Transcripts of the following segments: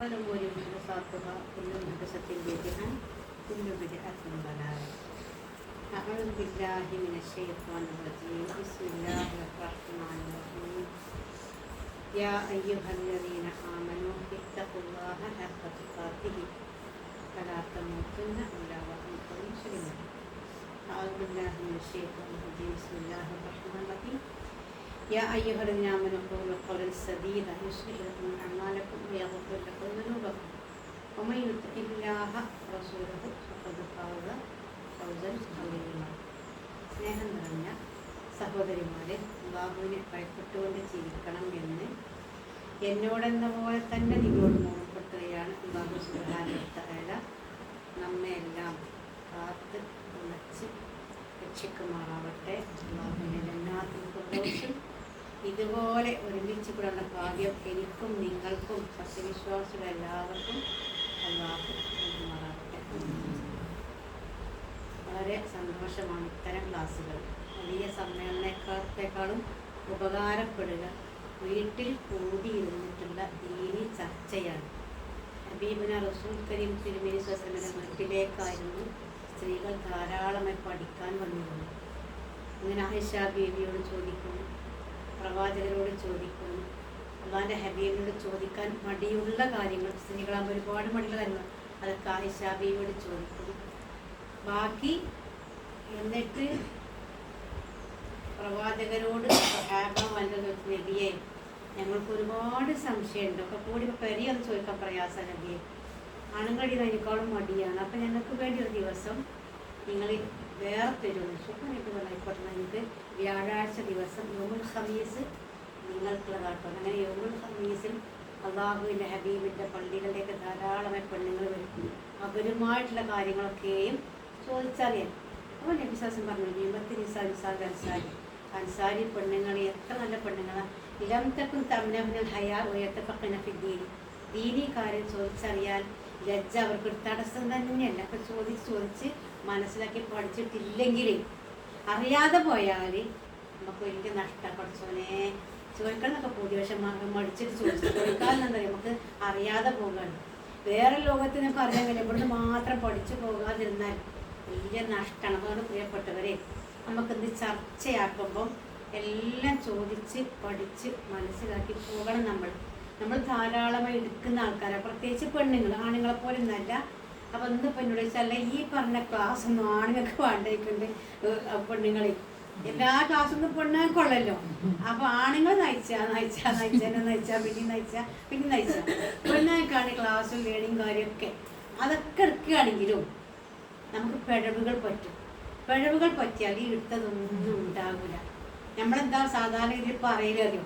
الأمور محدثاتها كل محدثة بدعة كل بدعة ضلالة. أعوذ بالله من الشيطان الرجيم. بسم الله الرحمن الرحيم. يا أيها الذين آمنوا اتقوا الله حق تقاته فلا تموتن إلا وأنتم مسلمون. أعوذ بالله من الشيطان الرجيم. بسم الله الرحمن الرحيم. يا أيها الذين آمنوا قولوا قولا سديدا يصلح لكم أعمالكم ويغفر لكم ذنوبكم ومن يطع الله ورسوله فقد فاز فوزا عظيما. സ്നേഹം നിറഞ്ഞ സഹോദരിമാരെ, അല്ലാഹുവിനെ ഭയപ്പെട്ടുകൊണ്ട് ജീവിക്കണം എന്ന് എന്നോടെന്ന പോലെ തന്നെ നിങ്ങളോട് ഓർമ്മപ്പെടുത്തുകയാണ്. അല്ലാഹു സുബ്ഹാനഹു വ തആല നമ്മെ എല്ലാം കാത്ത് ഉണച്ച് രക്ഷിക്കുമാറാവട്ടെ. അല്ലാഹുവിനെ ജന്നാത്തുൽ ഫിർദൗസിൽ ഇതുപോലെ ഒരുമിച്ച് കൂടാനുള്ള ഭാഗ്യം എനിക്കും നിങ്ങൾക്കും സത്യവിശ്വാസികൾ എല്ലാവർക്കും അല്ലാഹു നൽകുമാറാവട്ടെ. വളരെ സന്തോഷമാണ് ഇത്തരം ക്ലാസ്സുകൾ. വലിയ സമ്മേളനത്തേക്കാളും ഉപകാരപ്പെടുക വീട്ടിൽ കൂടിയിരുന്നിട്ടുള്ള ദീനി ചർച്ചയാണ്. ഹബീബുന റസൂൽ കരീം തിരുമേനി സ്വല്ലല്ലാഹു അലൈഹി വസല്ലം വീട്ടിലേക്കായിരുന്നു സ്ത്രീകൾ ധാരാളമായി പഠിക്കാൻ വന്നിരുന്നു. ഇങ്ങനെ ആയിഷ ബീവിയോട് ചോദിക്കുന്നു, പ്രവാചകരോട് ചോദിക്കുന്നു, അള്ളാഹിൻ്റെ ഹബീബിനോട് ചോദിക്കാൻ മടിയുള്ള കാര്യങ്ങൾ, സ്ത്രീകളാകുമ്പോൾ ഒരുപാട് മടിയുള്ള കാര്യങ്ങൾ, അതൊക്കെ ആയിഷ ബീവിയോട് ചോദിക്കുന്നു. ബാക്കി എന്നിട്ട് പ്രവാചകരോട് നബിയെ ഞങ്ങൾക്ക് ഒരുപാട് സംശയമുണ്ട്, ഒക്കെ കൂടി ഇപ്പോൾ പെരിയൊന്ന് ചോദിക്കാൻ പ്രയാസം നബിയെ, ആണുങ്ങളടി അതിനേക്കാളും മടിയാണ്, അപ്പം ഞങ്ങൾക്ക് വേണ്ടി ഒരു ദിവസം നിങ്ങൾ വേറെ തരുമെന്ന് സുഖമായിട്ട് ആയിക്കോട്ടെ, നിങ്ങൾക്ക് വ്യാഴാഴ്ച ദിവസം യൗമുൽ ഖമീസ് നിങ്ങൾക്കുള്ളതാട്ടോ. അങ്ങനെ യൗമുൽ ഖമീസിൽ അള്ളാഹുവിൻ്റെ ഹബീബിൻ്റെ പള്ളികളിലേക്ക് ധാരാളമായി പെണ്ണുങ്ങൾ വരും. അവരുമായിട്ടുള്ള കാര്യങ്ങളൊക്കെയും ചോദിച്ചറിയാൻ. അപ്പോൾ നബി സല്ലല്ലാഹു പറഞ്ഞു, നിയമത്തി നിസാരി അൻസാരി പെണ്ണുങ്ങൾ എത്ര നല്ല പെണ്ണുങ്ങളാണ്. ഇലം തക്കും തമ്നൽ ഹയാ ഉയർത്തപ്പക്കന ഫിദ്ദീനി, ദീനി കാര്യം ചോദിച്ചറിയാൻ ലജ്ജ അവർക്കൊരു തടസ്സം തന്നെയല്ല. അപ്പോൾ ചോദിച്ച് മനസ്സിലാക്കി പഠിച്ചിട്ടില്ലെങ്കിൽ അറിയാതെ പോയാൽ നമുക്ക് വലിയ നഷ്ടം. പഠിച്ചോനെ ചോദിക്കണമെന്നൊക്കെ പോയി, പക്ഷെ മടിച്ചിട്ട് ചോദിക്കാമെന്നറിയാം, നമുക്ക് അറിയാതെ പോകാണ്. വേറെ ലോകത്ത് നമുക്ക് അറിയാൻ കഴിയും, ഇവിടുന്ന് മാത്രം പഠിച്ചു പോകാതിരുന്നാൽ വലിയ നഷ്ടമാണ്. അതുകൊണ്ട് പ്രിയപ്പെട്ടവരെ, നമുക്കിത് ചർച്ചയാക്കുമ്പം എല്ലാം ചോദിച്ച് പഠിച്ച് മനസ്സിലാക്കി പോകണം. നമ്മൾ ധാരാളമായി എടുക്കുന്ന ആൾക്കാരാണ്, പ്രത്യേകിച്ച് പെണ്ണുങ്ങൾ. ആണുങ്ങളെ പോലെ ഒന്നല്ല. അപ്പം ഇന്നിപ്പോൾ എന്നോട് ചോദിച്ചാൽ ഈ പറഞ്ഞ ക്ലാസ് ഒന്നും ആണുങ്ങൾക്ക് വേണ്ടിയിട്ടുണ്ട്. പെണ്ണുങ്ങളിൽ എല്ലാ ക്ലാസ്സൊന്നും പെണ്ണുങ്ങൾക്കുള്ളല്ലോ. അപ്പോൾ ആണുങ്ങൾ നയിച്ചാൽ പിന്നെ നയിച്ചാൽ പെണ്ണുങ്ങൾക്കാണ് ക്ലാസ്സും ലേണിങ് കാര്യമൊക്കെ. അതൊക്കെ എടുക്കുകയാണെങ്കിലും നമുക്ക് പിഴവുകൾ പറ്റും. പിഴവുകൾ പറ്റിയാൽ ഈ എടുത്തതൊന്നും ഉണ്ടാകില്ല. നമ്മളെന്താ സാധാരണ ഇതിൽ പറയലറിയോ,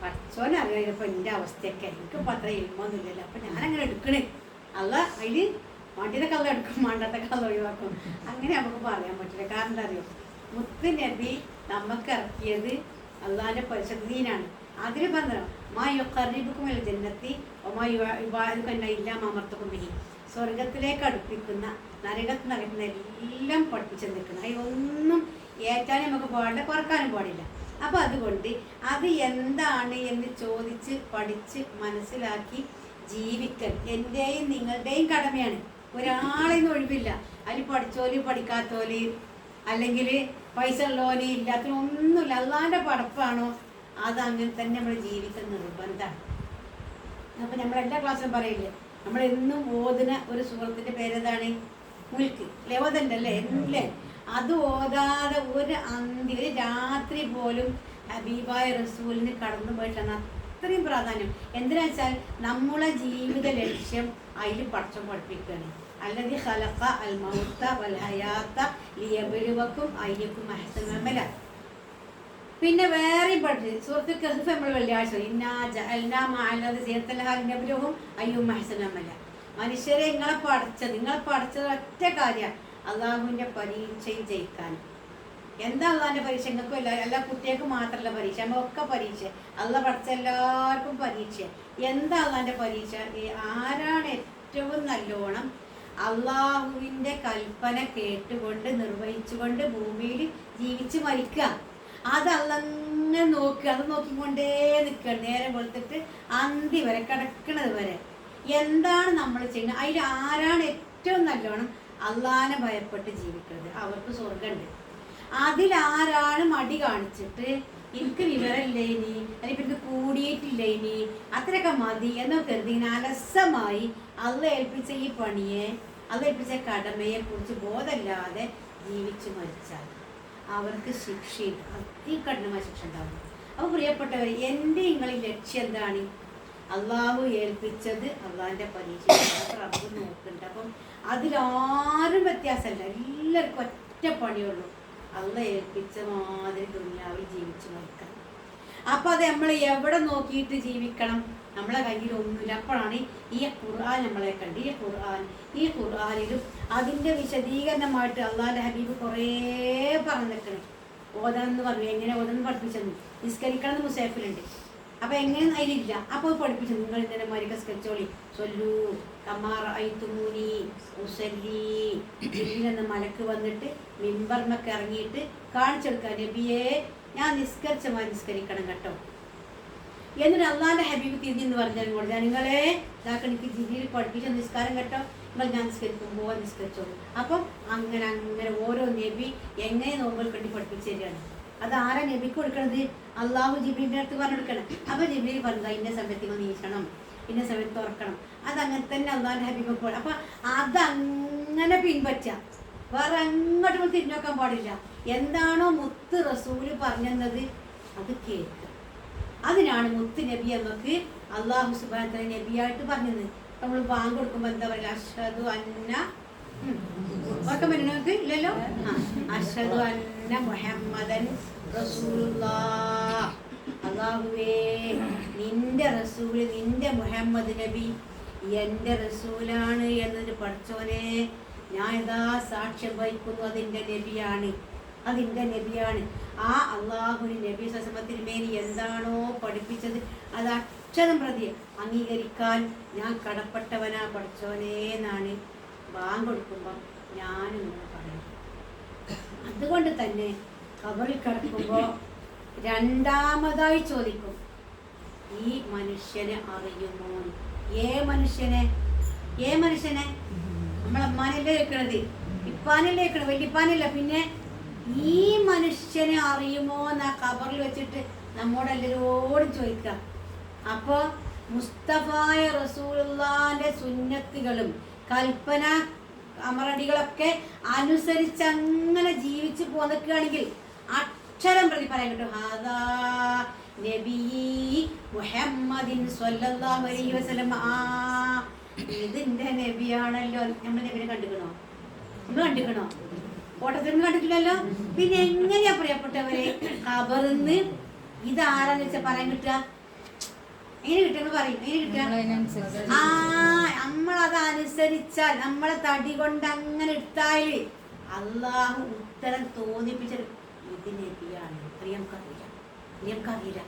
പഠിച്ചോനറിയാം ഇപ്പോൾ എൻ്റെ അവസ്ഥയൊക്കെ, എനിക്കിപ്പോൾ അത്ര ഇൽമൊന്നുമില്ലല്ലോ, അപ്പം ഞാനങ്ങനെ എടുക്കണേ. അല്ല അതിൽ വണ്ടിയുടെ കള്ള എടുക്കും, മണ്ടത്തെ കള്ള ഒഴിവാക്കും, അങ്ങനെ നമുക്ക് പറയാൻ പറ്റില്ല. കാരണം എന്താ അറിയോ, മുത്ത് നബി നമുക്ക് ഇറക്കിയത് അള്ളാഹിൻ്റെ പരിശുദ്ധീനാണ്. അതിൽ പറഞ്ഞു മാ യുഖർരിബുക്കും ഇല ജന്നത്തി വമാ യുബാഇദുക്കും ഇല്ലാ മാ അമർതുക്കും ബിഹി, സ്വർഗത്തിലേക്ക് അടുപ്പിക്കുന്ന നരകത്തിൽ നടക്കുന്ന എല്ലാം പഠിപ്പിച്ചു നിൽക്കുന്നത്. അതിലൊന്നും ഏറ്റാനും നമുക്ക് പാടില്ല, കുറക്കാനും പാടില്ല. അപ്പം അതുകൊണ്ട് അത് എന്താണ് എന്ന് ചോദിച്ച് പഠിച്ച് മനസ്സിലാക്കി ജീവിക്കൽ എൻ്റെയും നിങ്ങളുടെയും കടമയാണ്. ഒരാളെയും ഒഴിവില്ല. അതിൽ പഠിച്ചോല് പഠിക്കാത്തോല് അല്ലെങ്കിൽ പൈസ ഉള്ളോല് ഇല്ലാത്തതൊന്നുമില്ല. അള്ളാൻ്റെ പടപ്പാണോ അതങ്ങനെ തന്നെ നമ്മൾ ജീവിതം നിർബന്ധമാണ്. അപ്പം നമ്മളെല്ലാ ക്ലാസ്സിലും പറയില്ലേ, നമ്മളെന്നും ഓതുന്ന ഒരു സുഹൃത്തിൻ്റെ പേരെന്താണ്, മുൽക്ക് അല്ലേ, ഓതണ്ടല്ലേ അല്ലേ. അത് ഓതാതെ ഒരു രാത്രി പോലും ഹബീബായ റസൂലിന് കടന്നു പോയിട്ടാണ് അത്രയും പ്രാധാന്യം. എന്തിനാ വെച്ചാൽ നമ്മളെ ജീവിത ലക്ഷ്യം അതിൽ പഠിച്ചം പഠിപ്പിക്കുകയാണ്. അല്ലദീ ഖലഖ അൽ മൗത വൽ ഹയാത ലിയബ്ലുവക്കും അയ്യക്കും അഹ്സനു അമല. പിന്നെ വേറെ പഠിച്ചു സൂറത്തുൽ കഹ്ഫ് നമ്മൾ വെള്ളിയാഴ്ച ഇന്നാ ജഅൽനാ മഅല്ലദി സീറത്തലഹാ ലിയബ്ലുവക്കും അയ്യും അഹ്സനു അമല. മനുഷ്യരെ നിങ്ങളെ പഠിച്ചത് ഒറ്റ കാര്യമാണ്, അള്ളാഹുവിൻ്റെ പരീക്ഷയിൽ ജയിക്കാൻ. എന്താ അള്ളാഹിൻ്റെ പരീക്ഷ? നിങ്ങൾക്കും എല്ലാ കുട്ടികൾക്കും മാത്രമല്ല പരീക്ഷ, നമ്മളൊക്കെ പരീക്ഷ. അള്ളാഹ് പഠിച്ച എല്ലാവർക്കും പരീക്ഷ. എന്താ അള്ളാഹിൻ്റെ പരീക്ഷ? ആരാണ് ഏറ്റവും നല്ലോണം അള്ളാഹുവിൻ്റെ കൽപ്പന കേട്ടുകൊണ്ട് നിർവഹിച്ചുകൊണ്ട് ഭൂമിയിൽ ജീവിച്ച് മരിക്കുക, അത് അള്ളങ്ങനെ നോക്കുക. അത് നോക്കിക്കൊണ്ടേ നിൽക്കുക, നേരം വെളുത്തിട്ട് അന്തി വരെ കിടക്കണത് വരെ. എന്താണ് നമ്മൾ ചെയ്യുന്നത്, അതിൽ ആരാണ് ഏറ്റവും നല്ലോണം അള്ളാനെ ഭയപ്പെട്ട് ജീവിക്കുന്നത്, അവർക്ക് സ്വർഗമുണ്ട്. അതിലാരാണ് മടി കാണിച്ചിട്ട് എനിക്ക് വിവരമില്ല ഇനി, അല്ലെങ്കിൽ എനിക്ക് കൂടിയിട്ടില്ല ഇനി, അത്രയൊക്കെ മതി എന്നൊക്കെ കരുതി ഇങ്ങനെ അലസമായി അള്ള ഏൽപ്പിച്ച ഈ പണിയെ, അള്ള ഏൽപ്പിച്ച കടമയെ കുറിച്ച് ബോധമില്ലാതെ ജീവിച്ചു മരിച്ചാൽ അവർക്ക് ശിക്ഷയും അതികഠിനമായ ശിക്ഷ ഉണ്ടാവും. അപ്പോൾ പ്രിയപ്പെട്ടവർ, എൻ്റെ നിങ്ങളിൽ ലക്ഷ്യം എന്താണ്? അള്ളാഹു ഏൽപ്പിച്ചത് അള്ളാഹിൻ്റെ പരീക്ഷ റബ്ബ് നോക്കുന്നുണ്ട്. അപ്പം അതിലാരും വ്യത്യാസമല്ല, എല്ലാവർക്കും ഒറ്റ പണിയുള്ളൂ, അള്ള ഏൽപ്പിച്ച മാതിരി ദുനിയാവിൽ ജീവിച്ചു മരിക്കണം. അപ്പം അത് നമ്മൾ എവിടെ നോക്കിയിട്ട് ജീവിക്കണം? നമ്മളെ കയ്യിൽ ഒന്നുമില്ല. അപ്പോഴാണ് ഈ ഖുർആൻ നമ്മളെ കണ്ട്, ഈ ഖുർആനിലും അതിൻ്റെ വിശദീകരണമായിട്ട് അള്ളാഹിൻ്റെ ഹബീബ് കുറേ പറഞ്ഞിരിക്കണം. ഓതണം എന്ന് പറഞ്ഞു, എങ്ങനെ ഓതണം പഠിപ്പിച്ചെന്ന്, നിസ്കരിക്കണം എന്ന് മുസാഫിലുണ്ട്. അപ്പം എങ്ങനെ അതിലില്ല, അപ്പോൾ പഠിപ്പിച്ചു, നിങ്ങൾ ഇന്നലെ മാരിക്ക സ്കെച്ചോളി ചൊല്ലൂ കമാറ ഐത്തുമൂനി ഉസല്ലി എന്ന മലക്ക് വന്നിട്ട് മിമ്പർമൊക്കെ ഇറങ്ങിയിട്ട് കാണിച്ചെടുക്കുക, നബിയെ ഞാൻ നിസ്കരിച്ചമായി നിസ്കരിക്കണം കേട്ടോ. എന്നിട്ട് അള്ളാഹിൻ്റെ ഹബീബ് തിരിഞ്ഞെന്ന് പറഞ്ഞാൽ കൊടുത്താൽ, നിങ്ങളെ ഇതാക്ക എനിക്ക് ജില്ലയിൽ പഠിപ്പിച്ച നിസ്കാരം കേട്ടോ, നിങ്ങൾ ഞാൻ നിസ്കരിക്കുമ്പോൾ നിസ്കരിച്ചോളൂ. അപ്പം അങ്ങനെ അങ്ങനെ ഓരോ നബി എങ്ങനെ നോമ്പൽ കണ്ടി പഠിപ്പിച്ചു തരികയാണ്. അത് ആരാ നബിക്ക് കൊടുക്കണത്? അള്ളാഹു ജിബ്രീലിൻ്റെ അടുത്ത് പറഞ്ഞു കൊടുക്കണം. അപ്പോൾ ജിബ്രീൽ പറഞ്ഞാൽ ഇന്ന സമയത്ത് നിങ്ങൾ നീച്ചണം, ഇന്ന സമയത്ത് തുറക്കണം. അതങ്ങനെ തന്നെ അള്ളാഹിൻ്റെ ഹബീബ് പോലെ. അപ്പം അതങ്ങനെ പിൻപറ്റുക, വേറെ അങ്ങോട്ടും തിരിഞ്ഞു നോക്കാൻ പാടില്ല. എന്താണോ മുത്ത് റസൂല് പറഞ്ഞത് അത് കേൾക്കുക. അതിനാണ് മുത്ത് നബി നമുക്ക് അള്ളാഹു സുബ്ഹാനഹു വ തആല നബിയായിട്ട് പറഞ്ഞത്. നമ്മൾ ബാങ്ക് കൊടുക്കുമ്പോൾ എന്താ പറയുക? അഷ്ഹദു അന്ന ഉറക്കം വരുന്നത് ഇല്ലല്ലോ, അഷ്ഹദു അന്ന മുഹമ്മദൻ റസൂലുള്ളാഹ്. അള്ളാഹുവേ, നിന്റെ റസൂല്, നിന്റെ മുഹമ്മദ് നബി എൻ്റെ റസൂലാണ് എന്നതിന് പഠിച്ചോനെ ഞാൻ യഥാ സാക്ഷ്യം വഹിക്കുന്നു, അതിൻ്റെ നബിയാണ്, അതിൻ്റെ നബിയാണ്. ആ അള്ളാഹുവിന് നബി സസമത്തിനുമേനി എന്താണോ പഠിപ്പിച്ചത് അത് അക്ഷരം പ്രതി അംഗീകരിക്കാൻ ഞാൻ കടപ്പെട്ടവനാ പഠിച്ചോനേ എന്നാണ് ബാങ്ക് കൊടുക്കുമ്പം ഞാനും പറയുന്നത്. അതുകൊണ്ട് തന്നെ ഖബറിൽ കിടക്കുമ്പോൾ രണ്ടാമതായി ചോദിക്കും, ഈ മനുഷ്യനെ അറിയുമോ? മനുഷ്യനെ നമ്മളമ്മാനല്ലേ കേൾക്കണത്, ഇപ്പാനല്ലേ കേൾക്കണത്, വല്യപ്പാനല്ല. പിന്നെ ഈ മനുഷ്യനെ അറിയുമോ എന്നാ ഖബറിൽ വെച്ചിട്ട് നമ്മോടെല്ലാവരോടും ചോദിക്കുക. അപ്പോൾ മുസ്തഫായ റസൂലുള്ളാഹിന്റെ സുന്നത്തുകളും കൽപ്പന അമറടികളൊക്കെ അനുസരിച്ച് അങ്ങനെ ജീവിച്ചു പോന്നിക്കുകയാണെങ്കിൽ അക്ഷരം പ്രതി പറയാൻ കിട്ടും, ഹാദാ നബി മുഹമ്മദിൻ സ്വല്ലല്ലാഹു അലൈഹി വസല്ലം. ഇതിന്റെ നബിയാണല്ലോ. നമ്മൾ നബിനെ കണ്ടിക്കണോ? നമ്മൾ കണ്ടിക്കണോ? ഫോട്ടോത്തിലൊന്നും കണ്ടിട്ടില്ലല്ലോ. പിന്നെ എങ്ങനെയാ പ്രിയപ്പെട്ടവരെ ഖബറിന്ന് ഇതാരാന്ന് വെച്ചാൽ പറയാൻ കിട്ടുക? എങ്ങനെ കിട്ടുക? പറയും, എങ്ങനെ കിട്ടുക? നമ്മളതനുസരിച്ചാൽ, നമ്മളെ തടി കൊണ്ട് അങ്ങനെ എടുത്താൽ അള്ളാഹു ഉത്തരം തോന്നിപ്പിച്ചത് ഇത് നബിയാണ്. നമുക്കറിയില്ല,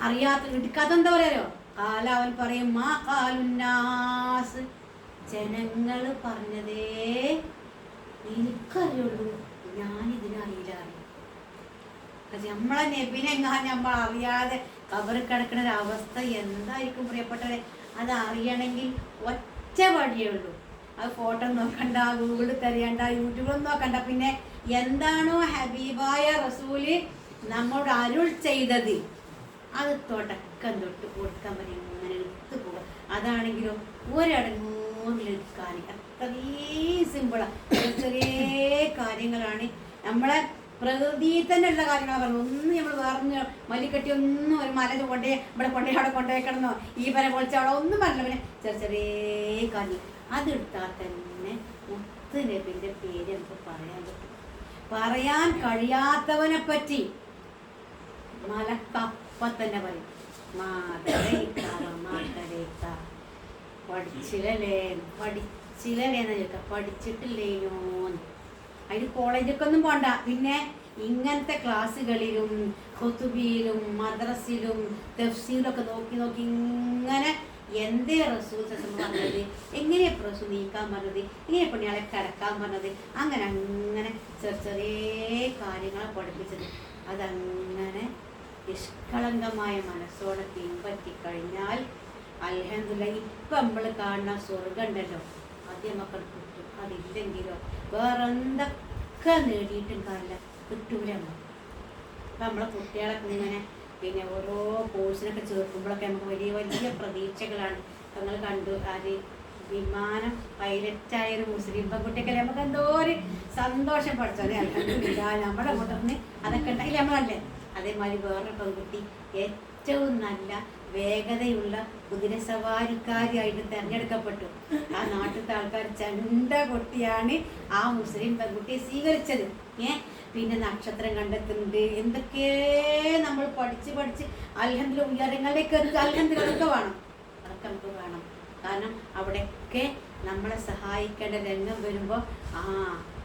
അറിയാത്ത എടുക്കാത്ത എന്താ പറയാലോ? അവൻ പറയും, മാ ഖാലുന്നാസ്, ജനങ്ങൾ പറഞ്ഞതേ എനിക്കറിയുള്ളൂ, ഞാനിതിനറിയില്ല. നമ്മളെ നബിനെ നമ്മൾ അറിയാതെ ഖബറിൽ കിടക്കുന്ന ഒരു അവസ്ഥ എന്തായിരിക്കും പ്രിയപ്പെട്ടവരെ? അത് അറിയണമെങ്കിൽ ഒറ്റ വഴിയേ ഉള്ളൂ. അത് ഫോട്ടോ നോക്കണ്ട, ഗൂഗിളിൽ തെരയണ്ട, യൂട്യൂബിലൊന്നും നോക്കണ്ട. പിന്നെ എന്താണോ ഹബീബായ റസൂല് നമ്മോട് അരുൾ ചെയ്തത് അത് തുടക്കം തൊട്ട് കൊടുക്കാൻ പറ്റും, ഇങ്ങനെ എടുത്തു പോകുക. അതാണെങ്കിലോ ഒരടങ്ങൂറിലെടുക്കാൻ അത്രയും സിമ്പിളാണ്. ചെറിയ കാര്യങ്ങളാണ്, നമ്മളെ പ്രകൃതിയിൽ തന്നെ ഉള്ള കാര്യങ്ങളാണ് പറഞ്ഞത്. ഒന്നും നമ്മൾ വേറെ മല്ലിക്കെട്ടി ഒന്നും ഒരു മല കൊണ്ടേ ഇവിടെ കൊണ്ടേ അവിടെ കൊണ്ടുപോയിക്കണമെന്നോ ഈ പല പൊളിച്ച അവിടെ ഒന്നും പറഞ്ഞില്ല. പിന്നെ ചെറിയ ചെറിയ കാര്യം അതെടുത്താൽ തന്നെ മുത്ത് നബിൻ്റെ പേര് നമുക്ക് പറയാൻ പറ്റും. പറയാൻ കഴിയാത്തവനെ പറ്റി മലക്കപ്പ തന്നെ പറയും, പഠിച്ചില്ലല്ലേന്ന് ചോദിക്കാം, പഠിച്ചിട്ടില്ലേനോന്ന്. അതിന് കോളേജൊക്കെ ഒന്നും പോണ്ട. പിന്നെ ഇങ്ങനത്തെ ക്ലാസ്സുകളിലും ഖുതുബിലും മദ്രസിലും തഫ്സീലൊക്കെ നോക്കി നോക്കി ഇങ്ങനെ എന്തേ റസൂൽ പറഞ്ഞത്, എങ്ങനെയാ റസൂൽ നീക്കാൻ പറഞ്ഞത്, എങ്ങനെയാ പെണ്ണിയാളെ കിടക്കാൻ പറഞ്ഞത്, അങ്ങനെ അങ്ങനെ ചെറിയ കാര്യങ്ങളെ പഠിപ്പിച്ചത്. അതങ്ങനെ നിഷ്കളങ്കമായ മനസ്സോടെ പിൻപറ്റി കഴിഞ്ഞാൽ അൽഹംദുലില്ലാഹ് ഇപ്പം നമ്മൾ കാണുന്ന സ്വർഗം ഉണ്ടല്ലോ അത് നമുക്ക് കിട്ടും. അതില്ലെങ്കിലോ വേറെ എന്തൊക്കെ നേടിയിട്ടും കാര്യമില്ല, കിട്ടൂല. അപ്പം നമ്മളെ കുട്ടികളൊക്കെ ഇങ്ങനെ പിന്നെ ഓരോ കോഴ്സിനൊക്കെ ചേർക്കുമ്പോഴൊക്കെ നമുക്ക് വലിയ വലിയ പ്രതീക്ഷകളാണ്. നിങ്ങൾ കണ്ടു അത് വിമാനം പൈലറ്റായൊരു മുസ്ലിം പെൺകുട്ടിയൊക്കെ നമുക്ക് എന്തോ ഒരു സന്തോഷം പഠിച്ചോലെ. അൽഹംദുലില്ലാ നമ്മുടെ മുതിർന്ന് അതൊക്കെ ഉണ്ടെങ്കിൽ നമ്മളല്ലേ. അതേമാതിരി വേറൊരു പെൺകുട്ടി ഏറ്റവും നല്ല വേഗതയുള്ള കുതിരസവാരിക്കാരിയായിട്ട് തിരഞ്ഞെടുക്കപ്പെട്ടു. ആ നാട്ടിലത്തെ ആൾക്കാർ ചെണ്ട കൊട്ടിയാണ് ആ മുസ്ലിം പെൺകുട്ടിയെ സ്വീകരിച്ചത്. പിന്നെ നക്ഷത്രം കണ്ടെത്തുന്നുണ്ട്, എന്തൊക്കെ നമ്മൾ പഠിച്ച് പഠിച്ച് അൽഹംദുലില്ലാ ഉയരങ്ങളിലേക്ക് അൽഹംദുലില്ലാ വേണം, അതൊക്കെ നമുക്ക് വേണം. കാരണം അവിടെയൊക്കെ നമ്മളെ സഹായിക്കേണ്ട രംഗം വരുമ്പോൾ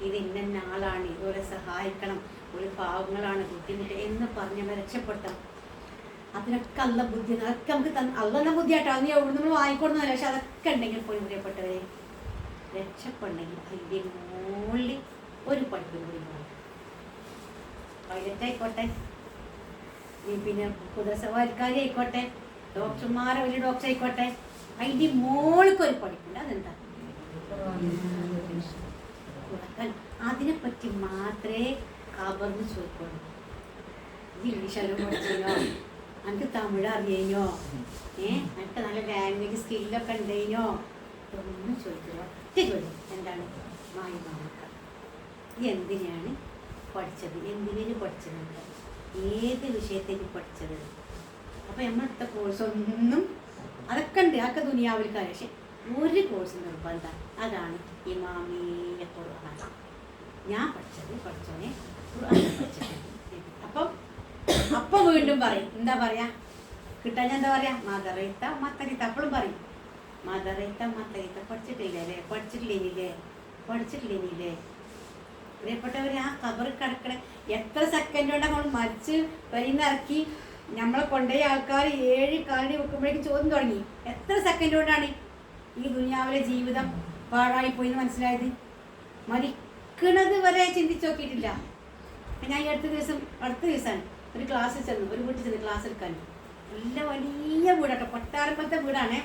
ഇത് ഇന്ന ആളാണ്, ഇതുപോലെ സഹായിക്കണം, ഒരു പാവങ്ങളാണ് ബുദ്ധിമുട്ട് എന്ന് പറഞ്ഞ് നമ്മൾ രക്ഷപ്പെടുത്തണം. അതിനൊക്കെ അല്ല ബുദ്ധി, അതൊക്കെ നമുക്ക് അല്ല ബുദ്ധിയായിട്ടോ അത് എവിടെ നമ്മൾ വാങ്ങിക്കൊടുന്നില്ല. പക്ഷെ അതൊക്കെ ഉണ്ടെങ്കിൽ പോയി പ്രിയപ്പെട്ടവരെ രക്ഷപ്പെടണമെങ്കിൽ അതിൻ്റെ മുകളിൽ ഒരു പഠിപ്പും കൂടി വേണം. പൈലറ്റായിക്കോട്ടെ, പിന്നെ കുതിരസവാരിക്കാരി ആയിക്കോട്ടെ, ഡോക്ടർമാരെ വലിയ ഡോക്ടർ ആയിക്കോട്ടെ, അതിൻ്റെ മോൾക്ക് ഒരു പഠിപ്പില്ല. അതെന്താ? അതിനെപ്പറ്റി മാത്രമേ കവർന്ന് ചോദിക്കുള്ളൂ. ഇംഗ്ലീഷെല്ലാം പഠിച്ചോ, എനിക്ക് തമിഴ് അറിഞ്ഞോ, എനിക്ക് നല്ല ലാംഗ്വേജ് സ്കില്ലൊക്കെ ഉണ്ടേനോ, ഒന്നും ചോദിക്കുക. ഒറ്റ ചോദ്യം, എന്താണ് മായിമാക്ക എന്തിനാണ് പഠിച്ചത്, എന്തിനു പഠിച്ചത്, ഏത് വിഷയത്തേക്ക് പഠിച്ചത്. അപ്പം നമ്മളടുത്ത കോഴ്സൊന്നും അതൊക്കെ ഉണ്ട്, അതൊക്കെ ദുനിയാവിൽക്കാർ. പക്ഷെ ഒരു കോഴ്സ് നിർബന്ധം, അതാണ് ഇമാമിയ ഖുർആൻ. ഞാൻ പഠിച്ചോനെ ഖുർആൻ പഠിച്ചിട്ടുണ്ട്. അപ്പം വീണ്ടും പറയും, എന്താ പറയാ കിട്ടാൻ, ഞാൻ എന്താ പറയാ മദറൈത്ത മത്തരിത്ത. അപ്പോഴും പറയും മദറൈത്ത മത്തരിത്ത. പഠിച്ചിട്ടില്ലേ. പ്രിയപ്പെട്ടവര് ആ കബർ കിടക്കണ എത്ര സെക്കൻഡ് കൊണ്ട് നമ്മൾ മരിച്ച് ഇറക്കി നമ്മളെ കൊണ്ടുപോയ ആൾക്കാർ 7 കാലടി വെക്കുമ്പോഴേക്കും ചോദ്യം തുടങ്ങി. എത്ര സെക്കൻഡ് കൊണ്ടാണ് ഈ ദുനിയാവിലെ ജീവിതം പാഴായിപ്പോയി എന്ന് മനസ്സിലായത്? മരിക്കണത് വരെ ചിന്തിച്ച് നോക്കിയിട്ടില്ല. ഞാൻ ഈ അടുത്ത ദിവസമാണ് ഒരു ക്ലാസ്സിൽ ചെന്നു, ഒരു വീട്ടിൽ ചെന്ന് ക്ലാസ് എടുക്കാൻ. നല്ല വലിയ വീടാട്ടോ, കൊട്ടാരമ്പലത്തെ വീടാണേ.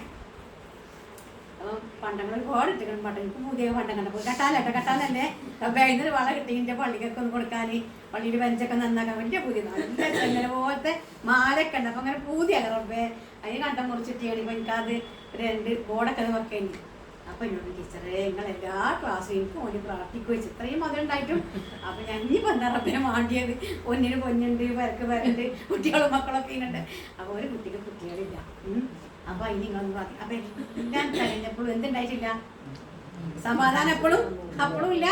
അപ്പം പണ്ടങ്ങൾ ഒരുപാട് ഇട്ടിക്കണം. പണ്ടം എനിക്ക് പുതിയ പണ്ടം കണ്ടപ്പോൾ കട്ടാനല്ലേ വൈകുന്നേരം വള കിട്ടി എൻ്റെ പള്ളിക്കൊക്കെ ഒന്ന് കൊടുക്കാൻ, പള്ളിയിൽ ബെഞ്ചൊക്കെ നന്നാക്കാൻ വലിയ പുതിയ നല്ല ചെങ്ങല പോലത്തെ മാലൊക്കെ ഉണ്ട്. അപ്പം അങ്ങനെ പുതിയ റബ്ബേ അതിന് കണ്ടം മുറിച്ചിട്ടാണ്. ഇപ്പം എനിക്കത് 2 ബോർഡൊക്കെ അത് വെക്കേണ്ടി. അപ്പം എന്നോട് ടീച്ചറേ നിങ്ങൾ എല്ലാ ക്ലാസ്സും എനിക്ക് ഓന് പ്രാർത്ഥിക്കുക വെച്ച് ഇത്രയും മതം ഉണ്ടായിട്ടും. അപ്പം ഞാൻ ഇനിയിപ്പോൾ എന്താ റബ്ബിനെ മാണ്ടിയത്, പൊന്നിന് പൊന്നുണ്ട്, വരണ്ട്, കുട്ടികളും മക്കളൊക്കെ ഇങ്ങോട്ട്. അപ്പോൾ ഒരു കുട്ടിക്ക് കുട്ടികളില്ല. അപ്പം അതിന് നിങ്ങളൊന്ന് പറഞ്ഞു. അപ്പം എല്ലാം കഴിഞ്ഞപ്പോഴും എന്തുണ്ടായിട്ടില്ല, സമാധാനം അപ്പോഴും ഇല്ല.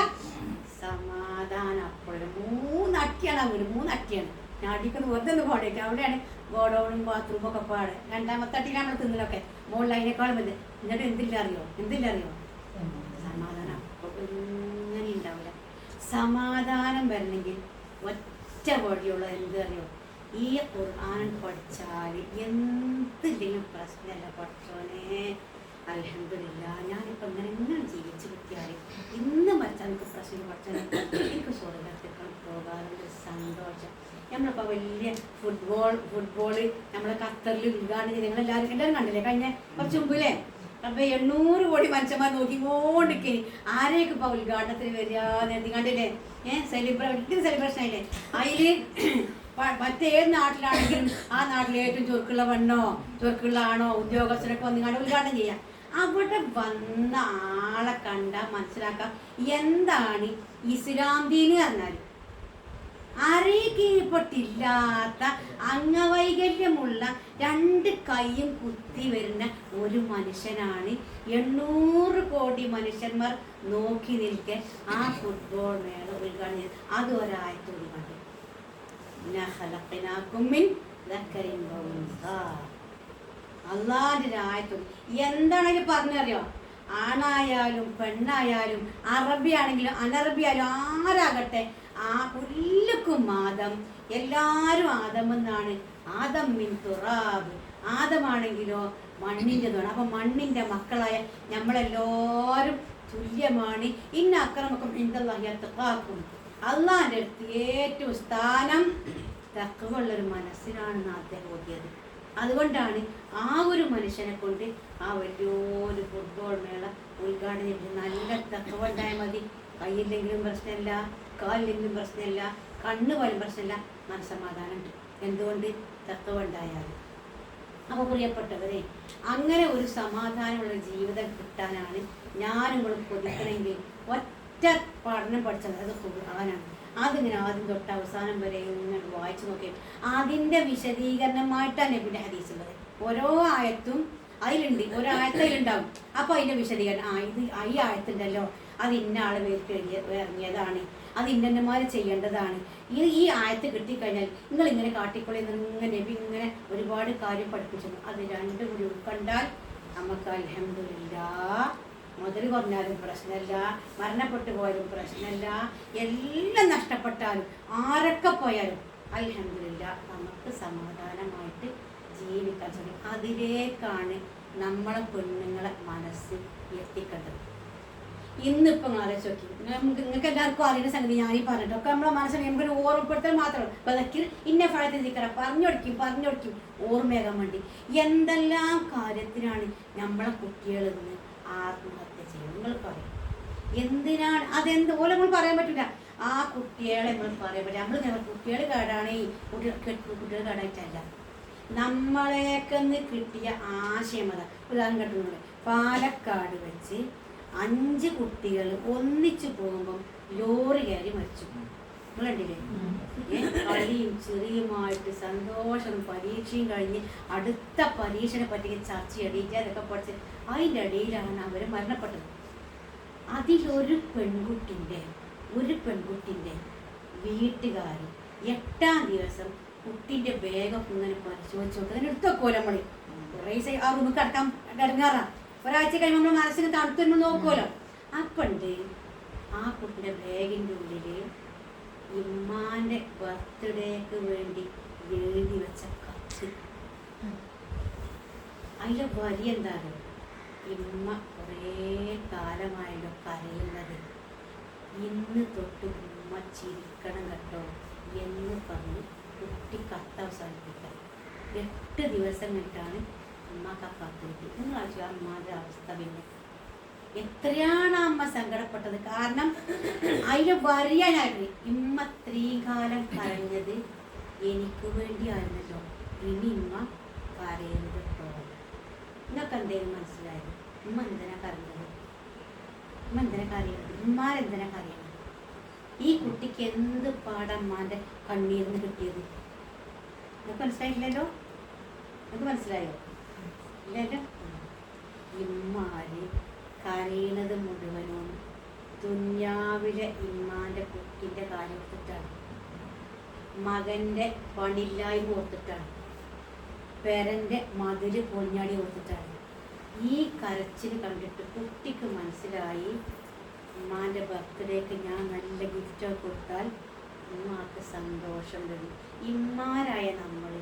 സമാധാനം അപ്പോഴും 3 അട്ടിയാണ് ആ വീട്, 3 അട്ടിയാണ്. ഞാൻ അടിക്കുന്ന വെറുതെ ഒന്ന് പോടേക്ക്. അവിടെയാണ് ഗോഡൗണും ബാത്റൂമും ഒക്കെ പാട്. 2ാമത്തെ അട്ടിയിലാണ് നമ്മൾ തിന്നലൊക്കെ. മുകളിൽ അതിനേക്കാളും വലുത്. എന്നിട്ട് എന്തില്ല അറിയോ സമാധാനം അപ്പോൾ ഇങ്ങനെ ഉണ്ടാവില്ല. സമാധാനം വരണമെങ്കിൽ ഒറ്റ വഴിയുള്ളത് എന്ത് അറിയോ, ഈ ഖുർആൻ പഠിച്ചാൽ എന്തില്ലെങ്കിലും പ്രശ്നമല്ല. പഠിച്ചോനെ അൽഹംദുലില്ലാ ഞാനിപ്പോൾ ഇങ്ങനെ ജീവിച്ചു കിട്ടിയാൽ ഇന്ന് മരിച്ചാൽ എനിക്ക് പ്രശ്നം പഠിച്ചാൽ എനിക്ക് സ്വർഗത്തേക്കാൾ പോകാനുള്ള സന്തോഷം. നമ്മളിപ്പോൾ വലിയ ഫുട്ബോള് നമ്മളെ ഖത്തറിൽ ഉദ്ഘാടനം ചെയ്ത് എല്ലാവരും കണ്ടില്ലേ കഴിഞ്ഞ കുറച്ച് മുമ്പില്ലേ? അപ്പോൾ 800 കോടി മനുഷ്യന്മാർ നോക്കിക്കൊണ്ടിരിക്കേ ആരെയൊക്കെ ഇപ്പോൾ ഉദ്ഘാടനത്തിന് വരിക നേരത്തെ കണ്ടില്ലേ? വലിയ സെലിബ്രേഷൻ ആയില്ലേ? അതിൽ മറ്റേത് നാട്ടിലാണെങ്കിലും ആ നാട്ടിൽ ഏറ്റവും ചുരുക്കുള്ള പെണ്ണോ ചുരുക്കുള്ള ആണോ ഉദ്യോഗസ്ഥരൊക്കെ വന്നിങ്ങാണ്ട് ഉദ്ഘാടനം ചെയ്യാം. അവിടെ വന്ന ആളെ കണ്ടാൽ മനസ്സിലാക്കാം എന്താണ് ഇസ്ലാം ദീന് പറഞ്ഞാൽ. അരകീഴ്പ്പെട്ടില്ലാത്ത അംഗവൈകല്യമുള്ള 2 കൈയും കുത്തി വരുന്ന ഒരു മനുഷ്യനാണ് 800 കോടി മനുഷ്യന്മാർ നോക്കി നിൽക്കെ ആ ഫുട്ബോൾ മേള ഉദ്ഘാടനം ചെയ്ത്. അത് ഒരായത്തോടി കണ്ടു. അള്ളാന്റെ ആയത്തോടി എന്താണെങ്കിലും പറഞ്ഞറിയോ, ആണായാലും പെണ്ണായാലും അറബി ആണെങ്കിലും അനറബി ആയാലും ആരാകട്ടെ ആ പുല്ലുക്കും ആദം, എല്ലാവരും ആദമെന്നാണ്. ആദം മിൻ തുറാബ്, ആദമാണെങ്കിലോ മണ്ണിൻ്റെതാണ്. അപ്പം മണ്ണിൻ്റെ മക്കളായ നമ്മളെല്ലാവരും തുല്യമാണ്. ഇന്ന അക്രമക്കും ഇന്ദല്ലാഹി അത്ഖാക്കും, അള്ളാൻ്റെ അടുത്ത് ഏറ്റവും സ്ഥാനം തഖ്വയുള്ളൊരു മനസ്സിനാണെന്ന് അദ്ദേഹം ഓതിയത്. അതുകൊണ്ടാണ് ആ ഒരു മനുഷ്യനെ കൊണ്ട് ആ വലിയൊരു ഫുട്ബോൾ മേള ഉദ്ഘാടനം ചെയ്ത് നല്ല തക്കവ ഉണ്ടായാൽ മതി. കയ്യില്ലെങ്കിലും പ്രശ്നമില്ല, കാലില്ലെങ്കിലും പ്രശ്നമില്ല, കണ്ണ് പോലും പ്രശ്നമില്ല, മനസ്സമാധാനമുണ്ട്. എന്തുകൊണ്ട്? തക്കവ ഉണ്ടായാൽ. അപ്പോൾ പ്രിയപ്പെട്ടവരെ, അങ്ങനെ ഒരു സമാധാനമുള്ള ജീവിതം കിട്ടാനാണ് ഞാനും കൂടെ കൊതിക്കണമെങ്കിൽ ഒറ്റ പഠനം പഠിച്ചത് അത് ഖുർആനാണ്. അതിങ്ങനെ ആദ്യം തൊട്ട് അവസാനം വരെ ഇങ്ങനെ വായിച്ചു നോക്കി അതിൻ്റെ വിശദീകരണമായിട്ടാണ് നബിയുടെ ഹദീസുള്ളത്. ഓരോ ആയത്തും അതിലുണ്ട്, ഓരോ ആയത്തിലുണ്ടാവും. അപ്പോൾ അതിൻ്റെ വിശദീകരണം, ഇത് ഈ ആയത്തുണ്ടല്ലോ, അത് ഇന്ന ആളെ പേർക്ക് ഇറങ്ങിയതാണ്, അത് ഇന്നമാര് ചെയ്യേണ്ടതാണ്, ഈ ആയത്ത് കിട്ടിക്കഴിഞ്ഞാൽ നിങ്ങൾ ഇങ്ങനെ കാട്ടിക്കൊള്ളി ഇങ്ങനെ നബി ഇങ്ങനെ ഒരുപാട് കാര്യം പഠിപ്പിച്ചു. അത് രണ്ടും കൂടി ഉൾക്കൊണ്ടാൽ നമുക്ക് അൽഹംദുലില്ലാഹ് മുതൽ കുറഞ്ഞാലും പ്രശ്നമില്ല, മരണപ്പെട്ടു പോയാലും പ്രശ്നമില്ല, എല്ലാം നഷ്ടപ്പെട്ടാലും ആരൊക്കെ പോയാലും അൽഹംദുലില്ലാഹ് നമുക്ക് സമാധാനമായിട്ട് ജീവിക്കാൻ സാധിക്കും. അതിലേക്കാണ് നമ്മളെ പെണ്ണുങ്ങളെ മനസ്സ് എത്തിക്കേണ്ടത്. ഇന്നിപ്പോൾ ആലോചിച്ച് നോക്കി, നിങ്ങൾക്ക് എല്ലാവർക്കും അറിയുന്ന സംഗതി ഞാനീ പറഞ്ഞിട്ട് ഒക്കെ നമ്മളെ മനസ്സിൽ നമുക്കൊരു ഓർമ്മപ്പെടുത്തൽ മാത്രമേ പതക്കിൽ ഇന്ന ഫലത്തിൽ നിൽക്കറ പറഞ്ഞൊടിക്കും ഓർമ്മയാകാൻ വേണ്ടി എന്തെല്ലാം കാര്യത്തിനാണ് നമ്മളെ കുട്ടികൾ നിന്ന് ആത്മഹത്യ ചെയ്യുന്നത്. നിങ്ങൾ പറയും എന്തിനാണ് അതെന്തുപോലെ നമ്മൾ പറയാൻ പറ്റില്ല. ആ കുട്ടികളെ നമ്മൾ പറയാൻ പറ്റില്ല. നമ്മൾ കുട്ടികൾ കേടാണ്, കുട്ടികൾ കേടായിട്ടല്ല, നമ്മളേക്കെന്ന് കിട്ടിയ ആശയമത. ഉദാഹരണം കേട്ടുന്നത് പാലക്കാട് വെച്ച് 5 കുട്ടികൾ ഒന്നിച്ചു പോകുമ്പം ലോറി കയറി മരിച്ചു. നിങ്ങളുണ്ടില്ലേ? കളിയും ചെറിയുമായിട്ട് സന്തോഷം, പരീക്ഷയും കഴിഞ്ഞ് അടുത്ത പരീക്ഷനെ പറ്റി ചർച്ച അതൊക്കെ പഠിച്ച് അതിൻ്റെ ഇടയിലാണ് അവർ മരണപ്പെട്ടത്. അതിലൊരു പെൺകുട്ടിൻ്റെ വീട്ടുകാർ 8ാം ദിവസം കുട്ടിൻ്റെ ബാഗൊക്കെ ഇങ്ങനെ പരിശോധിച്ചു നോക്കി. അതിന് എടുത്തൊക്കെ നമ്മൾ കുറേ ആ റൂമിൽ കിടങ്ങാറാ. ഒരാഴ്ച കഴിയുമ്പോൾ നമ്മൾ മനസ്സിന് തണുത്ത് നമ്മൾ നോക്കുമല്ലോ. അപ്പണ്ട് ആ കുട്ടിൻ്റെ ബാഗിൻ്റെ ഉള്ളിൽ ഇമ്മാൻ്റെ ബർത്ത്ഡേക്ക് വേണ്ടി എഴുതി വെച്ച കത്ത്. അതിലെ വരി എന്താണ്? ഇമ്മ കുറേ കാലമായല്ലോ കരയുന്നത്, ഇന്ന് തൊട്ട് ഉമ്മ ചിരിക്കണം കേട്ടോ എന്ന് പറഞ്ഞ് കുട്ടി കത്ത് അവസാനിപ്പിക്കുക. 8 ദിവസം കഴിഞ്ഞിട്ടാണ് ഉമ്മക്ക് ആ കത്ത് കിട്ടി. നിങ്ങൾ ആലോചിക്കുക അമ്മയുടെ അവസ്ഥ. പിന്നെ എത്രയാണ് അമ്മ സങ്കടപ്പെട്ടത്. കാരണം അതിന് വരിയാനായിട്ട് ഇമ്മ ഇത്രയും കാലം കരഞ്ഞത് എനിക്ക് വേണ്ടിയായിരുന്നല്ലോ, ഇനി ഇമ്മ കരയരുത് കേട്ടോ. നിങ്ങൾക്ക് എന്തെങ്കിലും മനസ്സിലായത്? ഉമ്മ എന്തിനാ കരഞ്ഞത്? ഉമ്മാരെന്തിനാ കരയണത്? ഈ കുട്ടിക്ക് എന്ത് പാടാ അമ്മാൻ്റെ കണ്ണീരിന്ന് കിട്ടിയത്? നിങ്ങൾക്ക് മനസ്സിലായില്ലല്ലോ? നിങ്ങൾക്ക് മനസ്സിലായോ? ഇല്ലല്ലോ. ഇമ്മാര് കരയണത് മുഴുവനും ദുന്യാവിലെ ഇമ്മാൻ്റെ കുട്ടിൻ്റെ കാര്യം ഓർത്തിട്ടാണ്, മകൻ്റെ പണിയില്ലായ്മ ഓർത്തിട്ടാണ്, പെരൻ്റെ മതില് പൊളിഞ്ഞാടി ഓർത്തിട്ടാണ്. ഈ കരച്ചിൽ കണ്ടിട്ട് കുട്ടിക്ക് മനസ്സിലായി ഉമ്മാൻ്റെ ബർത്ത്ഡേക്ക് ഞാൻ നല്ല ഗിഫ്റ്റൊക്കെ കൊടുത്താൽ ഉമ്മാക്ക് സന്തോഷം വരും. ഇമ്മാരായ നമ്മൾ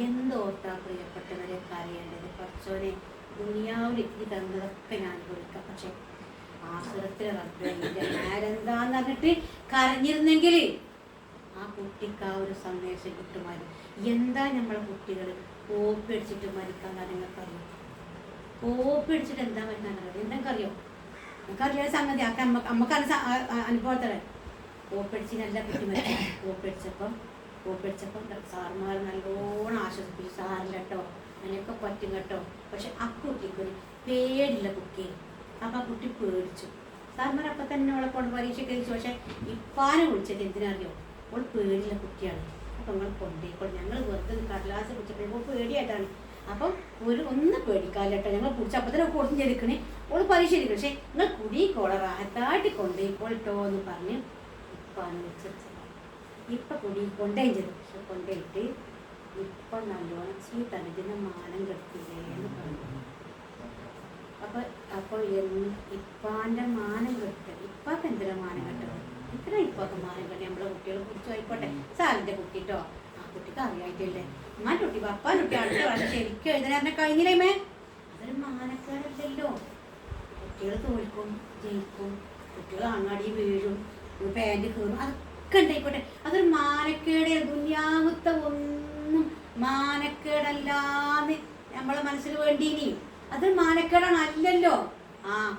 എന്തോർത്താ പ്രിയപ്പെട്ടവരെ കരയേണ്ടത്? കുറച്ചോനെ ദുനിയാവിൽ ഇത്തിരി തന്നതൊക്കെ ഞാൻ കൊടുക്കാം, പക്ഷെ ആസുരത്തിൽ ആരെന്താന്ന് പറഞ്ഞിട്ട് കരഞ്ഞിരുന്നെങ്കിൽ ആ കുട്ടിക്ക് ആ ഒരു സന്ദേശം കിട്ടുമായിരുന്നു. എന്താ നമ്മളെ കുട്ടികൾ കോപ്പടിച്ചിട്ട് മരിക്കാൻ നിങ്ങൾക്കറിയോ? കോപ്പടിച്ചിട്ട് എന്താ മരിക്കാൻ അറിയാം? എന്തെങ്കിലറിയോ? നിങ്ങൾക്കറിയാത്ത സംഗതി ആക്കെ അമ്മക്കാണ് അനുഭവത്തല്ലേ. കോപ്പടിച്ച് നല്ല കുട്ടി മരിച്ചു. കോപ്പടിച്ചപ്പം സാറുമാർ നല്ലോണം ആശ്വസിപ്പിച്ചു. സാറില്ല കേട്ടോ, അങ്ങനെയൊക്കെ പറ്റും കേട്ടോ. പക്ഷെ ആ കുട്ടിക്കൊരു പേടില്ല കുട്ടി. അപ്പം ആ കുട്ടി പേടിച്ചു. സാറുമാർ അപ്പം തന്നെ അവളെ കൊണ്ട് പരീക്ഷ കഴിച്ചു. പക്ഷെ ഇപ്പാനെ വിളിച്ചത് എന്തിനറിയോ? അവൾ പേടിയുള്ള കുട്ടിയാണ്. അപ്പം നിങ്ങൾ കൊണ്ടേക്കോളൂ, ഞങ്ങൾ വെറുതെ കടലാസ് കുടിച്ചപ്പോൾ പേടിയായിട്ടാണ്. അപ്പം ഒന്ന് പേടിക്കാല്ല കേട്ടോ, ഞങ്ങൾ കുടിച്ച് അപ്പം തന്നെ കൊടുത്തും ചെയ്തിരിക്കണേ. അവൾ പരീക്ഷ എടുക്കണം. പക്ഷെ നിങ്ങൾ കുടിക്കോളെ റാഹത്തായിട്ട് കൊണ്ടേക്കോളിട്ടോ എന്ന് പറഞ്ഞ് ഇപ്പാണ് വിളിച്ചത്. ഇപ്പം കുടി കൊണ്ടേ ചെയ്തു. പക്ഷെ കൊണ്ടേയിട്ട് ഇപ്പം നല്ലോണം ചീത്താണ്, ഇതിൻ്റെ മാനം കെടുത്തില്ലേ എന്ന് പറഞ്ഞു. അപ്പോൾ ഇപ്പാൻ്റെ മാനം കെട്ടുക. ഇപ്പാക്ക് എന്തിനാ മാനം കെട്ടത്? ഇത്ര ഇപ്പൊക്കെ മാനം കെട്ടി നമ്മളെ കുട്ടികളെ കുറിച്ച് ആയിക്കോട്ടെ. സാറിൻ്റെ കുട്ടിട്ടോ, ആ കുട്ടിക്ക് അറിയായിട്ടില്ലേ ഉമ്മാൻ്റെ കുട്ടി പപ്പാൻ്റെ കുട്ടി അടുത്ത പ്രാവശ്യം ശരിക്കും എഴുതാൻ കഴിഞ്ഞില്ലേ? അതൊരു മാനക്കേടല്ലല്ലോ. കുട്ടികൾ തോൽക്കും ജയിക്കും, കുട്ടികൾ അങ്ങാടി വീഴും, പാൻറ് കീറും, അതൊക്കെ ഉണ്ടായിക്കോട്ടെ. അതൊരു മാനക്കേടെ. ദുന്യാവത്തെ ഒന്നും മാനക്കേടല്ലാന്ന് നമ്മളെ മനസ്സിൽ വേണ്ടീനി. അത് മാനക്കേടാണ് അല്ലല്ലോ.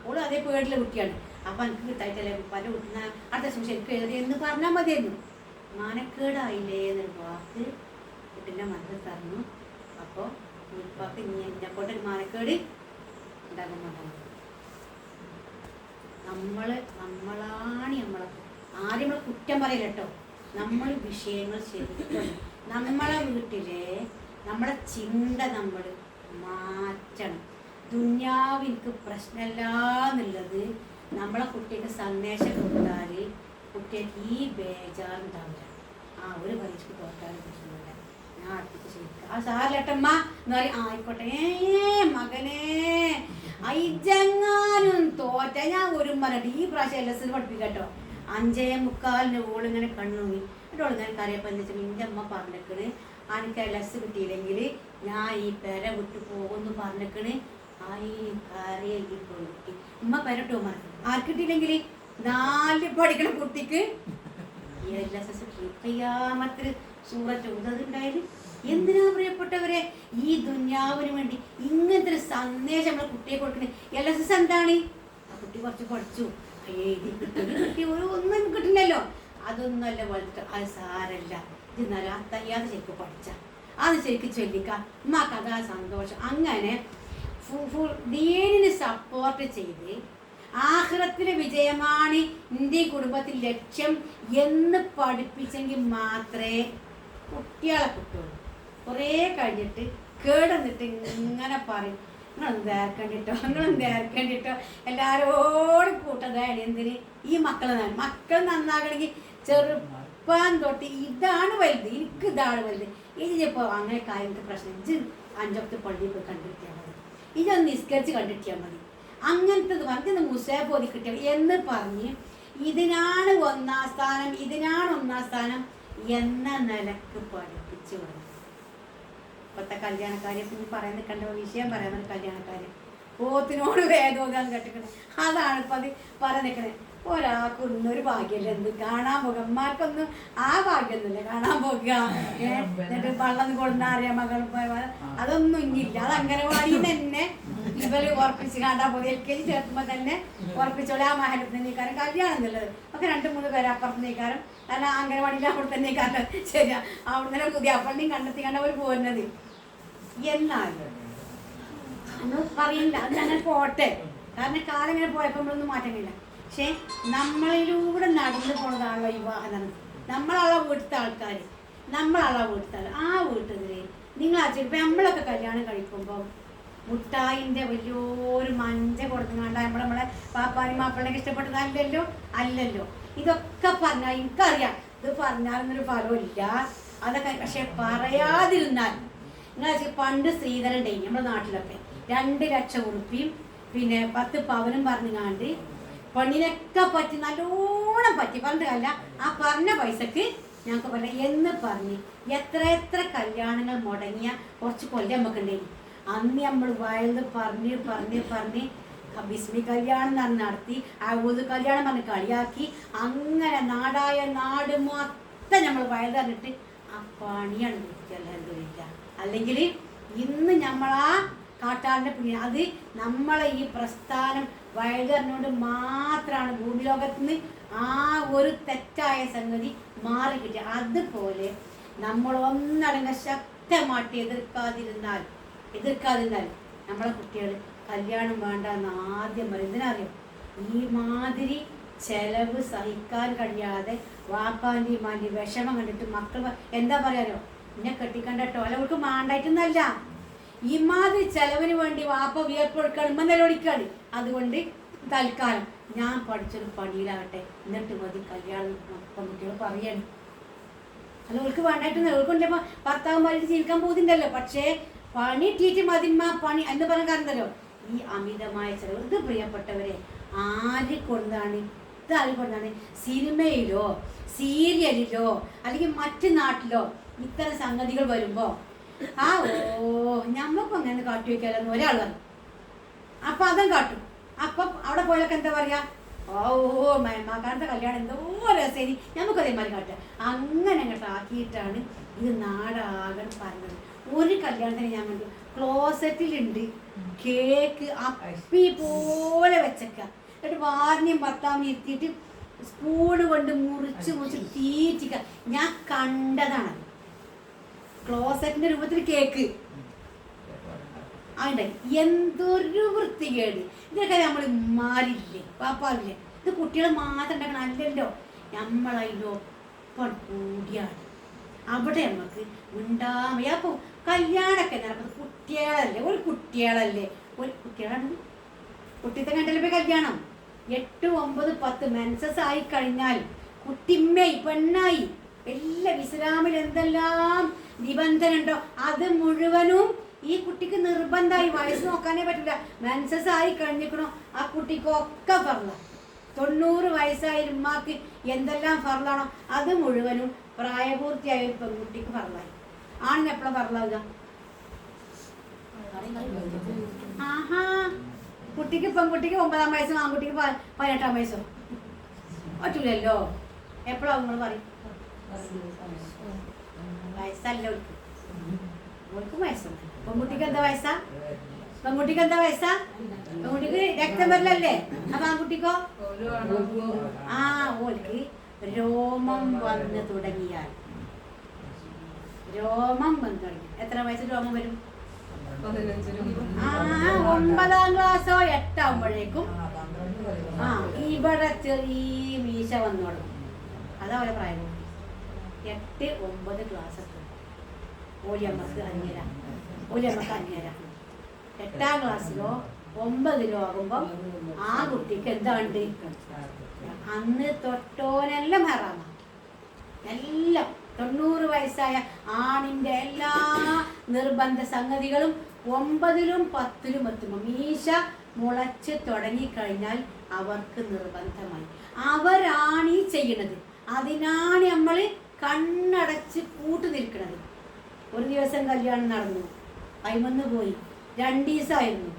ഓള് അതേ പേടിലെ കുട്ടിയാണ്. അപ്പൊ എനിക്ക് കിട്ടായിട്ടല്ലേ പല കുട്ടിന അടുത്ത ദിവസം ശരിക്കും എഴുതി എന്ന് പറഞ്ഞാൽ മതിയായിരുന്നു. മാനക്കേടായില്ലേ എന്നൊരു വാക്ക് കുട്ടിൻ്റെ മനസ്സിൽ തന്നു. അപ്പോൾ ഉപ്പാക്ക് എന്നെക്കൊണ്ടൊരു മാനക്കേട് ഉണ്ടാകാൻ മാറ്റാൻ നമ്മളാണ് ആരും നമ്മളെ കുറ്റം പറയില്ല കേട്ടോ. നമ്മൾ വിഷയങ്ങൾ ശരിക്കും നമ്മളെ വീട്ടിലെ നമ്മളെ ചിന്ത നമ്മൾ മാറ്റണം. ദുന്യാവിക്ക് പ്രശ്നമില്ല എന്നുള്ളത് നമ്മളെ കുട്ടിക്ക് സന്ദേശം കൊടുത്താൽ കുട്ടിക്ക് ഈ ബേജാറുണ്ടാവില്ല. ഒരു പരീക്ഷയ്ക്ക് തോറ്റാലും പ്രശ്നമില്ല, ഞാൻ അടുപ്പിച്ച് ശരിക്കും സാറിലേട്ടമ്മ എന്ന് പറയും. ആയിക്കോട്ടെ മകനെ ഐജങ്ങാനും തോറ്റ ഞാൻ ഒരു പറഞ്ഞിട്ട് ഈ പ്രാവശ്യം LS പഠിപ്പിക്കട്ടോ. 5:45 ഓളിങ്ങനെ കണ്ണൂങ്ങി എന്നിട്ട് ഓളിങ്ങനെ കറിയപ്പം എന്താ വെച്ചാൽ എൻ്റെ അമ്മ പറഞ്ഞേക്കണ് എനിക്ക് LS കിട്ടിയില്ലെങ്കിൽ ഞാൻ ഈ പെര വിട്ടു പോകുമെന്ന് പറഞ്ഞേക്കണ്. കറിയ ഈ കുട്ടി ഉമ്മ പെരട്ടോ മറക്കും. ആർക്ക് കിട്ടിയില്ലെങ്കിൽ 4 പഠിക്കണ കുട്ടിക്ക് LS കയ്യാമത്തിൽ സൂറത്ത് ഉണ്ടായത്. എന്തിനാ പ്രിയപ്പെട്ടവരെ ഈ ദുന്യാവിന് വേണ്ടി ഇങ്ങനത്തെ ഒരു സന്ദേശം നമ്മളെ കുട്ടിയെ കൊടുക്കണേ. LS എന്താണ്? ആ കുട്ടി കുറച്ച് പഠിച്ചു, എഴുതി കിട്ടി, ഒന്നും കിട്ടുന്നല്ലോ. അതൊന്നുമല്ല വലുത്. അത് സാരല്ല, ഇത് നല്ല തയ്യാതെ ശരിക്കും പഠിച്ച അത് ശരിക്കും ചൊല്ലിക്കാം ഉമ്മാക്ക് അതാ സന്തോഷം. അങ്ങനെ ദീനിന് സപ്പോർട്ട് ചെയ്ത് ആഖിറത്തിലെ വിജയമാണ് എൻ്റെ കുടുംബത്തിൽ ലക്ഷ്യം എന്ന് പഠിപ്പിച്ചെങ്കിൽ മാത്രമേ കുട്ടികളെ കിട്ടുള്ളൂ. കുറേ കഴിഞ്ഞിട്ട് കേടെന്നിട്ട് ഇങ്ങനെ പറയും നിങ്ങളൊന്ന് ദേർക്കേണ്ടിട്ടോ എല്ലാവരോടും കൂട്ടതാണ്. എന്തിന്? ഈ മക്കൾ നന്നാകണമെങ്കിൽ ചെറുപ്പം തൊട്ട് ഇതാണ് വലുത്, എനിക്ക് ഇതാണ് വലുത്. ഇതിപ്പോൾ അങ്ങനെ കാര്യങ്ങൾക്ക് പ്രശ്നം. ഇത് 5 പള്ളിയിൽ പോയി കണ്ടിട്ടിയാൽ മതി, ഇതൊന്ന് നിസ്കരിച്ച് കണ്ടിട്ടിയാൽ മതി, അങ്ങനത്തത് പറഞ്ഞത് മുസാഫ് ഓതി കിട്ടിയാൽ എന്ന് പറഞ്ഞ് ഇതിനാണ് 1ാം സ്ഥാനം, ഇതിനാണ് 1ാം സ്ഥാനം എന്ന നിലക്ക് പഠിപ്പിച്ചു കൊടുക്കും. ഇപ്പോഴത്തെ കല്യാണക്കാരെ പിന്നെ പറയാൻ നിൽക്കേണ്ട വിഷയം പറയാൻ പറ്റും. കല്യാണക്കാര് പോത്തിനോട് വേദോദാന്ന് കേട്ടിക്കണേ. അതാണ് ഇപ്പം അത് പറയാൻ നിൽക്കണേ. ഒരാൾക്കൊന്നും ഒരു ഭാഗ്യമല്ല. എന്ത് കാണാൻ പോകുക, അമ്മമാർക്കൊന്നും ആ ഭാഗ്യമൊന്നുമില്ല. കാണാൻ പോകുക എന്നിട്ട് വള്ളം കൊണ്ടാറിയാം മകൾ അതൊന്നും ഇനിയില്ല. അത് അംഗനവാടിയിൽ തന്നെ ഇവര് ഉറപ്പിച്ച് കാണാൻ പോകും. LKG ചേർക്കുമ്പോൾ തന്നെ ഉറപ്പിച്ചോളെ ആ മഹലത്ത് നീക്കാരം കല്യാണം എന്നുള്ളത് ഒക്കെ 2-3 പേര് അപ്പുറത്ത് നീക്കാരം. കാരണം അംഗനവാടിയിൽ അവിടെ തന്നെ കാരണം ശരിയാ അവിടെ തന്നെ പുതിയ അപ്പുറത്തേയും കണ്ടെത്തി കണ്ട അവർ പോരുന്നത്. എന്നാലും പറയില്ല, അത് ഞങ്ങൾ പോട്ടെ. കാരണം കാലം ഇങ്ങനെ പോയപ്പോൾ നമ്മളൊന്നും മാറ്റമില്ല. പക്ഷെ നമ്മളിലൂടെ നടന്നു പോണതാണല്ലോ വിവാഹം. നമ്മളാളെ വീട്ടിലത്തെ ആൾക്കാർ, ആ വീട്ടിൽ നിങ്ങൾ ഇപ്പം നമ്മളൊക്കെ കല്യാണം കഴിക്കുമ്പോൾ മുട്ടായിൻ്റെ വലിയൊരു മഞ്ച കൊടുക്കുന്നുണ്ട് നമ്മളെ പാപ്പാനും മാപ്പിളനൊക്കെ ഇഷ്ടപ്പെട്ടതല്ലല്ലോ. ഇതൊക്കെ പറഞ്ഞാൽ എനിക്കറിയാം ഇത് പറഞ്ഞാലൊന്നൊരു ഫലമില്ല അതൊക്കെ. പക്ഷെ പറയാതിരുന്നാൽ നിങ്ങൾ പണ്ട് സ്ത്രീധനം ഉണ്ടായി നമ്മുടെ നാട്ടിലൊക്കെ 2 ലക്ഷം ഉറുപ്പിയും പിന്നെ 10 പവനും പറഞ്ഞുകാണ്ട് പെണ്ണിനൊക്കെ പറ്റി നല്ലോണം പറ്റി പറഞ്ഞിട്ടല്ല. ആ പറഞ്ഞ പൈസക്ക് ഞങ്ങൾക്ക് പറയാം എന്ന് പറഞ്ഞ് എത്ര കല്യാണങ്ങൾ മുടങ്ങിയ കുറച്ച് കൊല്ലം നമുക്കുണ്ടായി. അന്ന് നമ്മൾ വയല് പറഞ്ഞ് ബിസ്മി കല്യാണം നടത്തി, ഔദ് കല്യാണം പറഞ്ഞ് കളിയാക്കി, അങ്ങനെ നാടായ നാട് മൊത്തം നമ്മൾ വയൽ തന്നിട്ട് ആ പണിയാണ് വിളിക്കില്ല. അല്ലെങ്കിൽ ഇന്ന് നമ്മളാ കാട്ടാളിൻ്റെ പുണ്യം അത് നമ്മളെ ഈ പ്രസ്ഥാനം വയൽ തന്നുകൊണ്ട് മാത്രമാണ് ഭൂമി ലോകത്തുനിന്ന് ആ ഒരു തെറ്റായ സംഗതി മാറി കിട്ടിയ. അതുപോലെ നമ്മൾ ഒന്നടങ്ക ശക്തമായിട്ട് എതിർക്കാതിരുന്നാൽ നമ്മളെ കുട്ടികൾ കല്യാണം വേണ്ട എന്ന് ആദ്യം പറയും. എന്തിനറിയും? ഈ മാതിരി ചെലവ് സഹിക്കാൻ കഴിയാതെ വാപ്പാൻ്റെയും മാൻ്റെയും വിഷമം കണ്ടിട്ട് മക്കൾ എന്താ പറയാനോ എന്നെ കെട്ടിക്കണ്ടോ അല്ല അവർക്ക് മാണ്ടായിട്ടൊന്നല്ല, ഈ മാതിരി ചെലവിന് വേണ്ടി വാപ്പ വിയർപ്പൊടുക്കാണ് ഉമ്മ നിലവിളിക്കാണ്. അതുകൊണ്ട് തൽക്കാലം ഞാൻ പഠിച്ചൊരു പണിയിലാകട്ടെ എന്നിട്ട് മതി കല്യാണം കുട്ടികൾ പറയാണ്. അല്ല അവർക്ക് വേണ്ടായിട്ടൊന്നും അവർക്കുണ്ടപ്പോൾ ഭർത്താവന്മാരായിട്ട് ജീവിക്കാൻ പോകുന്നുണ്ടല്ലോ. പക്ഷേ പണി ഇട്ടിട്ട് മതിന്മ പണി എന്ന് പറഞ്ഞ കാരണല്ലോ ഈ അമിതമായ ചെലവ്. ഇത് പ്രിയപ്പെട്ടവരെ ആര് കൊണ്ടാണ് സിനിമയിലോ സീരിയലിലോ അല്ലെങ്കിൽ മറ്റു നാട്ടിലോ ഇത്തരം സംഗതികൾ വരുമ്പോൾ ഞമ്മക്കും അങ്ങനെ കാട്ടി വയ്ക്കാലെന്ന് ഒരാൾ പറഞ്ഞു. അപ്പം അതും കാട്ടും. അപ്പം അവിടെ പോയാലൊക്കെ എന്താ പറയുക, ഓ മയമാക്കാരത്തെ കല്യാണം എന്തോ രസേനി, നമുക്ക് അതേമാതിരി കാട്ടുക. അങ്ങനെ അങ്ങോട്ട് ആക്കിയിട്ടാണ് ഇത് നാടാകെ പറഞ്ഞത്. ഒരു കല്യാണത്തിന് ഞാൻ കണ്ടു ക്ലോസറ്റിലുണ്ട് കേക്ക് അപ്പി പോലെ വെച്ചേക്ക, എന്നിട്ട് വാരിനെയും ഭർത്താവിനെ ഇരുത്തിയിട്ട് സ്പൂണ് കൊണ്ട് മുറിച്ച് മുറിച്ച് തീറ്റിക്ക. ഞാൻ കണ്ടതാണ് ക്ലോസറ്റിന്റെ രൂപത്തിൽ കേക്ക്. അവിടെ എന്തൊരു വൃത്തികേട്. ഇതൊക്കെ നമ്മൾ മാറില്ലേ പാപ്പാറില്ലേ? ഇത് കുട്ടികൾ മാത്രം ഉണ്ടാക്കണം അല്ലല്ലോ, നമ്മളതിലൊപ്പം കൂടിയാണ് അവിടെ നമുക്ക് ഉണ്ടാവുക. അപ്പോൾ കല്യാണമൊക്കെ നടക്കുന്നത് കുട്ടികളല്ലേ, ഒരു കുട്ടികളല്ലേ, ഒരു കുട്ടികളാണ്. കുട്ടിത്തെ കണ്ടല്ലേ കല്യാണം. 8, 9, 10 മെൻസസ് ആയി കഴിഞ്ഞാൽ കുട്ടിമ്മയായി പെണ്ണായി. എല്ലാം ഇസ്ലാമിൽ എന്തെല്ലാം നിബന്ധന ഉണ്ടോ അത് മുഴുവനും ഈ കുട്ടിക്ക് നിർബന്ധമായി. വയസ്സ് നോക്കാനേ പറ്റില്ല. മെൻസസ് ആയി കഴിഞ്ഞിക്കണോ ആ കുട്ടിക്കൊക്കെ ഫർള. 90 വയസ്സായ ഉമ്മാക്ക് എന്തെല്ലാം ഫർളാണോ അത് മുഴുവനും പ്രായപൂർത്തിയായ ഒരു പെൺകുട്ടിക്ക് ഫർളായി. ആണിന് എപ്പോഴും ഫർളാവുക? ആഹാ, കുട്ടിക്ക് പെൺകുട്ടിക്ക് 9-ാം വയസ്സും ആൺകുട്ടിക്ക് 18-ാം വയസ്സും പറ്റൂലല്ലോ. എപ്പോഴാവും നിങ്ങൾ പറയും? വയസ്സല്ല ഓൾക്ക് വയസ്സുണ്ട്. പെൺകുട്ടിക്ക് എന്താ വയസ്സാ? പെൺകുട്ടിക്ക് എന്താ വയസ്സാ? പെൺകുട്ടിക്ക് രക്തം വരലല്ലേ. അപ്പൊ ആൺകുട്ടിക്കോ? ഓൾക്ക് രോമം വന്ന് തുടങ്ങിയാൽ, രോമം വന്ന് തുടങ്ങി എത്ര വയസ്സ് രോമം വരും? 9-ാം ക്ലാസ്സോ 8ആവുമ്പോഴേക്കും ഇവിടെ ചെറിയ മീശ വന്നോളും. അതാ പോലെ പ്രായം. 8, 9 ക്ലാസ് എത്തും. ഓലിയമ്മക്ക് അന്യരാ. 8-ാം ക്ലാസ്സിലോ 9-ലോ ആകുമ്പോ ആ കുട്ടിക്ക് എന്താണ്ട് അന്ന് തൊട്ടോനെല്ലാം ഹറാമ. എല്ലാം 90 വയസ്സായ ആണിന്റെ എല്ലാ നിർബന്ധ സംഗതികളും 9-ലും 10-ലും എത്തുമ്പോൾ മീശ മുളച്ച് തുടങ്ങിക്കഴിഞ്ഞാൽ അവർക്ക് നിർബന്ധമായി. അവരാണ് ഈ ചെയ്യണത്. അതിനാണ് നമ്മൾ കണ്ണടച്ച് കൂട്ടു നിൽക്കുന്നത്. ഒരു ദിവസം കല്യാണം നടന്നു, അയിമന്ന് പോയി. 2 ദിവസമായിരുന്നു,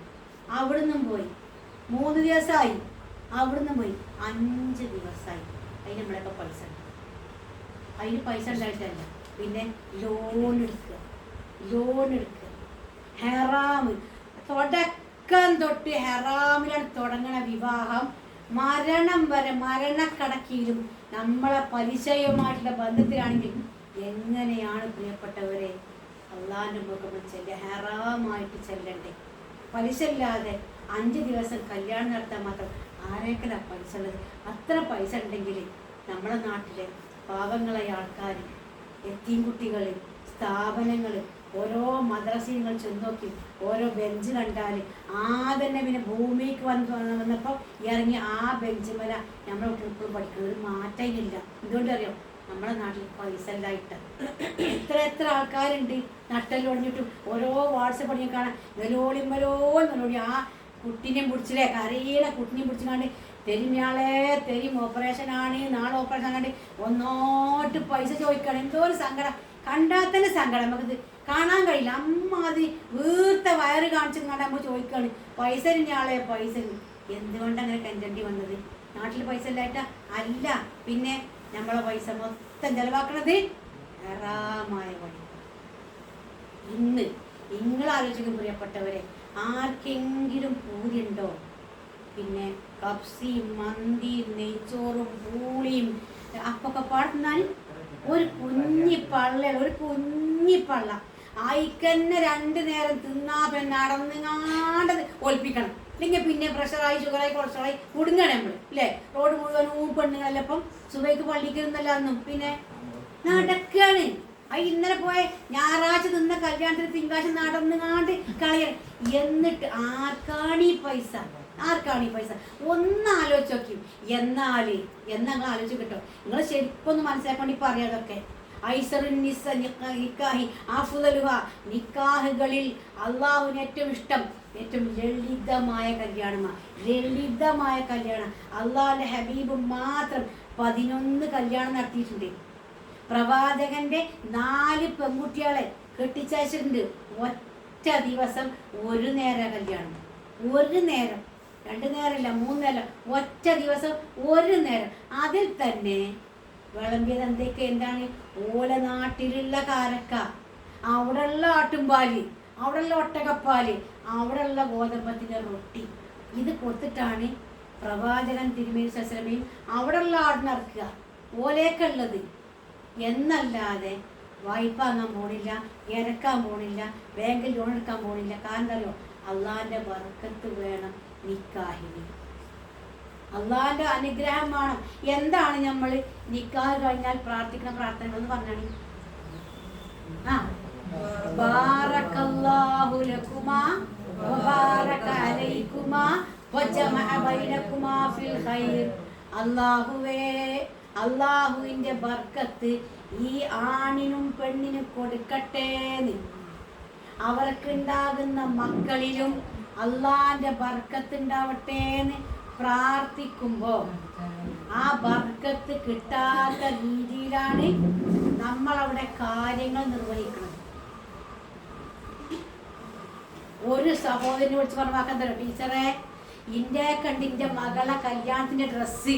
അവിടുന്നും പോയി. 3 ദിവസമായി, അവിടുന്ന് പോയി. 5 ദിവസമായി. അതിന് നമ്മളൊക്കെ പൈസ ഉണ്ട്. അതിന് പൈസ ഉണ്ടായിട്ടല്ല, പിന്നെ ലോൺ എടുക്കുക. ഹെറാമ് തുടക്കം തൊട്ട് ഹെറാമിലാണ് തുടങ്ങണ വിവാഹം. മരണം വരെ മരണക്കണക്കിലും നമ്മളെ പലിശയുമായിട്ടുള്ള ബന്ധത്തിലാണെങ്കിൽ എങ്ങനെയാണ് പ്രിയപ്പെട്ടവരെ അള്ളാഹിന്റെ മുഖം ചെല്ലുക? ഹെറാമായിട്ട് ചെല്ലണ്ടേ? പലിശ ഇല്ലാതെ 5 ദിവസം കല്യാണം നടത്താൻ മാത്രം ആരേക്കല പൈസ ഉള്ളത്? അത്ര പൈസ ഉണ്ടെങ്കിൽ നമ്മുടെ നാട്ടിലെ പാവങ്ങളായ ആൾക്കാർ, എത്തീം കുട്ടികൾ, സ്ഥാപനങ്ങൾ, ഓരോ മദ്രസകൾ ചെന്നോക്കി ഓരോ ബെഞ്ച് കണ്ടാൽ തന്നെ പിന്നെ ഭൂമിക്ക് വന്നപ്പോൾ ഇറങ്ങി ആ ബെഞ്ച് മേല നമ്മളെ കുട്ടികൾ പഠിക്കുന്നത് ഒരു മാറ്റമില്ല. എന്തുകൊണ്ട് അറിയാം? നമ്മുടെ നാട്ടിൽ പൈസ ഇല്ലായിട്ട് എത്ര ആൾക്കാരുണ്ട് നട്ടല് ഒടിഞ്ഞിട്ടും ഓരോ വാട്സപ്പ് പണിയും കാണാൻ നെലോളി ആ കുട്ടീനെയും പിടിച്ചില്ലേ, കരയിലെ കുട്ടീനെയും പിടിച്ചിക്കാണ്ട് തെരും ഓപ്പറേഷനാണ്, നാളെ ഓപ്പറേഷൻ ആകാണ്ട് ഒന്നോട്ട് പൈസ ചോദിക്കുകയാണ്. എന്തോ ഒരു സങ്കടം, കണ്ടാൽ തന്നെ സങ്കടം. നമുക്കിത് കാണാൻ കഴിയില്ല. അമ്മാതിരി വീർത്ത വയറ് കാണിച്ചും കണ്ടാൽ നമ്മൾ ചോദിക്കുകയാണ് പൈസ ഇഞ്ഞാളെ പൈസ. എന്തുകൊണ്ട് അങ്ങനെ കണ്ടേണ്ടി വന്നത്? നാട്ടിൽ പൈസ ഇല്ലായിട്ടാ? അല്ല, പിന്നെ നമ്മളെ പൈസ മൊത്തം ചെലവാക്കണത് ഹറാമായ വഴി. ഇന്ന് നിങ്ങൾ ആലോചിക്കും പ്രിയപ്പെട്ടവരെ, ആർക്കെങ്കിലും പൂതിയുണ്ടോ? പിന്നെ കപ്സിയും മന്തിയും നെയ്ച്ചോറും പൂളിയും അപ്പൊക്കെ പാടുന്നാൽ ഒരു കുഞ്ഞിപ്പള്ള ആയിക്കന്നെ 2 നേരം തിന്നാ പിന്നെ നടന്നുങ്ങാണ്ടത് ഒൽപ്പിക്കണം. അല്ലെങ്കിൽ പിന്നെ പ്രഷറായി, ഷുഗറായി, കൊളസ്ട്രോളായി കുടുങ്ങണം നമ്മൾ അല്ലേ? റോഡ് മുഴുവനും പെണ്ണുങ്ങളല്ല. അപ്പം സുബൈക്ക് പള്ളിക്ക് ഇരുന്നല്ല അന്നും പിന്നെ നടക്കാണ്. ഇന്നലെ പോയ ഞായറാഴ്ച നിന്ന കല്യാണത്തിന് തിങ്കളാഴ്ച നടന്നുകാണ്ട് കളയണം. എന്നിട്ട് ആർക്കാണീ പൈസ? ഒന്ന് ആലോചിച്ച് നോക്കി. നിങ്ങൾ ആലോചിച്ച് കിട്ടോ? നിങ്ങൾ ശരിക്കൊന്ന് മനസ്സിലാക്കേണ്ടി പറയാതൊക്കെ. നിക്കാഹുകളിൽ അള്ളാഹുവിന് ഏറ്റവും ഇഷ്ടം ഏറ്റവും ലളിതമായ കല്യാണമാണ്. അള്ളാഹുവിന്റെ ഹബീബ് മാത്രം 11 കല്യാണം നടത്തിയിട്ടുണ്ട്. പ്രവാചകന്റെ 4 പെൺകുട്ടികളെ കെട്ടിച്ചയച്ചിട്ടുണ്ട്. ഒറ്റ ദിവസം 1 നേരം കല്യാണം. 1 നേരം 2 നേരമല്ല 3 നേരം, ഒറ്റ ദിവസം 1 നേരം. അതിൽ തന്നെ വിളമ്പിയത് എന്താണ്? ഓല നാട്ടിലുള്ള കാരക്ക, അവിടെയുള്ള ആട്ടുംപാല്, അവിടെയുള്ള ഒട്ടകപ്പാല്, അവിടെയുള്ള ഗോതമ്പത്തിൻ്റെ റൊട്ടി, ഇത് കൊടുത്തിട്ടാണ് പ്രവാചകൻ തിരുമേനി സസലമയും അവിടെയുള്ള ആടിനിറക്കുക ഓലേക്കുള്ളത്. എന്നല്ലാതെ വായ്പ വാങ്ങാൻ പോണില്ല, ഇറക്കാൻ പോണില്ല, ബാങ്കിൽ ലോൺ എടുക്കാൻ പോണില്ല. കാരണം എന്താ അറിയോ? അള്ളാഹിൻ്റെ ബർക്കത്ത് വേണം നിക്കാഹിന്, അള്ളാഹിൻ്റെ അനുഗ്രഹം വേണം. എന്താണ് നമ്മൾ നിക്കാഹ് കഴിഞ്ഞാൽ പ്രാർത്ഥിക്കുന്ന പ്രാർത്ഥനകൾ എന്ന് പറഞ്ഞാണ്? ബാറക്കല്ലാഹു ലകുമാ വബാറക അലൈകുമാ വജമഅ ബൈനകുമാ ഫിൽ ഖൈർ. അല്ലാഹുവേ, അല്ലാഹുവിൻ്റെ ബർക്കത്ത് ഈ ആണിനും പെണ്ണിനും കൊടുക്കട്ടേന്ന്, അവർക്കുണ്ടാകുന്ന മക്കളിലും അള്ളാഹിൻ്റെ ബർക്കത്ത് ഉണ്ടാവട്ടേന്ന് പ്രാർത്ഥിക്കുമ്പോൾ ആ ബർക്കത്ത് കിട്ടാത്ത രീതിയിലാണ് നമ്മളവിടെ കാര്യങ്ങൾ നിർവഹിക്കുന്നത്. ഒരു സഹോദരനെ വിളിച്ച് പറഞ്ഞാൽ തരാം, ടീച്ചറെ ഇൻ്റെ കണ്ടിൻ്റെ മകളെ കല്യാണത്തിൻ്റെ ഡ്രസ്സ്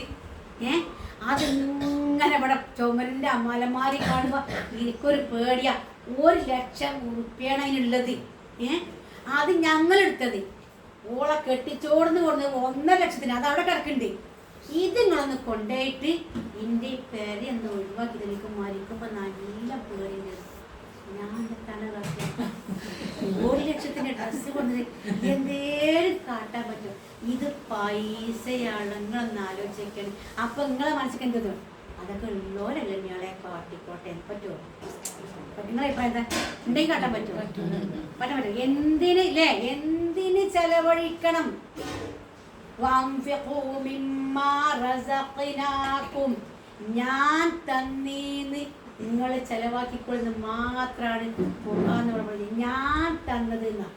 അതിങ്ങനെ ഇവിടെ ചുമരിൻ്റെ അമലമാരി കാണുമ്പോൾ എനിക്കൊരു പേടിയാ. 1,00,000 ഉറുപ്പ്യാണ് അതിനുള്ളത്. അത് ഞങ്ങളെടുത്തത് ഓളെ കെട്ടിച്ചോർന്ന് കൊടുത്ത് 1,00,000. അതവിടെ കിടക്കുന്നുണ്ട്. ഇത് നിങ്ങളൊന്ന് കൊണ്ടുപോയിട്ട് എൻ്റെ പേര് എന്ന് ഒഴിവാക്കി എനിക്ക് മരിക്കുമ്പോൾ നല്ല പേടിയുണ്ട്. ഞാൻ തല 1,00,000 ഡ്രസ്സ് കൊണ്ടത് എന്തേലും കാട്ടാൻ പറ്റും? ഇത് പൈസയാണ്. നിങ്ങളൊന്ന് ആലോചിക്കണം. അപ്പം നിങ്ങളെ മനസ്സിൽ എന്തോ അതൊക്കെ ഉള്ളോരല്ല ഇയാളെ കാട്ടിക്കോട്ടെ പറ്റുമോ? നിങ്ങളെ ഇപ്പം എന്താ ഉണ്ടെങ്കിൽ കാട്ടാൻ പറ്റുമോ? പറ്റാൻ പറ്റും. എന്തിന് ഇല്ലേ? എന്തിന് ചെലവഴിക്കണം? ഞാൻ തന്നീന്ന് നിങ്ങൾ ചെലവാക്കിക്കൊള്ളുന്നത് മാത്രമാണ് ഖുർആൻ പറഞ്ഞത്. ഞാൻ തന്നത് എന്നാ,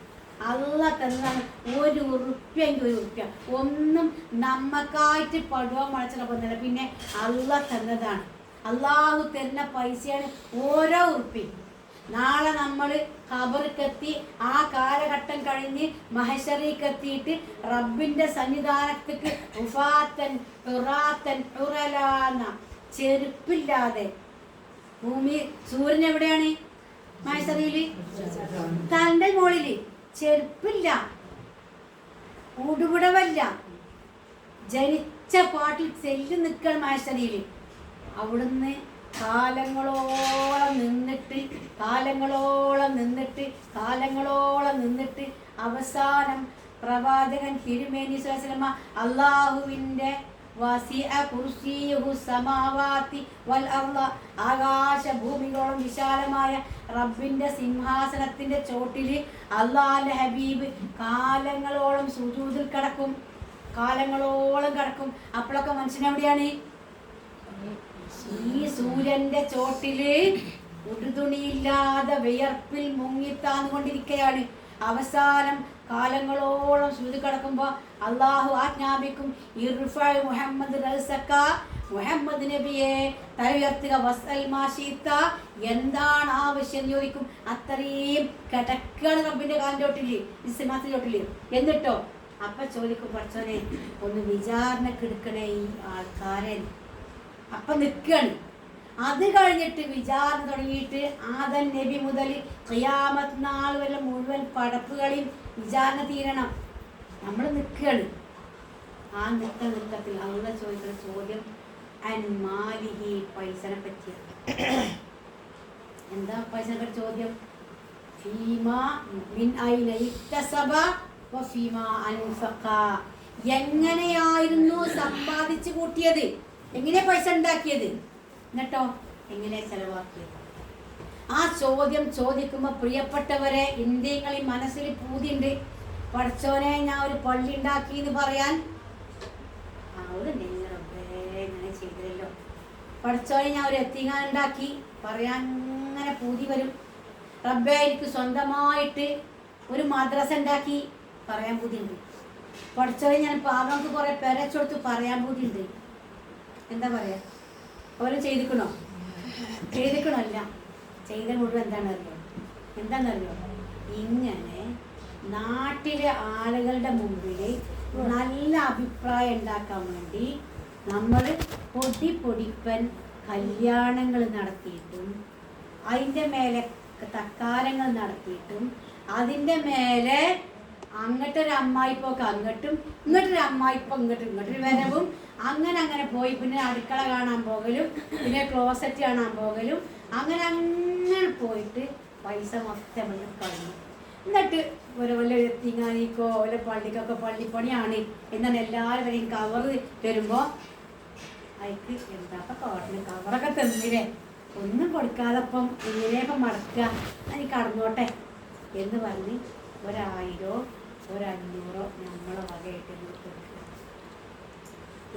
അള്ളാഹ് തന്നതാണ്. 1 ഉറുപ്പ്യെങ്കിൽ 1 ഉറുപ്പ്യ ഒന്നും നമ്മക്കായിട്ട് പടുവാൻ മഴച്ചില പോകുന്നില്ല. പിന്നെ അള്ളാഹ് തന്നതാണ്. അള്ളാഹു തരുന്ന പൈസയാണ് ഓരോ ഉറുപ്പ്യം. നാളെ നമ്മൾ ഖബറിക്കെത്തി ആ കാലഘട്ടം കഴിഞ്ഞ് മഹശറിക്കെത്തിയിട്ട് റബ്ബിൻ്റെ സന്നിധാനത്തേക്ക് ഉഫാത്തൻ ഉറാത്തൻ ഉറലാന്ന ചെരുപ്പില്ലാതെ ഭൂമി, സൂര്യൻ എവിടെയാണ്? മഹശറിയില് തൻ്റെ മുകളില് ചെരുപ്പില്ല, ഉടുവിടവല്ല, ജനിച്ച പാട്ടിൽ ചെല്ലി നിൽക്കണം മഹശറിയില്. അവിടുന്ന് കാലങ്ങളോളം നിന്നിട്ട് അവസാനം പ്രവാചകൻ തിരുമേനി സ്വല്ലല്ലാഹു അലൈഹി അല്ലാഹുവിൻ്റെ വസിഅ കുർസിയുഹു സമാവാതി വൽ അർള, ആകാശ ഭൂമികളോളം വിശാലമായ റബ്ബിൻ്റെ സിംഹാസനത്തിൻ്റെ ചോട്ടിൽ അല്ലാഹുവിൻ്റെ ഹബീബ് കാലങ്ങളോളം സുജൂദിൽ കിടക്കും. അപ്പോഴൊക്കെ മനുഷ്യനെവിടെയാണ്? ഈ സൂര്യന്റെ ചോട്ടില് ഉടുതുണിയില്ലാതെ വിയർപ്പിൽ മുങ്ങിത്താന്നുകൊണ്ടിരിക്കുകയാണ്. അവസാനം കാലങ്ങളോളം സൂര്യ കിടക്കുമ്പോ അള്ളാഹു ആജ്ഞാപിക്കും, മുഹമ്മദ് നബിയെ തല ഉയർത്തുക, വസ്അൽ മാ ശിഅ്ത, എന്താണ് ആവശ്യം ചോദിക്കും. അത്രയും കിടക്കാണ് റബ്ബിന്റെ കാലിന്റെ ചോട്ടില്, സിംഹാസനത്തിന്റെ ചോട്ടില്. എന്നിട്ടോ അപ്പൊ ചോദിക്കും, പഠിച്ചോനെ ഒന്ന് വിചാരണക്ക് എടുക്കണേ ഈ ആൾക്കാരെ. അപ്പം നിൽക്കുകയാണ്. അത് കഴിഞ്ഞിട്ട് വിചാരണ തുടങ്ങിയിട്ട് ആദം നബി മുതൽ ഖിയാമത്ത് നാൾ വരെ മുഴുവൻ പടപ്പുകളെയും വിചാരണ തീരണം. നമ്മൾ നിൽക്കുകയാണ്. ആ നിൽക്കത്തിൽ അള്ളാഹ് ചോദിക്കുന്ന ചോദ്യം അൻമാലിഹി, പൈസനെ പറ്റിയ. എന്താ പൈസനെ പറ്റി ചോദ്യം? ഫീമാ മിൻ ഐന ഇക്തസബ വഫീമാ അൻഫഖ, എങ്ങനെയായിരുന്നു സമ്പാദിച്ചു കൂട്ടിയത്, എങ്ങനെ പൈസ ഉണ്ടാക്കിയത്, എന്നിട്ടോ എങ്ങനെ ചെലവാക്കിയത്. ആ ചോദ്യം ചോദിക്കുമ്പോൾ പ്രിയപ്പെട്ടവരെ, ഇന്ത്യകളിൽ മനസ്സിൽ പൂതിയുണ്ട്. പഠിച്ചോനെ ഞാൻ ഒരു പള്ളി ഉണ്ടാക്കി എന്ന് പറയാൻ. ഇങ്ങനെ ചെയ്തല്ലോ. പഠിച്ചോനെ ഞാൻ ഒരു എത്തിങ്ങാൻ ഉണ്ടാക്കി പറയാൻ ഇങ്ങനെ പൂതി വരും. റബ്ബേ എനിക്ക് സ്വന്തമായിട്ട് ഒരു മദ്രസ ഉണ്ടാക്കി പറയാൻ പൂതിയുണ്ട്. പഠിച്ചോനെ ഞാൻ പാവങ്ങൾക്ക് കുറെ പെരച്ചെടുത്ത് പറയാൻ പൂതിയുണ്ട്. എന്താ പറയാ? ഓരോ ചെയ്തിക്കണോ? അല്ല, ചെയ്ത മുഴുവൻ എന്താണെന്നറിയോ? ഇങ്ങനെ നാട്ടിലെ ആളുകളുടെ മുമ്പിൽ നല്ല അഭിപ്രായം ഉണ്ടാക്കാൻ വേണ്ടി നമ്മൾ പൊടിപ്പൻ കല്യാണങ്ങൾ നടത്തിയിട്ടും അതിൻ്റെ മേലെ തക്കാരങ്ങൾ നടത്തിയിട്ടും അതിൻ്റെ മേലെ അങ്ങോട്ടൊരു അമ്മായിപ്പൊക്കെ അങ്ങോട്ടും ഇങ്ങോട്ടൊരു അമ്മായിപ്പോ ഇങ്ങോട്ടൊരു വരവും അങ്ങനെ പോയി പിന്നെ അടുക്കള കാണാൻ പോകലും പിന്നെ ക്ലോസറ്റ് കാണാൻ പോകലും അങ്ങനെ പോയിട്ട് പൈസ മൊത്തം കളഞ്ഞു. എന്നിട്ട് വല്ല എത്തിങ്ങാനിക്കോ വല്ല പള്ളിക്കൊക്കെ പള്ളിപ്പണിയാണ് എന്നാണ് എല്ലാവരും കവർ തരുമ്പോൾ അതിക്ക് എന്താ കാട്ടിന് കവറൊക്കെ തന്നില്ലേ, ഒന്നും കൊടുക്കാതപ്പം ഇങ്ങനെയൊക്കെ മടക്കുക, അതിന് കടന്നോട്ടെ എന്ന് പറഞ്ഞ് 1000 500 നമ്മളെ വകയായിട്ട് കൊടുക്കുക.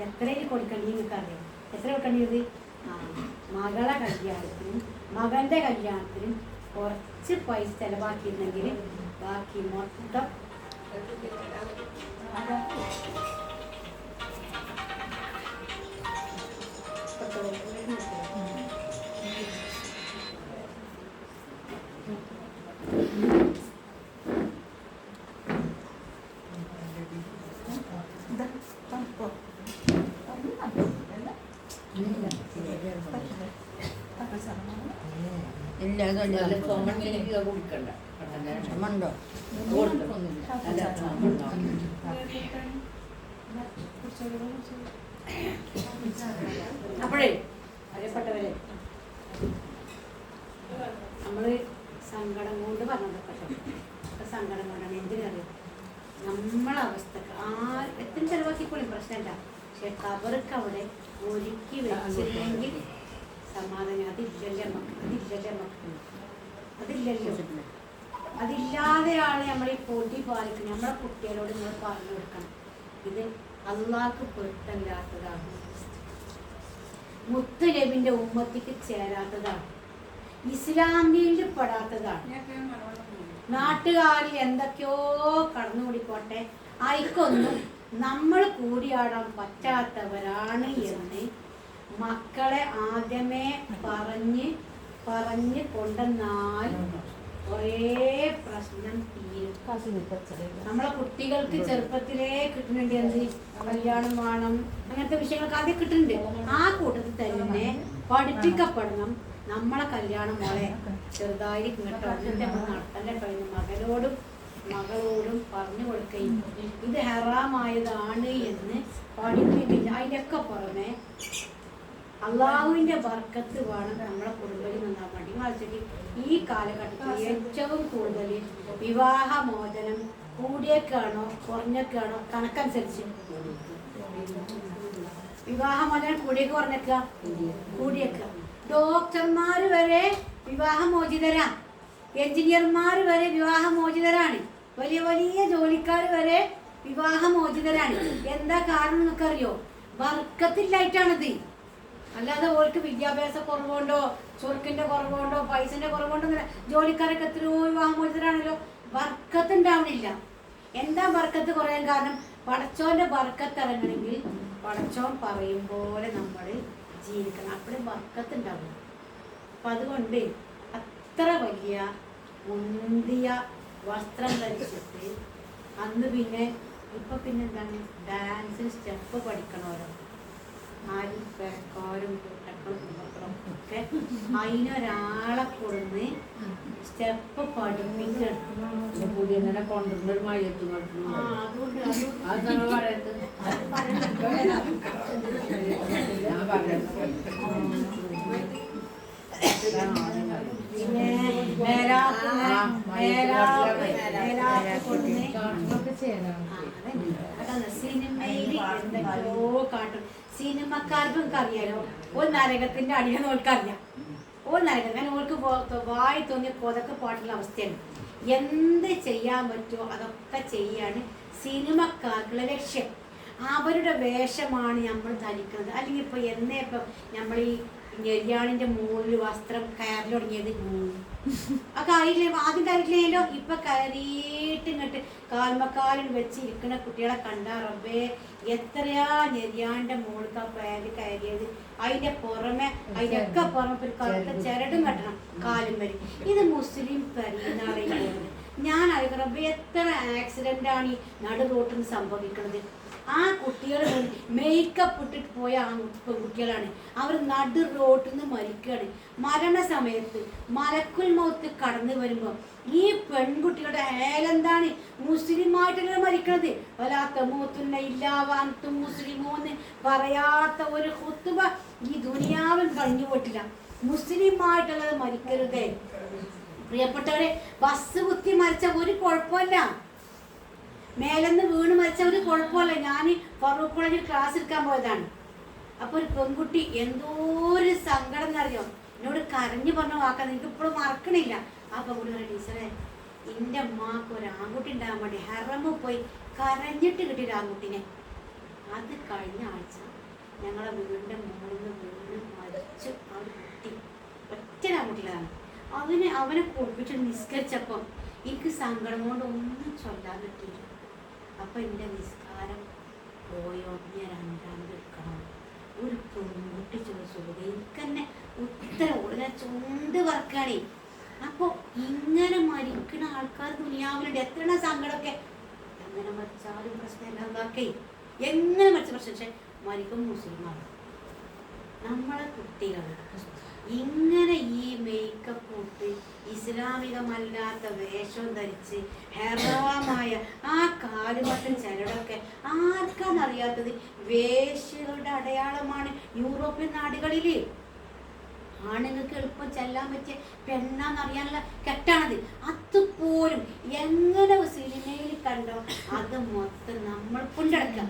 എത്രയും കൊടുക്കണ്ടി നിങ്ങൾക്കറിയാം? എത്ര കൊടുക്കേണ്ടത്? മകളെ കല്യാണത്തിനും മകൻ്റെ കല്യാണത്തിനും കുറച്ച് പൈസ ചിലവാക്കിയിരുന്നെങ്കിൽ ബാക്കി മൊത്തം അപ്പോഴേ അറിയപ്പെട്ടവരെ നമ്മള് സങ്കടം കൊണ്ട് പറഞ്ഞതൊക്കെ സങ്കടം കൊണ്ടാണ്. എന്തിനറിയാം? നമ്മളെ അവസ്ഥക്ക് എത്ര ചെലവാക്കിക്കോളും പ്രശ്നമല്ല, പക്ഷെ കബർക്ക് അവിടെ ഒരുക്കി വെച്ചില്ലെങ്കിൽ സമാധാനം അതില്ലല്ലോ. അതില്ലാതെയാണ് നമ്മൾ ഈ പൊടി പാലിക്കുന്നത്. നമ്മളെ കുട്ടികളോട് നമ്മൾ പറഞ്ഞു കൊടുക്കണം, ഇത് അള്ളാഹ്ക്ക് പൊരുത്തമില്ലാത്തതാണ്, മുത്ത് നബിന്റെ ഉമ്മത്തിക്ക് ചേരാത്തതാണ്, ഇസ്ലാമിൽ പെടാത്തതാണ്. നാട്ടുകാരിൽ എന്തൊക്കെയോ കടന്നുകൂടിക്കോട്ടെ, അയക്കൊന്നും നമ്മൾ കൂടിയാടാൻ പറ്റാത്തവരാണ് എന്ന് മക്കളെ ആദ്യമേ പറഞ്ഞ് കൊണ്ടെന്നാൽ കുറേ പ്രശ്നം തീരും. നമ്മളെ കുട്ടികൾക്ക് ചെറുപ്പത്തിലേ കിട്ടുന്നുണ്ട് എന്ത് കല്യാണം വേണം, അങ്ങനത്തെ വിഷയങ്ങൾക്ക് ആദ്യം കിട്ടുന്നുണ്ട്. ആ കൂട്ടത്തിൽ തന്നെ പഠിപ്പിക്കപ്പെടണം നമ്മളെ കല്യാണം മോളെ ചെറുതായി ഇങ്ങോട്ടോ അതിൻ്റെ നടത്തൻ്റെ കഴിഞ്ഞ് മകളോടും പറഞ്ഞു കൊടുക്കുകയും ഇത് ഹറാമായതാണ് എന്ന് പഠിപ്പിക്കില്ല. അതിൻ്റെയൊക്കെ പുറമെ അള്ളാഹുവിൻ്റെ ബർക്കത്ത് വേണം നമ്മളെ കുടുംബത്തിൽ നിന്നാൻ വേണ്ടി. മറിച്ചിട്ട് ഈ കാലഘട്ടത്തിൽ ഏറ്റവും കൂടുതൽ വിവാഹമോചനം കൂടിയേക്കാണോ കുറഞ്ഞേക്കാണോ കണക്കനുസരിച്ച് വിവാഹമോചനം കൂടിയേക്ക് കൂടിയേക്കുക. ഡോക്ടർമാർ വരെ വിവാഹമോചിതരാ, എഞ്ചിനീയർമാർ വരെ വിവാഹമോചിതരാണ്, വലിയ വലിയ ജോലിക്കാർ വരെ വിവാഹമോചിതരാണ്. എന്താ കാരണം നിങ്ങൾക്കറിയോ? ബർക്കത്തില്ലായിട്ടാണിത്. അല്ലാതെ ഓർക്ക് വിദ്യാഭ്യാസ കുറവുകൊണ്ടോ ചൊറുക്കിന്റെ കുറവുകൊണ്ടോ പൈസന്റെ കുറവുകൊണ്ടോ ജോലിക്കാരൊക്കെ എത്രയോ വിവാഹമോചിതരാണല്ലോ. ബർക്കത്ത് ഉണ്ടാവണില്ല. എന്താ ബർക്കത്ത് കുറയാൻ കാരണം? പടച്ചോന്റെ ബർക്കത്ത് ഇറങ്ങണമെങ്കിൽ പടച്ചോൻ പറയും പോലെ നമ്മൾ ജീവിക്കണം, അപ്പോഴും ബർക്കത്ത് ഉണ്ടാവും. അപ്പം അതുകൊണ്ട് അത്ര വലിയ മുന്തിയ വസ്ത്രം ധരിച്ചിട്ട് അന്ന് പിന്നെ ഇപ്പം പിന്നെ എന്താണ് ഡാൻസ് സ്റ്റെപ്പ് പഠിക്കണമല്ലോ, ആരും പേക്കാരും മക്കളും ഒക്കെ അതിനൊരാളെ കൊടുന്ന് സ്റ്റെപ്പ് പഠിപ്പിക്കണം. സിനിമയിൽ എന്തൊക്കെയോ കാട്ടും. സിനിമക്കാർക്കും അറിയാലോ ഒരു നരകത്തിന്റെ അടിയെ നോൽക്കറിയാം. ഒരു നരകം ഞാൻ ഓൾക്ക് വായി തോന്നിയ കൊതൊക്കെ പാട്ടുള്ള അവസ്ഥയാണ്. എന്ത് ചെയ്യാൻ പറ്റുമോ അതൊക്കെ ചെയ്യാണ് സിനിമക്കാർക്കുള്ള ലക്ഷ്യം. അവരുടെ വേഷമാണ് നമ്മൾ ധരിക്കുന്നത്. അല്ലെങ്കിൽ ഇപ്പൊ എന്നേ ഇപ്പം നമ്മൾ ഈ ഞെരിയാണിന്റെ മുകളിൽ വസ്ത്രം കയറി തുടങ്ങിയത് ആ കാര്യമില്ല, ആദ്യം കാര്യമില്ലല്ലോ. ഇപ്പൊ കയറിയിട്ട് ഇങ്ങോട്ട് കാൽമക്കാലിൽ വെച്ചിരിക്കുന്ന കുട്ടികളെ കണ്ടാ റബ്ബേ എത്രയാ ഞെരിയാണിന്റെ മുകളിൽ ആ പാൻറ് കയറിയത്. അതിന്റെ പുറമെ അതിനൊക്കെ പുറമെ ഒരു കറുത്ത ചിരടും കെട്ടണം കാലും വരെ. ഇത് മുസ്ലിം പെരുന്നാളിൽ ഞാൻ അറിയാം എത്ര ആക്സിഡൻ്റാണ് ഈ നടു റോട്ടിൽ നിന്ന് സംഭവിക്കുന്നത്. ആ കുട്ടികൾ മേക്കപ്പ് ഇട്ടിട്ട് പോയ ആ പെൺകുട്ടികളാണ്. അവർ നടു റോട്ടിൽ നിന്ന് മരിക്കുകയാണ്. മരണസമയത്ത് മലക്കുൽ മൗത്ത് കടന്നു വരുമ്പോൾ ഈ പെൺകുട്ടികളുടെ ഏലെന്താണ് മുസ്ലിമായിട്ടല്ല മരിക്കണത്. വലാത്ത മൂത്തുന്ന ഇല്ലാവാന്തും മുസ്ലിമോന്ന് പറയാത്ത ഒരു ഖുത്ബ ഈ ദുനിയാവിൽ കഴിഞ്ഞു പോയിട്ടില്ല. മുസ്ലിമായിട്ടുള്ളത് മരിക്കരുതേ. പ്രിയപ്പെട്ടവരെ, ബസ് കുത്തി മരിച്ച ഒരു കുഴപ്പമില്ല, മേലെന്ന് വീണ് മരിച്ച ഒരു കുഴപ്പമില്ല. ഞാൻ ഫറൂഖ് കോളേജിൽ ക്ലാസ് എടുക്കാൻ പോയതാണ്. അപ്പോൾ ഒരു പെൺകുട്ടി എന്തോ ഒരു സങ്കടം എന്നറിയോ, എന്നോട് കരഞ്ഞു പറഞ്ഞ വാക്കാൻ എനിക്ക് ഇപ്പോഴും മറക്കണില്ല. ആ പെൺകുട്ടി പറയാം, ടീച്ചറെ എൻ്റെ അമ്മക്ക് ഒരു ആൺകുട്ടി ഉണ്ടാകാൻ വേണ്ടി ഹറമ് പോയി കരഞ്ഞിട്ട് കിട്ടിയൊരു ആൺകുട്ടിനെ. അത് കഴിഞ്ഞ ആഴ്ച ഞങ്ങളെ വീടിൻ്റെ മുകളിൽ നിന്ന് വീണ് മരിച്ചു ആ ഒരു കുട്ടി. ഒറ്റ ആൺകുട്ടിയിലാണ്. അവനെ കുളിപ്പിച്ച് നിസ്കരിച്ചപ്പം എനിക്ക് സങ്കടം കൊണ്ട് ഒന്നും ചൊല്ലാൻ പറ്റിയില്ല. അപ്പം എൻ്റെ നിസ്കാരം പോയോ, ഞാൻ രണ്ടാമത് എടുക്കണം. ഒരു പെൺകുട്ടി ചോദിച്ചോളൂ, എനിക്ക് തന്നെ ഉത്തരം ഉടനെ ചുണ്ട് വറക്കാണേ. അപ്പോൾ ഇങ്ങനെ മരിക്കുന്ന ആൾക്കാർ ദുനിയാവിലുണ്ട്. എത്ര സങ്കടമൊക്കെ. എങ്ങനെ മരിച്ചാലും പ്രശ്നമില്ല, എന്താക്കേ എങ്ങനെ മരിച്ച പ്രശ്നം. പക്ഷെ മരിക്കും മുസ്ലിമാണ്. നമ്മളെ കുട്ടികൾ ഇങ്ങനെ ഈ മേക്കപ്പ് ഇട്ട് ഇസ്ലാമികമല്ലാത്ത വേഷം ധരിച്ച് ഹെറാമായ ആ കാലുമട്ടും ചിലടൊക്കെ ആർക്കാന്നറിയാത്തത് വേശ്യകളുടെ അടയാളമാണ്. യൂറോപ്യൻ നാടുകളിൽ ആണുങ്ങൾക്ക് എളുപ്പം ചെല്ലാൻ പറ്റിയ പെണ്ണാന്നറിയാനുള്ള കെട്ടാണത്. അതുപോലും എങ്ങനെ സിനിമയിൽ കണ്ടോ അത് മൊത്തം നമ്മൾ കൊണ്ടെടുക്കാം.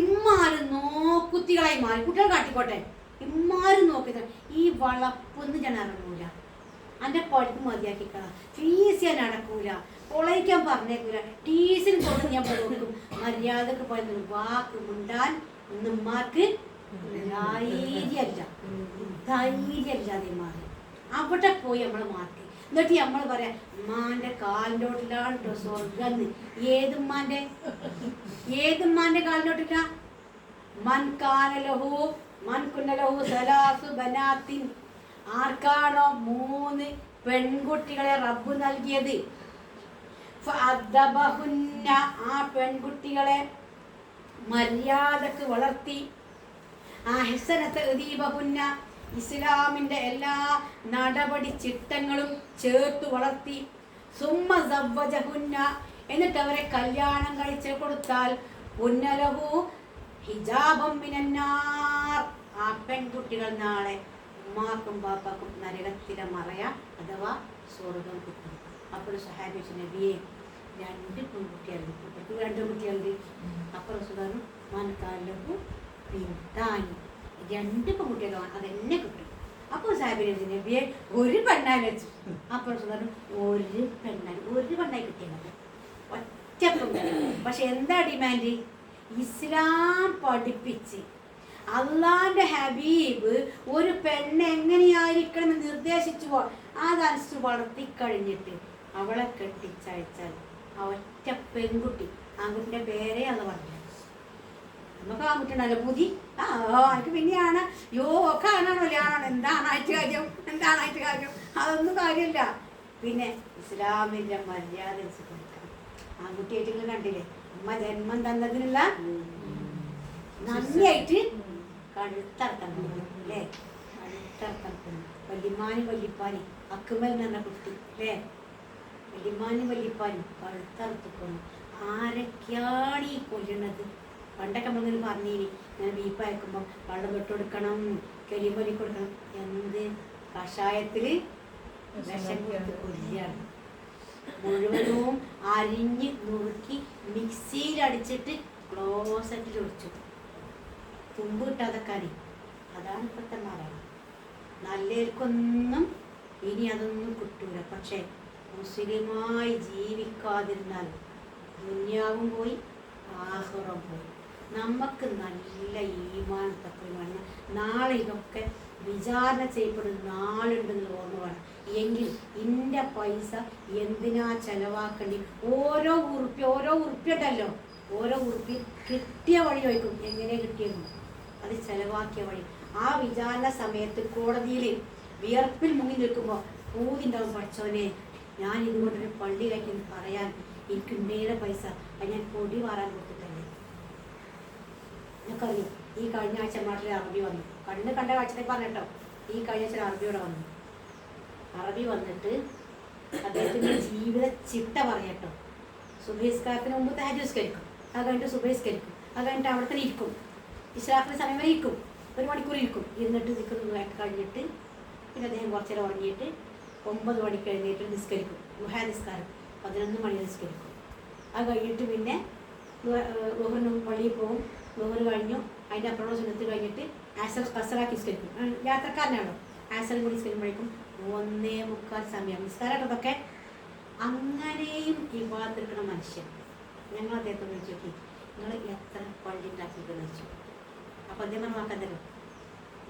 ഇമ്മാരും നോക്കുത്തികളായി മാറി. കുട്ടികൾ കാട്ടിക്കോട്ടെ, ഇമ്മാരും നോക്കിയത് ഈ വളപ്പൊന്നും ഞാൻ ഇറങ്ങൂല, എൻ്റെ പഠിപ്പ് മതിയാക്കിക്കളാം, ഫീസ് ഞാൻ അടക്കൂല, പൊളയിക്കാൻ പറഞ്ഞേക്കൂല, ടീസിന് കൊണ്ട് ഞാൻ കൊടുക്കും. മര്യാദക്ക് പോയ വാക്ക് മുണ്ടാൻ ഉമ്മമാർക്ക് ധൈര്യല്ലാതെ മാറി. അവിടെ പോയി നമ്മൾ മാറ്റി. എന്നിട്ട് നമ്മൾ പറയാം ഉമ്മാന്റെ കാലിലോട്ടിലാണ് സ്വർഗം. ഏതുമ്മാന്റെ കാലിലോട്ടില്ല? ആർക്കാണോ 3 പെൺകുട്ടികളെ റബ്ബ് നൽകിയത്, ആ പെൺകുട്ടികളെ മര്യാദക്ക് വളർത്തി, ഇസ്ലാമിന്റെ എല്ലാ നടപടി ചിട്ടങ്ങളും ചേർത്ത് വളർത്തി, സുമ്മ സവ്വജഹുന്ന, എന്നിട്ട് അവരെ കല്യാണം കഴിച്ചു കൊടുത്താൽ പുന്നലഹു ഹിജാബം മിനന്നാർ, ആ പെൺകുട്ടികൾ നാളെ ഉമ്മാക്കും ബാപ്പാക്കും നരകത്തിലെ മറയാ അഥവാ സ്വർഗം കിട്ടും. അപ്പോൾ സഹാബി നബിയെ 2 പെൺകുട്ടികളുണ്ട്, 2 കുട്ടികളുണ്ട്. അപ്പോൾ സുധാരണ മനക്കാലു പിന്താനി 2 പെൺകുട്ടികളാണ്, അതെന്നെ കിട്ടും. അപ്പോൾ സാഹിബ് നബിയെ ഒരു പെണ്ണായി വെച്ചു. അപ്പോൾ സുധാരണ ഒരു പെണ്ണായി കിട്ടിയത് ഒറ്റ പെൺകുട്ടി. പക്ഷെ എന്താ ഡിമാൻഡ്? ഇസ്ലാം പഠിപ്പിച്ച് അള്ളാന്റെ ഹബീബ് ഒരു പെണ്ണ് എങ്ങനെയായിരിക്കണം എന്ന് നിർദ്ദേശിച്ചു അതനുസരിച്ച് വളർത്തിക്കഴിഞ്ഞിട്ട് അവളെ കെട്ടിച്ചയച്ചാൽ ആ ഒറ്റ പെൺകുട്ടി, ആൺകുട്ടിന്റെ പേരേ അന്ന് പറഞ്ഞു. നമുക്ക് ആൺകുട്ടി ഉണ്ടല്ലോ പുതി, എനിക്ക് പിന്നെയാണ് ഒക്കെ ആണാണോ ആണോ എന്താണായിട്ട് കാര്യം അതൊന്നും കാര്യമില്ല. പിന്നെ ഇസ്ലാമിന്റെ മര്യാദ കൊടുക്കണം. ആൺകുട്ടിയായിട്ട് കണ്ടില്ലേ, അമ്മ ജന്മം തന്നതിനുള്ള നന്ദിയായിട്ട് കഴുത്തറക്കാൻ അല്ലേ, കഴുത്തറക്കാൻ വല്യമാനും വല്യപ്പാനും അക്കുമൽ എന്ന് പറഞ്ഞ കുട്ടി അല്ലേ, വല്യമാനും വല്യപ്പാനും കഴുത്തറുത്തിക്കണം. ആരൊക്കെയാണ് ഈ കൊല്ലണത്? പണ്ടൊക്കെ നമ്മളിങ്ങനെ പറഞ്ഞിനി, ഞാൻ ബീഫ് അയക്കുമ്പോൾ വെള്ളം തൊട്ട് കൊടുക്കണം, കരിമലി കൊടുക്കണം. എന്ത് കഷായത്തിൽ വിഷം കൊടുത്ത് കൊല്ലാണ്. മുഴുവനും അരിഞ്ഞ് നുറുക്കി മിക്സിയിൽ അടിച്ചിട്ട് ക്ലോസറ്റിൽ ഒഴിച്ചു, തുമ്പ് കിട്ടാതെ കറി. അതാണ് ഇപ്പോഴത്തെ മരണം. നല്ലവർക്കൊന്നും ഇനി അതൊന്നും കിട്ടൂല. പക്ഷെ മുസ്ലിമായി ജീവിക്കാതിരുന്നാൽ ദുനിയാവും പോയി ആഖിറം പോയി. നമുക്ക് നല്ല ഈമാൻ തഖ്വ. നാളെ ഇതൊക്കെ വിചാരണ ചെയ്യപ്പെടുന്ന നാളുണ്ടെന്ന് ഓർമ്മ വേണം. എങ്കിൽ ഇൻ്റെ പൈസ എന്തിനാ ചെലവാക്കേണ്ടി? ഓരോ ഉറുപ്പ്യ ഉണ്ടല്ലോ, ഓരോ ഉറുപ്പ്യ കിട്ടിയ വഴി വയ്ക്കും. എങ്ങനെ കിട്ടിയിരുന്നു? അത് ചെലവാക്കിയ വഴി. ആ വിചാരണ സമയത്ത് കോടതിയിൽ വിയർപ്പിൽ മുങ്ങി നിൽക്കുമ്പോൾ പൂതിണ്ടാവും, പഠിച്ചോനെ ഞാൻ ഇതുകൊണ്ടൊരു പള്ളി കയറ്റി പറയാൻ എനിക്ക് ഉണ്ടയുടെ പൈസ അത് ഞാൻ പൊടി മാറാൻ കൊടുത്തിട്ടല്ലേ. എനിക്കറിയാം ഈ കഴിഞ്ഞ ആഴ്ച നാട്ടിൽ അറബി വന്നു, കണ്ണ് കണ്ട കാഴ്ചത്തേക്ക് പറഞ്ഞിട്ടോ. ഈ കഴിഞ്ഞ ആഴ്ച അറബിയോടെ വന്നു. അറബി വന്നിട്ട് അദ്ദേഹത്തിൻ്റെ ജീവിത ചിട്ട പറയട്ടോ. സുബഹിസ്കാരത്തിന് മുമ്പ് തഹജ്ജുദ്, അത് കഴിഞ്ഞിട്ട് സുബഹിസ്കരിക്കും, അത് കഴിഞ്ഞിട്ട് അവിടെ തന്നെ ഇരിക്കും, ഇശ്റാഖിൻ്റെ സമയം വരെ ഇരിക്കും, 1 മണിക്കൂർ ഇരിക്കും. ഇരുന്നിട്ട് ദിക്ർ കഴിഞ്ഞിട്ട് പിന്നെ അദ്ദേഹം കുറച്ച് നേരം ഉറങ്ങിയിട്ട് 9 മണിക്ക് എഴുന്നേറ്റ് നിസ്കരിക്കും. ദുഹാ നിസ്കാരം 11 മണി നിസ്കരിക്കും. അത് കഴിഞ്ഞിട്ട് പിന്നെ ളുഹറിന് പള്ളിയിൽ പോകും. ളുഹർ കഴിഞ്ഞു, അതിൻ്റെ അപ്പുറമുള്ള സുന്നത്ത് കഴിഞ്ഞിട്ട് ആസർ കസറാക്കി നിസ്കരിക്കും. യാത്രക്കാരനാണോ, ആസറും കൂടി നിസ്കരിക്കുമ്പോഴേക്കും 1:45 സമയം നിസ്കാരമൊക്കെ. അങ്ങനെയും ഇബാദത്തെടുക്കുന്ന മനുഷ്യൻ. ഞങ്ങൾ അദ്ദേഹത്തെ വിളിച്ചു നോക്കി, നിങ്ങൾ എത്ര പള്ളി ഉണ്ടാക്കിയിട്ട് വെച്ചു. അപ്പം അദ്ദേഹം നോക്കാന്തല്ലോ,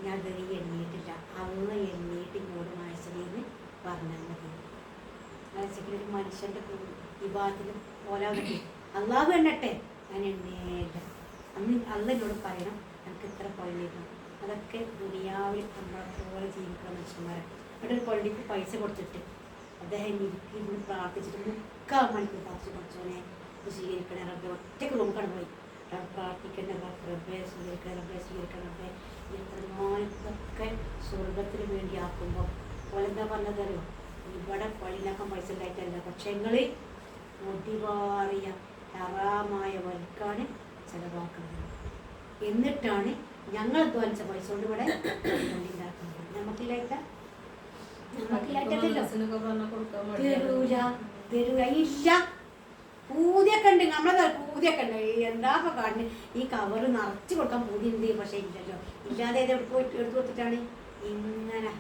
ഞാൻ ഇതുവരെ എണ്ണിയിട്ടില്ല, അള്ള എണ്ണിയിട്ട് ഇങ്ങോട്ട് മനസ്സിലെന്ന് പറഞ്ഞാൽ മതി. മനസ്സിൽ ഒരു മനുഷ്യൻ്റെ വിവാഹത്തിന് പോലാതെ അള്ളാഹു എണ്ണട്ടെ, ഞാൻ എണ്ണേല്ല. അന്ന് അള്ള എന്നോട് പറയണം എനിക്ക് ഇത്ര പള്ളിയിരുന്നു. അതൊക്കെ ദുനിയാവിൽ നമ്മളെ പോലെ ജീവിക്കുന്ന മനുഷ്യന്മാരാണ്. അവിടെ ഒരു പള്ളിക്ക് പൈസ കൊടുത്തിട്ട് അദ്ദേഹം ഇരുന്ന് പ്രാർത്ഥിച്ചിട്ട് 3/4 മണിക്കൂർ പ്രാർത്ഥിച്ചു, പഠിച്ചോനെ സ്വീകരിക്കണേ റബ്ബെ. ഒറ്റയ്ക്ക് നോക്കാൻ പോയി പ്രാർത്ഥിക്കേണ്ട റബ്ബെ സ്വീകരിക്കണം, റബ്ബെ സ്വീകരിക്കണം, റബ്ബെ. ഇത്രമാനൊക്കെ സ്വർഗത്തിന് വേണ്ടി ആക്കുമ്പോൾ ഓലെന്താ പറഞ്ഞതറിയോ, ഇവിടെ പള്ളിയിലാക്കാൻ പൈസ ഉണ്ടായിട്ടല്ല, പക്ഷെ നിങ്ങൾ മുടിവാറിയ ഹറാമായ വൽക്കാണ് ചിലവാക്കുന്നത്. എന്നിട്ടാണ് ഞങ്ങൾ അധ്വാനിച്ച പൈസ കൊണ്ട് ഇവിടെ പള്ളി ഉണ്ടാക്കുന്നത്. നമുക്കില്ലായിട്ടല്ലോ, തരൂല ഇല്ല. പൂതിയൊക്കെ ഉണ്ട്, നമ്മളെ പൂതിയൊക്കെ ഉണ്ട്. എന്താ ഇപ്പൊ കാണുന്നത്, ഈ കവറ് നിറച്ച് കൊടുക്കാൻ പൂതി ഉണ്ട്, പക്ഷെ ഇല്ലല്ലോ. ഇല്ലാതെ ഇത് എടുത്തു കൊടുത്തിട്ടാണ് ഇങ്ങനെ.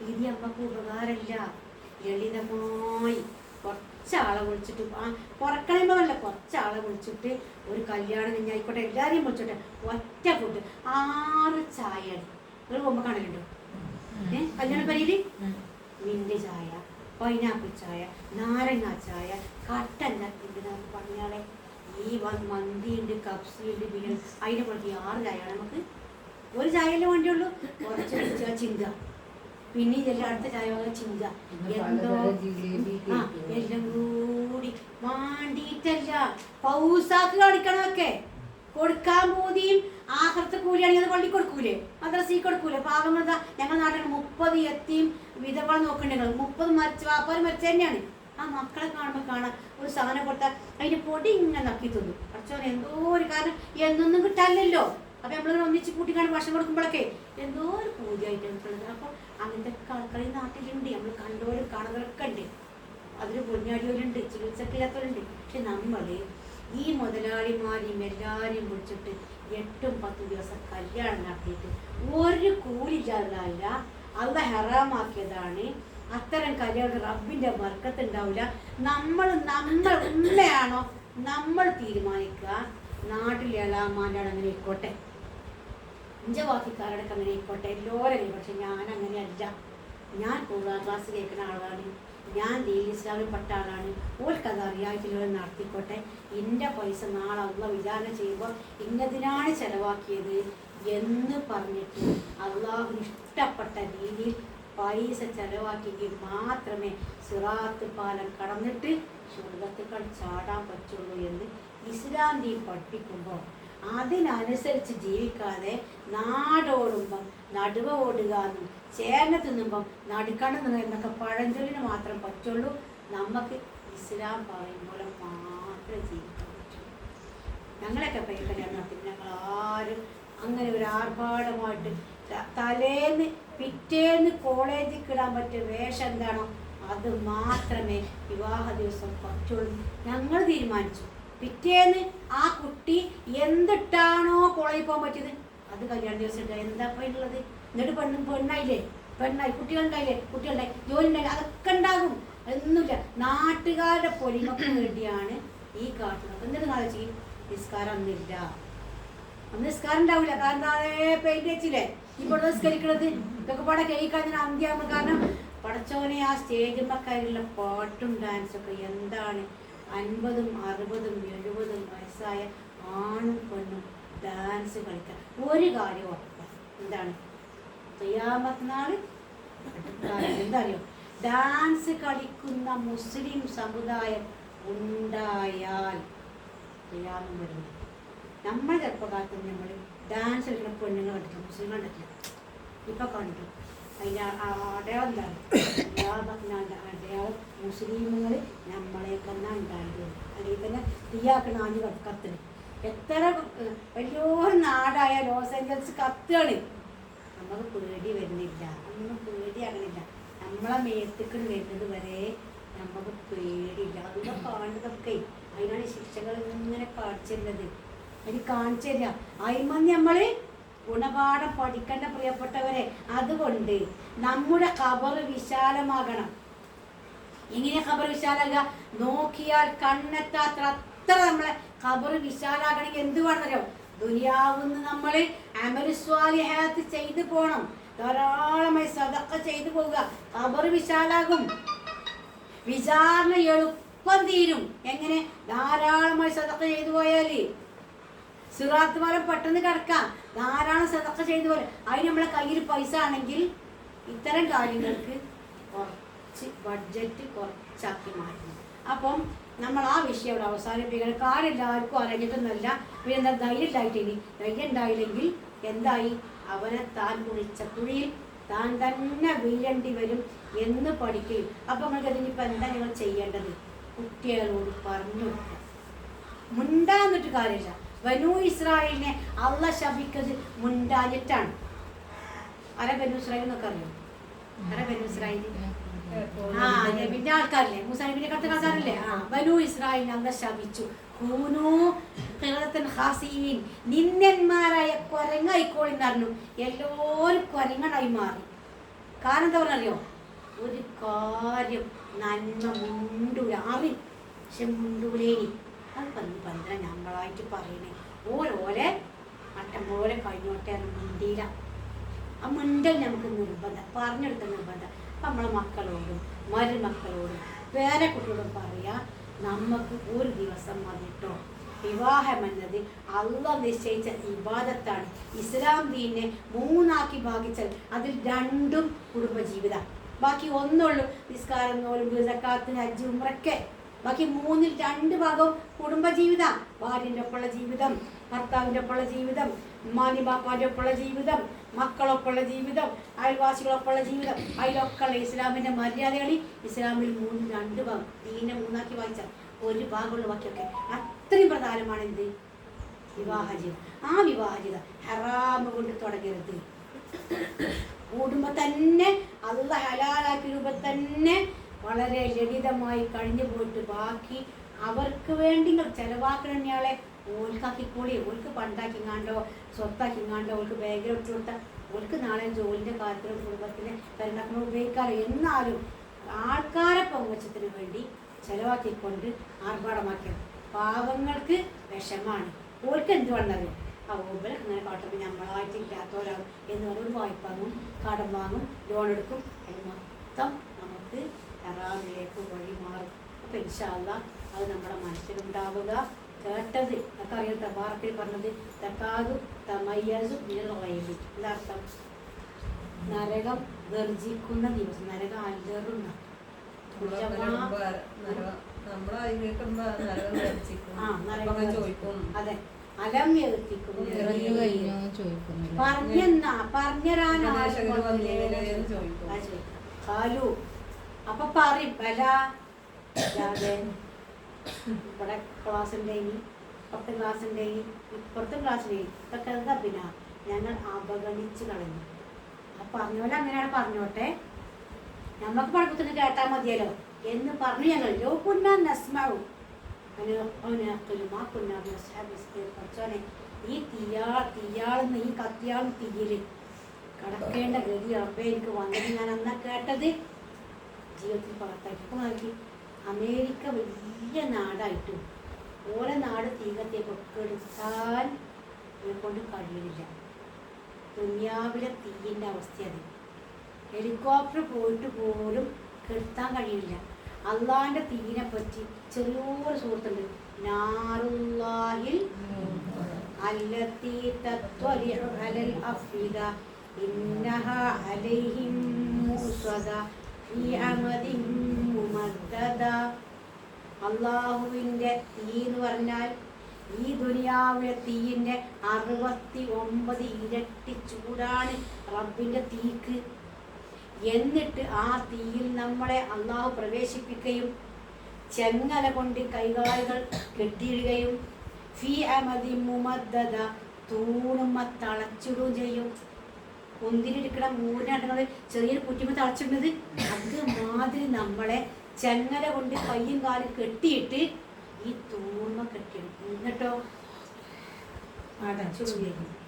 ഇത് നമുക്ക് ഉപകാരമില്ല. ലളിതമായി കുറച്ചാളെ വിളിച്ചിട്ട്, പുറക്കണിമ്പല്ല, കുറച്ചാളെ വിളിച്ചിട്ട് ഒരു കല്യാണം കഴിഞ്ഞായിക്കോട്ടെ, എല്ലാവരെയും വിളിച്ചോട്ടെ, ഒറ്റ ഫുഡ് 6 ചായ. നിങ്ങൾ പോകുമ്പോൾ കാണലുണ്ടോ കല്യാണ പരിയിൽ? മിന്റ് ചായ, പൈനാപ്പിൾ ചായ, നാരങ്ങ ചായ, കട്ടൻ ചായ. നമുക്ക് പറഞ്ഞാലേ ഈ മന്തിയുണ്ട്, കപ്സിയുണ്ട്, ബിരിയാണി, അതിനെ കൊടുത്ത് 6 ചായയാണ് നമുക്ക്. ഒരു ചായയല്ലേ വേണ്ടിയുള്ളൂ, കുറച്ച് ചിന്ത, പിന്നെ ഇതെല്ലാം അടുത്ത ചായ ചിന്ത. എന്തോ എല്ലാം കൂടി വേണ്ടിയിട്ടല്ല, പൗസാക്ക് കാണിക്കണമൊക്കെ. കൊടുക്കാൻ പോതിയും ആഹ്റത്തെ കൂലിയാണെങ്കിൽ അത് പള്ളി കൊടുക്കൂലേ, മദ്രസയിൽ കൊടുക്കൂലേ. പാവങ്ങൾ ഞങ്ങളുടെ നാട്ടിൽ 30 എത്തിയും വിധവ നോക്കണ്ടെങ്കിൽ 30 മരിച്ച വാപ്പാർ മരിച്ച തന്നെയാണ്. ആ മക്കളെ കാണുമ്പോൾ കാണാം ഒരു സാധനം കൊടുത്താൽ അതിൻ്റെ പൊടി ഇങ്ങനെ നക്കി തന്നു. കുറച്ചോ എന്തോ ഒരു കാരണം എന്നൊന്നും കിട്ടാനില്ലല്ലോ. അപ്പം നമ്മൾ ഒന്നിച്ച് കൂട്ടിക്കാണ് ഭക്ഷണം കൊടുക്കുമ്പോഴൊക്കെ എന്തോ ഒരു പൂജയായിട്ട് എനിക്കുള്ളത്. അപ്പോൾ അങ്ങനത്തെ ആൾക്കാർ ഈ നാട്ടിലുണ്ട്, നമ്മൾ കണ്ടവരും കാണുന്നവരൊക്കെ ഉണ്ട്. അതിൽ പൊഞ്ഞാടിയവരുണ്ട്, ചികിത്സക്കില്ലാത്തവരുണ്ട്. പക്ഷെ നമ്മൾ ഈ മുതലാളിമാരെയും എല്ലാവരെയും വിളിച്ചിട്ട് 8-10 ദിവസം കല്യാണം നടത്തിയിട്ട് ഒരു കൂലില്ലാതല്ല, അള്ള ഹറാമാക്കിയതാണ്. അത്തരം കല്യാണം റബ്ബിൻ്റെ ബർക്കത്തുണ്ടാവില്ല. നമ്മൾ ഉമ്മയാണോ നമ്മൾ തീരുമാനിക്കുക. നാട്ടിലെ എളാമാൻ്റെ അങ്ങനെ ആയിക്കോട്ടെ, പഞ്ചവാക്കിക്കാരുടെ അങ്ങനെ ആയിക്കോട്ടെ, എല്ലാവരും. പക്ഷെ ഞാൻ അങ്ങനെയല്ല. ഞാൻ ഖുർആൻ ക്ലാസ് കേൾക്കുന്ന ആളാണ്, ഞാൻ ദീൻ ഇസ്ലാമിൽ പെട്ട ആളാണ്. ഓൽക്കത് അറിയാറ്റിലൂടെ നടത്തിക്കോട്ടെ. എൻ്റെ പൈസ നാളെ അള്ള വിചാരണ ചെയ്യുമ്പോൾ ഇന്നതിനാണ് ചിലവാക്കിയത് എന്ന് പറഞ്ഞിട്ട് അള്ളാഹുവിന് ഇഷ്ടപ്പെട്ട രീതിയിൽ പൈസ ചിലവാക്കിയെങ്കിൽ മാത്രമേ സിറാത്ത് പാലം കടന്നിട്ട് സ്വർഗത്തുക്കൾ ചാടാൻ പറ്റുള്ളൂ എന്ന് ഇസ്ലാം ദീൻ പഠിപ്പിക്കുമ്പോൾ അതിനനുസരിച്ച് ജീവിക്കാതെ നാടോടുമ്പം നടുവ ഓടുക എന്നും ചേർന്ന തിന്നുമ്പം നടുക്കണ്ണ് എന്നൊക്കെ പഴഞ്ചൊല്ലിന് മാത്രം പറ്റുള്ളൂ. നമുക്ക് ഇസ്ലാം പറയുമ്പോൾ മാത്രമേ ജീവിക്കാൻ പറ്റുള്ളൂ. ഞങ്ങളൊക്കെ കല്യാണം നടത്തി ഞങ്ങൾ ആരും അങ്ങനെ ഒരു ആർഭാടമായിട്ട് തലേന്ന് പിറ്റേന്ന് കോളേജിൽ കിടാൻ പറ്റിയ വേഷം എന്താണോ അത് മാത്രമേ വിവാഹ ദിവസം പറ്റുള്ളൂ. ഞങ്ങൾ തീരുമാനിച്ചു. പിറ്റേന്ന് ആ കുട്ടി എന്തിട്ടാണോ കോളേജിൽ പോകാൻ പറ്റിയത് അത് കല്യാണ ദിവസം ഉണ്ടായി. എന്താ പോയിട്ടുള്ളത്? എന്നിട്ട് പെണ്ണായില്ലേ, കുട്ടികളുണ്ടായില്ലേ, കുട്ടികളുണ്ടായി, ജോലി ഉണ്ടായില്ലേ, അതൊക്കെ ഉണ്ടാകും. ഒന്നുമില്ല. നാട്ടുകാരുടെ പൊലിമക്ക് വേണ്ടിയാണ് ഈ കാട്ടുന്നത്. എന്നിട്ട് നാളെ ചെയ്യും നിസ്കാരം ഒന്നില്ല. നിസ്കാരം ഉണ്ടാവില്ല. കാരണം അതേ പെയിന്റ് വെച്ചില്ലേ ഇപ്പോൾ നിസ്കരിക്കണത് ഇതൊക്കെ പാടെ കേൾക്കാൻ അന്ത്യാകുന്ന. കാരണം പടച്ചോനെ ആ സ്റ്റേജുമ്മക്കാരിലുള്ള പാട്ടും ഡാൻസൊക്കെ എന്താണ്. 50, 60, 70 വയസ്സായ ആണും പെണ്ണും ഡാൻസ് കളിക്കാൻ ഒരു കാര്യം ഉറപ്പാണ്. എന്താണ്? ഖിയാമത്ത് നാൾ എന്താ അറിയോ? ഡാൻസ് കളിക്കുന്ന മുസ്ലിം സമുദായം ഉണ്ടായാൽ ചെയ്യാനും വരുന്നു. നമ്മൾ ചെറുപ്പകാലത്ത് നമ്മൾ ഡാൻസ് കളിക്കുന്ന പെണ്ണുങ്ങൾ കണ്ടിട്ടില്ല, മുസ്ലിങ്ങൾ കണ്ടിട്ടില്ല. ഇപ്പം കണ്ടു. അതിൻ്റെ അടയാളം എന്താണ്? അടയാളം മുസ്ലിമുകൾ നമ്മളെയൊക്കെ ഉണ്ടായത്. അല്ലെങ്കിൽ തന്നെ തീയാക്കണ ആഞ്ഞ് കത്തിന് എത്ര വലിയൊരു നാടായ ലോസ് ഏഞ്ചൽസ് കത്തുകയാണ്. നമുക്ക് പേടി വരുന്നില്ല, ഒന്നും പേടിയാകണില്ല. നമ്മളെ മേത്തേക്ക് വരുന്നത് വരെ നമുക്ക് പേടിയില്ല. അതൊക്കെ കാണുന്നതൊക്കെ അതിനാണ് ശിക്ഷകൾ ഇങ്ങനെ കാണിച്ചിരുന്നത്. അതിന് കാണിച്ചു തരിക. അയിമന്ന് നമ്മൾ ഗുണപാഠം പഠിക്കേണ്ട പ്രിയപ്പെട്ടവരെ. അതുകൊണ്ട് നമ്മുടെ ഖബർ വിശാലമാകണം. എങ്ങനെ ഖബർ വിശാലാകുക? നോക്കിയാൽ കണ്ണെത്താത്ര അത്ര നമ്മളെ ഖബർ വിശാലാകണമെങ്കിൽ എന്ത് വേണമല്ലോ? ദുനിയാവുന്ന് നമ്മൾ അമൽ സ്വാലിഹാത്ത് ചെയ്തു പോകണം. ധാരാളമായി സദഖ ചെയ്തു പോവുക. ഖബർ വിശാലാകും. വിചാരണ എളുപ്പം തീരും. എങ്ങനെ? ധാരാളമായി സദഖ ചെയ്തു പോയാൽ സിറാത്ത് പാലം പെട്ടെന്ന് കിടക്കാം. ധാരാളം സദഖ ചെയ്തു പോലെ. അതിന് നമ്മളെ കയ്യിൽ പൈസ ആണെങ്കിൽ ഇത്തരം കാര്യങ്ങൾക്ക് കുറച്ച് ബഡ്ജറ്റ് കുറച്ചാക്കി മാറ്റും. അപ്പം നമ്മൾ ആ വിഷയം അവിടെ അവസാനിപ്പിക്കണം. കാരെല്ലാവർക്കും അറിഞ്ഞിട്ടൊന്നുമല്ല. പിന്നെ എന്താ? ധൈര്യം ഉണ്ടായില്ലെങ്കിൽ എന്തായി? അവനെ താൻ കുഴിച്ച കുഴിയിൽ താൻ തന്നെ വീഴേണ്ടി വരും എന്ന് പഠിക്കുകയും. അപ്പം നമ്മൾക്ക് അതിനിപ്പോൾ എന്താ നിങ്ങൾ ചെയ്യേണ്ടത്? കുട്ടികളോട് പറഞ്ഞു കൊടുക്കുക. മുണ്ടാന്നിട്ട് കാര്യമില്ല. ബനൂ ഇസ്രായേലിനെ അള്ളാഹ് ശപിച്ചത് മുണ്ടാഞ്ഞിട്ടാണ്. ആരാ ബനൂ ഇസ്രായേൽ എന്നൊക്കെ അറിയോ? ആരാ ബനൂ ഇസ്രായേൽ? നബിന്റെ ആൾക്കാരില്ലേ? മൂസാ നബിന്റെ കത്ത് ആൾക്കാരില്ലേ? ബനൂ ഇസ്രായേലിനെ അള്ളാഹ് ശപിച്ചു. നിന്ദന്മാരായ കുരങ്ങായിക്കോളെന്ന് പറഞ്ഞു. എല്ലാവരും കുരങ്ങനായി മാറി. കാരണം എന്താ പറഞ്ഞറിയോ? ഒരു കാര്യം നന്മ മുണ്ടൂല. അറി പക്ഷെ മുണ്ടൂലേനി. അത് പന്ത്ര നമ്മളായിട്ട് പറയണേ. ഓരോലെ മട്ടം പോലെ കഴിഞ്ഞോട്ടെ. അത് മുണ്ടിയില്ല. ആ മുണ്ടൽ നമുക്ക് നിർബന്ധം, പറഞ്ഞെടുത്ത നിർബന്ധം. അപ്പം നമ്മളെ മക്കളോടും മരുമക്കളോടും വേറെ കുട്ടിയോടും പറയാ, നമുക്ക് ഒരു ദിവസം വന്നിട്ടോ. വിവാഹം എന്നത് അള്ളാഹ് നിശ്ചയിച്ച ഇബാദത്താണ്. ഇസ്ലാം ദീനിനെ 3 ഭാഗിച്ചാൽ അതിൽ 2 കുടുംബജീവിതം, ബാക്കി 1 നിസ്കാരം, നോമ്പ്, സക്കാത്ത്, ഹജ്ജ്, ഉംറയ്ക്ക്. ബാക്കി 3ൽ 2 ഭാഗവും കുടുംബജീവിതം. ഭാര്യൻ്റെ ഒപ്പമുള്ള ജീവിതം, ഭർത്താവിൻ്റെ ഒപ്പമുള്ള ജീവിതം, ഉമ്മാനി ബാപ്പാൻ്റെ ഒപ്പമുള്ള ജീവിതം, മക്കളൊപ്പമുള്ള ജീവിതം, അയൽവാസികളൊപ്പമുള്ള ജീവിതം. അതിലൊക്കെയുള്ള ഇസ്ലാമിൻ്റെ മര്യാദകളിൽ ഇസ്ലാമിൽ 2 ഭാഗം. ദീനെ 3 വായിച്ചാൽ 1 ഭാഗമുള്ള ബാക്കിയൊക്കെ. അത്രയും പ്രധാനമാണ് എന്ത്? വിവാഹ ജീവിതം. ആ വിവാഹ ജീവിതം ഹറാമ് കൊണ്ട് തുടങ്ങരുത്. കൂടുമ്പോൾ തന്നെ അള്ളാഹ് ഹലാലാക്കിയ രൂപത്തിൽ തന്നെ വളരെ ലളിതമായി കഴിഞ്ഞു പോയിട്ട് ബാക്കി അവർക്ക് വേണ്ടി ചെലവാക്കണയാളെ ഓൽക്കാക്കിക്കോളി. ഓൾക്ക് പണ്ടാക്കിങ്ങാണ്ടോ സ്വത്താക്കിങ്ങാണ്ടോ ഓൾക്ക് ബാങ്കിലോട്ട് കൊടുത്താൽ ഓൾക്ക് നാളെ ജോലിൻ്റെ കാര്യത്തിലും കുടുംബത്തിലെ ഭരണത്തിനും ഉപയോഗിക്കാറ്. എന്നാലും ആൾക്കാരെ പൊങ്ങച്ചത്തിന് വേണ്ടി ചെലവാക്കിക്കൊണ്ട് ആർഭാടമാക്കിയത് പാവങ്ങൾക്ക് വിഷമാണ്. ഓൾക്ക് എന്ത് വേണമെന്നറിയും? ആ ഓബൽ അങ്ങനെ കാട്ടുമ്പോൾ നമ്മളായിട്ട് ഇല്ലാത്തവരാകും എന്ന് പറഞ്ഞൊരു വായ്പ വാങ്ങും, കടം വാങ്ങും, ലോൺ എടുക്കും. അത് മൊത്തം നമുക്ക് ഹറാമിലേക്ക് വഴി മാറും. അപ്പം ഇൻഷാ അല്ലാഹ് അത് നമ്മുടെ മനസ്സിലുണ്ടാവുക. കേട്ടത് ഒക്കെ അറിയാം. തബാറക്കിൽ പറഞ്ഞത് തക്കാതു തമയ്യസു മിനൽ ഗൈബി. എന്താ അർത്ഥം? നരകം ഗർജിക്കുന്ന ദിവസം. നരകം അലറുന്ന അതെ. അലം എത്തിക്കും പറഞ്ഞാലു അപ്പൊ പറയും ബല. ഇവിടെ ക്ലാസ്സിൻ്റെയും ഇപ്പുറത്തെ ക്ലാസ്സിൻ്റെയും ഇപ്പുറത്തെ ക്ലാസ്സിൻ്റെയും ഇതൊക്കെ എന്താ പിന്നെ ഞങ്ങൾ അവഗണിച്ച് കളഞ്ഞു. ആ പറഞ്ഞോലെ അങ്ങനെയാണ് പറഞ്ഞോട്ടെ, നമുക്ക് പഴക്കത്തിന് കേട്ടാൽ മതിയല്ലോ എന്ന് പറഞ്ഞു ഞങ്ങൾ ലോകുന്ന നസ്മാവും പഠിച്ചോനെ. ഈ തീയാളെന്ന് ഈ കത്തിയാളും തീയില് കടക്കേണ്ട ഗതി അപ്പേ എനിക്ക് വന്നത് ഞാൻ അന്നാ കേട്ടത് ജീവിതത്തിൽ പകർത്താക്കി നൽകി. അമേരിക്ക വലിയ നാടായിട്ടും ഓരോ നാട് തീ കത്തിയൊക്കെ എടുത്താൽ കൊണ്ട് കഴിയില്ല. ദുനിയാവിലെ തീയിൻ്റെ അവസ്ഥ അത്. ഹെലികോപ്റ്റർ പോയിട്ട് പോലും കെടുത്താൻ കഴിയില്ല. അള്ളാഹിൻ്റെ തീയിനെ പറ്റി ചെറിയൊരു സുഹൃത്തുണ്ട്. നാറുല്ലാഹിൽ അല്ലത്തി തത്വലിഉ അലൽ അഫ്ഇദ ഇന്നഹ അലൈഹിം മുസ്വദ അള്ളാഹുവിൻ്റെ തീ എന്ന് പറഞ്ഞാൽ ഈ ദുനിയാവിലെ തീയിൻ്റെ 69 ഇരട്ടി ചൂടാണ് റബ്ബിൻ്റെ തീക്ക്. എന്നിട്ട് ആ തീയിൽ നമ്മളെ അള്ളാഹു പ്രവേശിപ്പിക്കുകയും ചെങ്ങല കൊണ്ട് കൈകാലുകൾ കെട്ടിയിടുകയും ഫീ അമദി മുമദ്ദദ തൂണുമ്മ തളച്ചിടുകയും ചെയ്യും. ഒന്നിലിരിക്കണം മൂന്നിനാട്ടങ്ങൾ ചെറിയൊരു കുറ്റിമ തളച്ചിടുന്നത് അത് മാതിരി നമ്മളെ ചെങ്ങല കൊണ്ട് കയ്യും കാലും കെട്ടിയിട്ട് ഈ തൂണുമ്മ കെട്ടിയിടും. എന്നിട്ടോ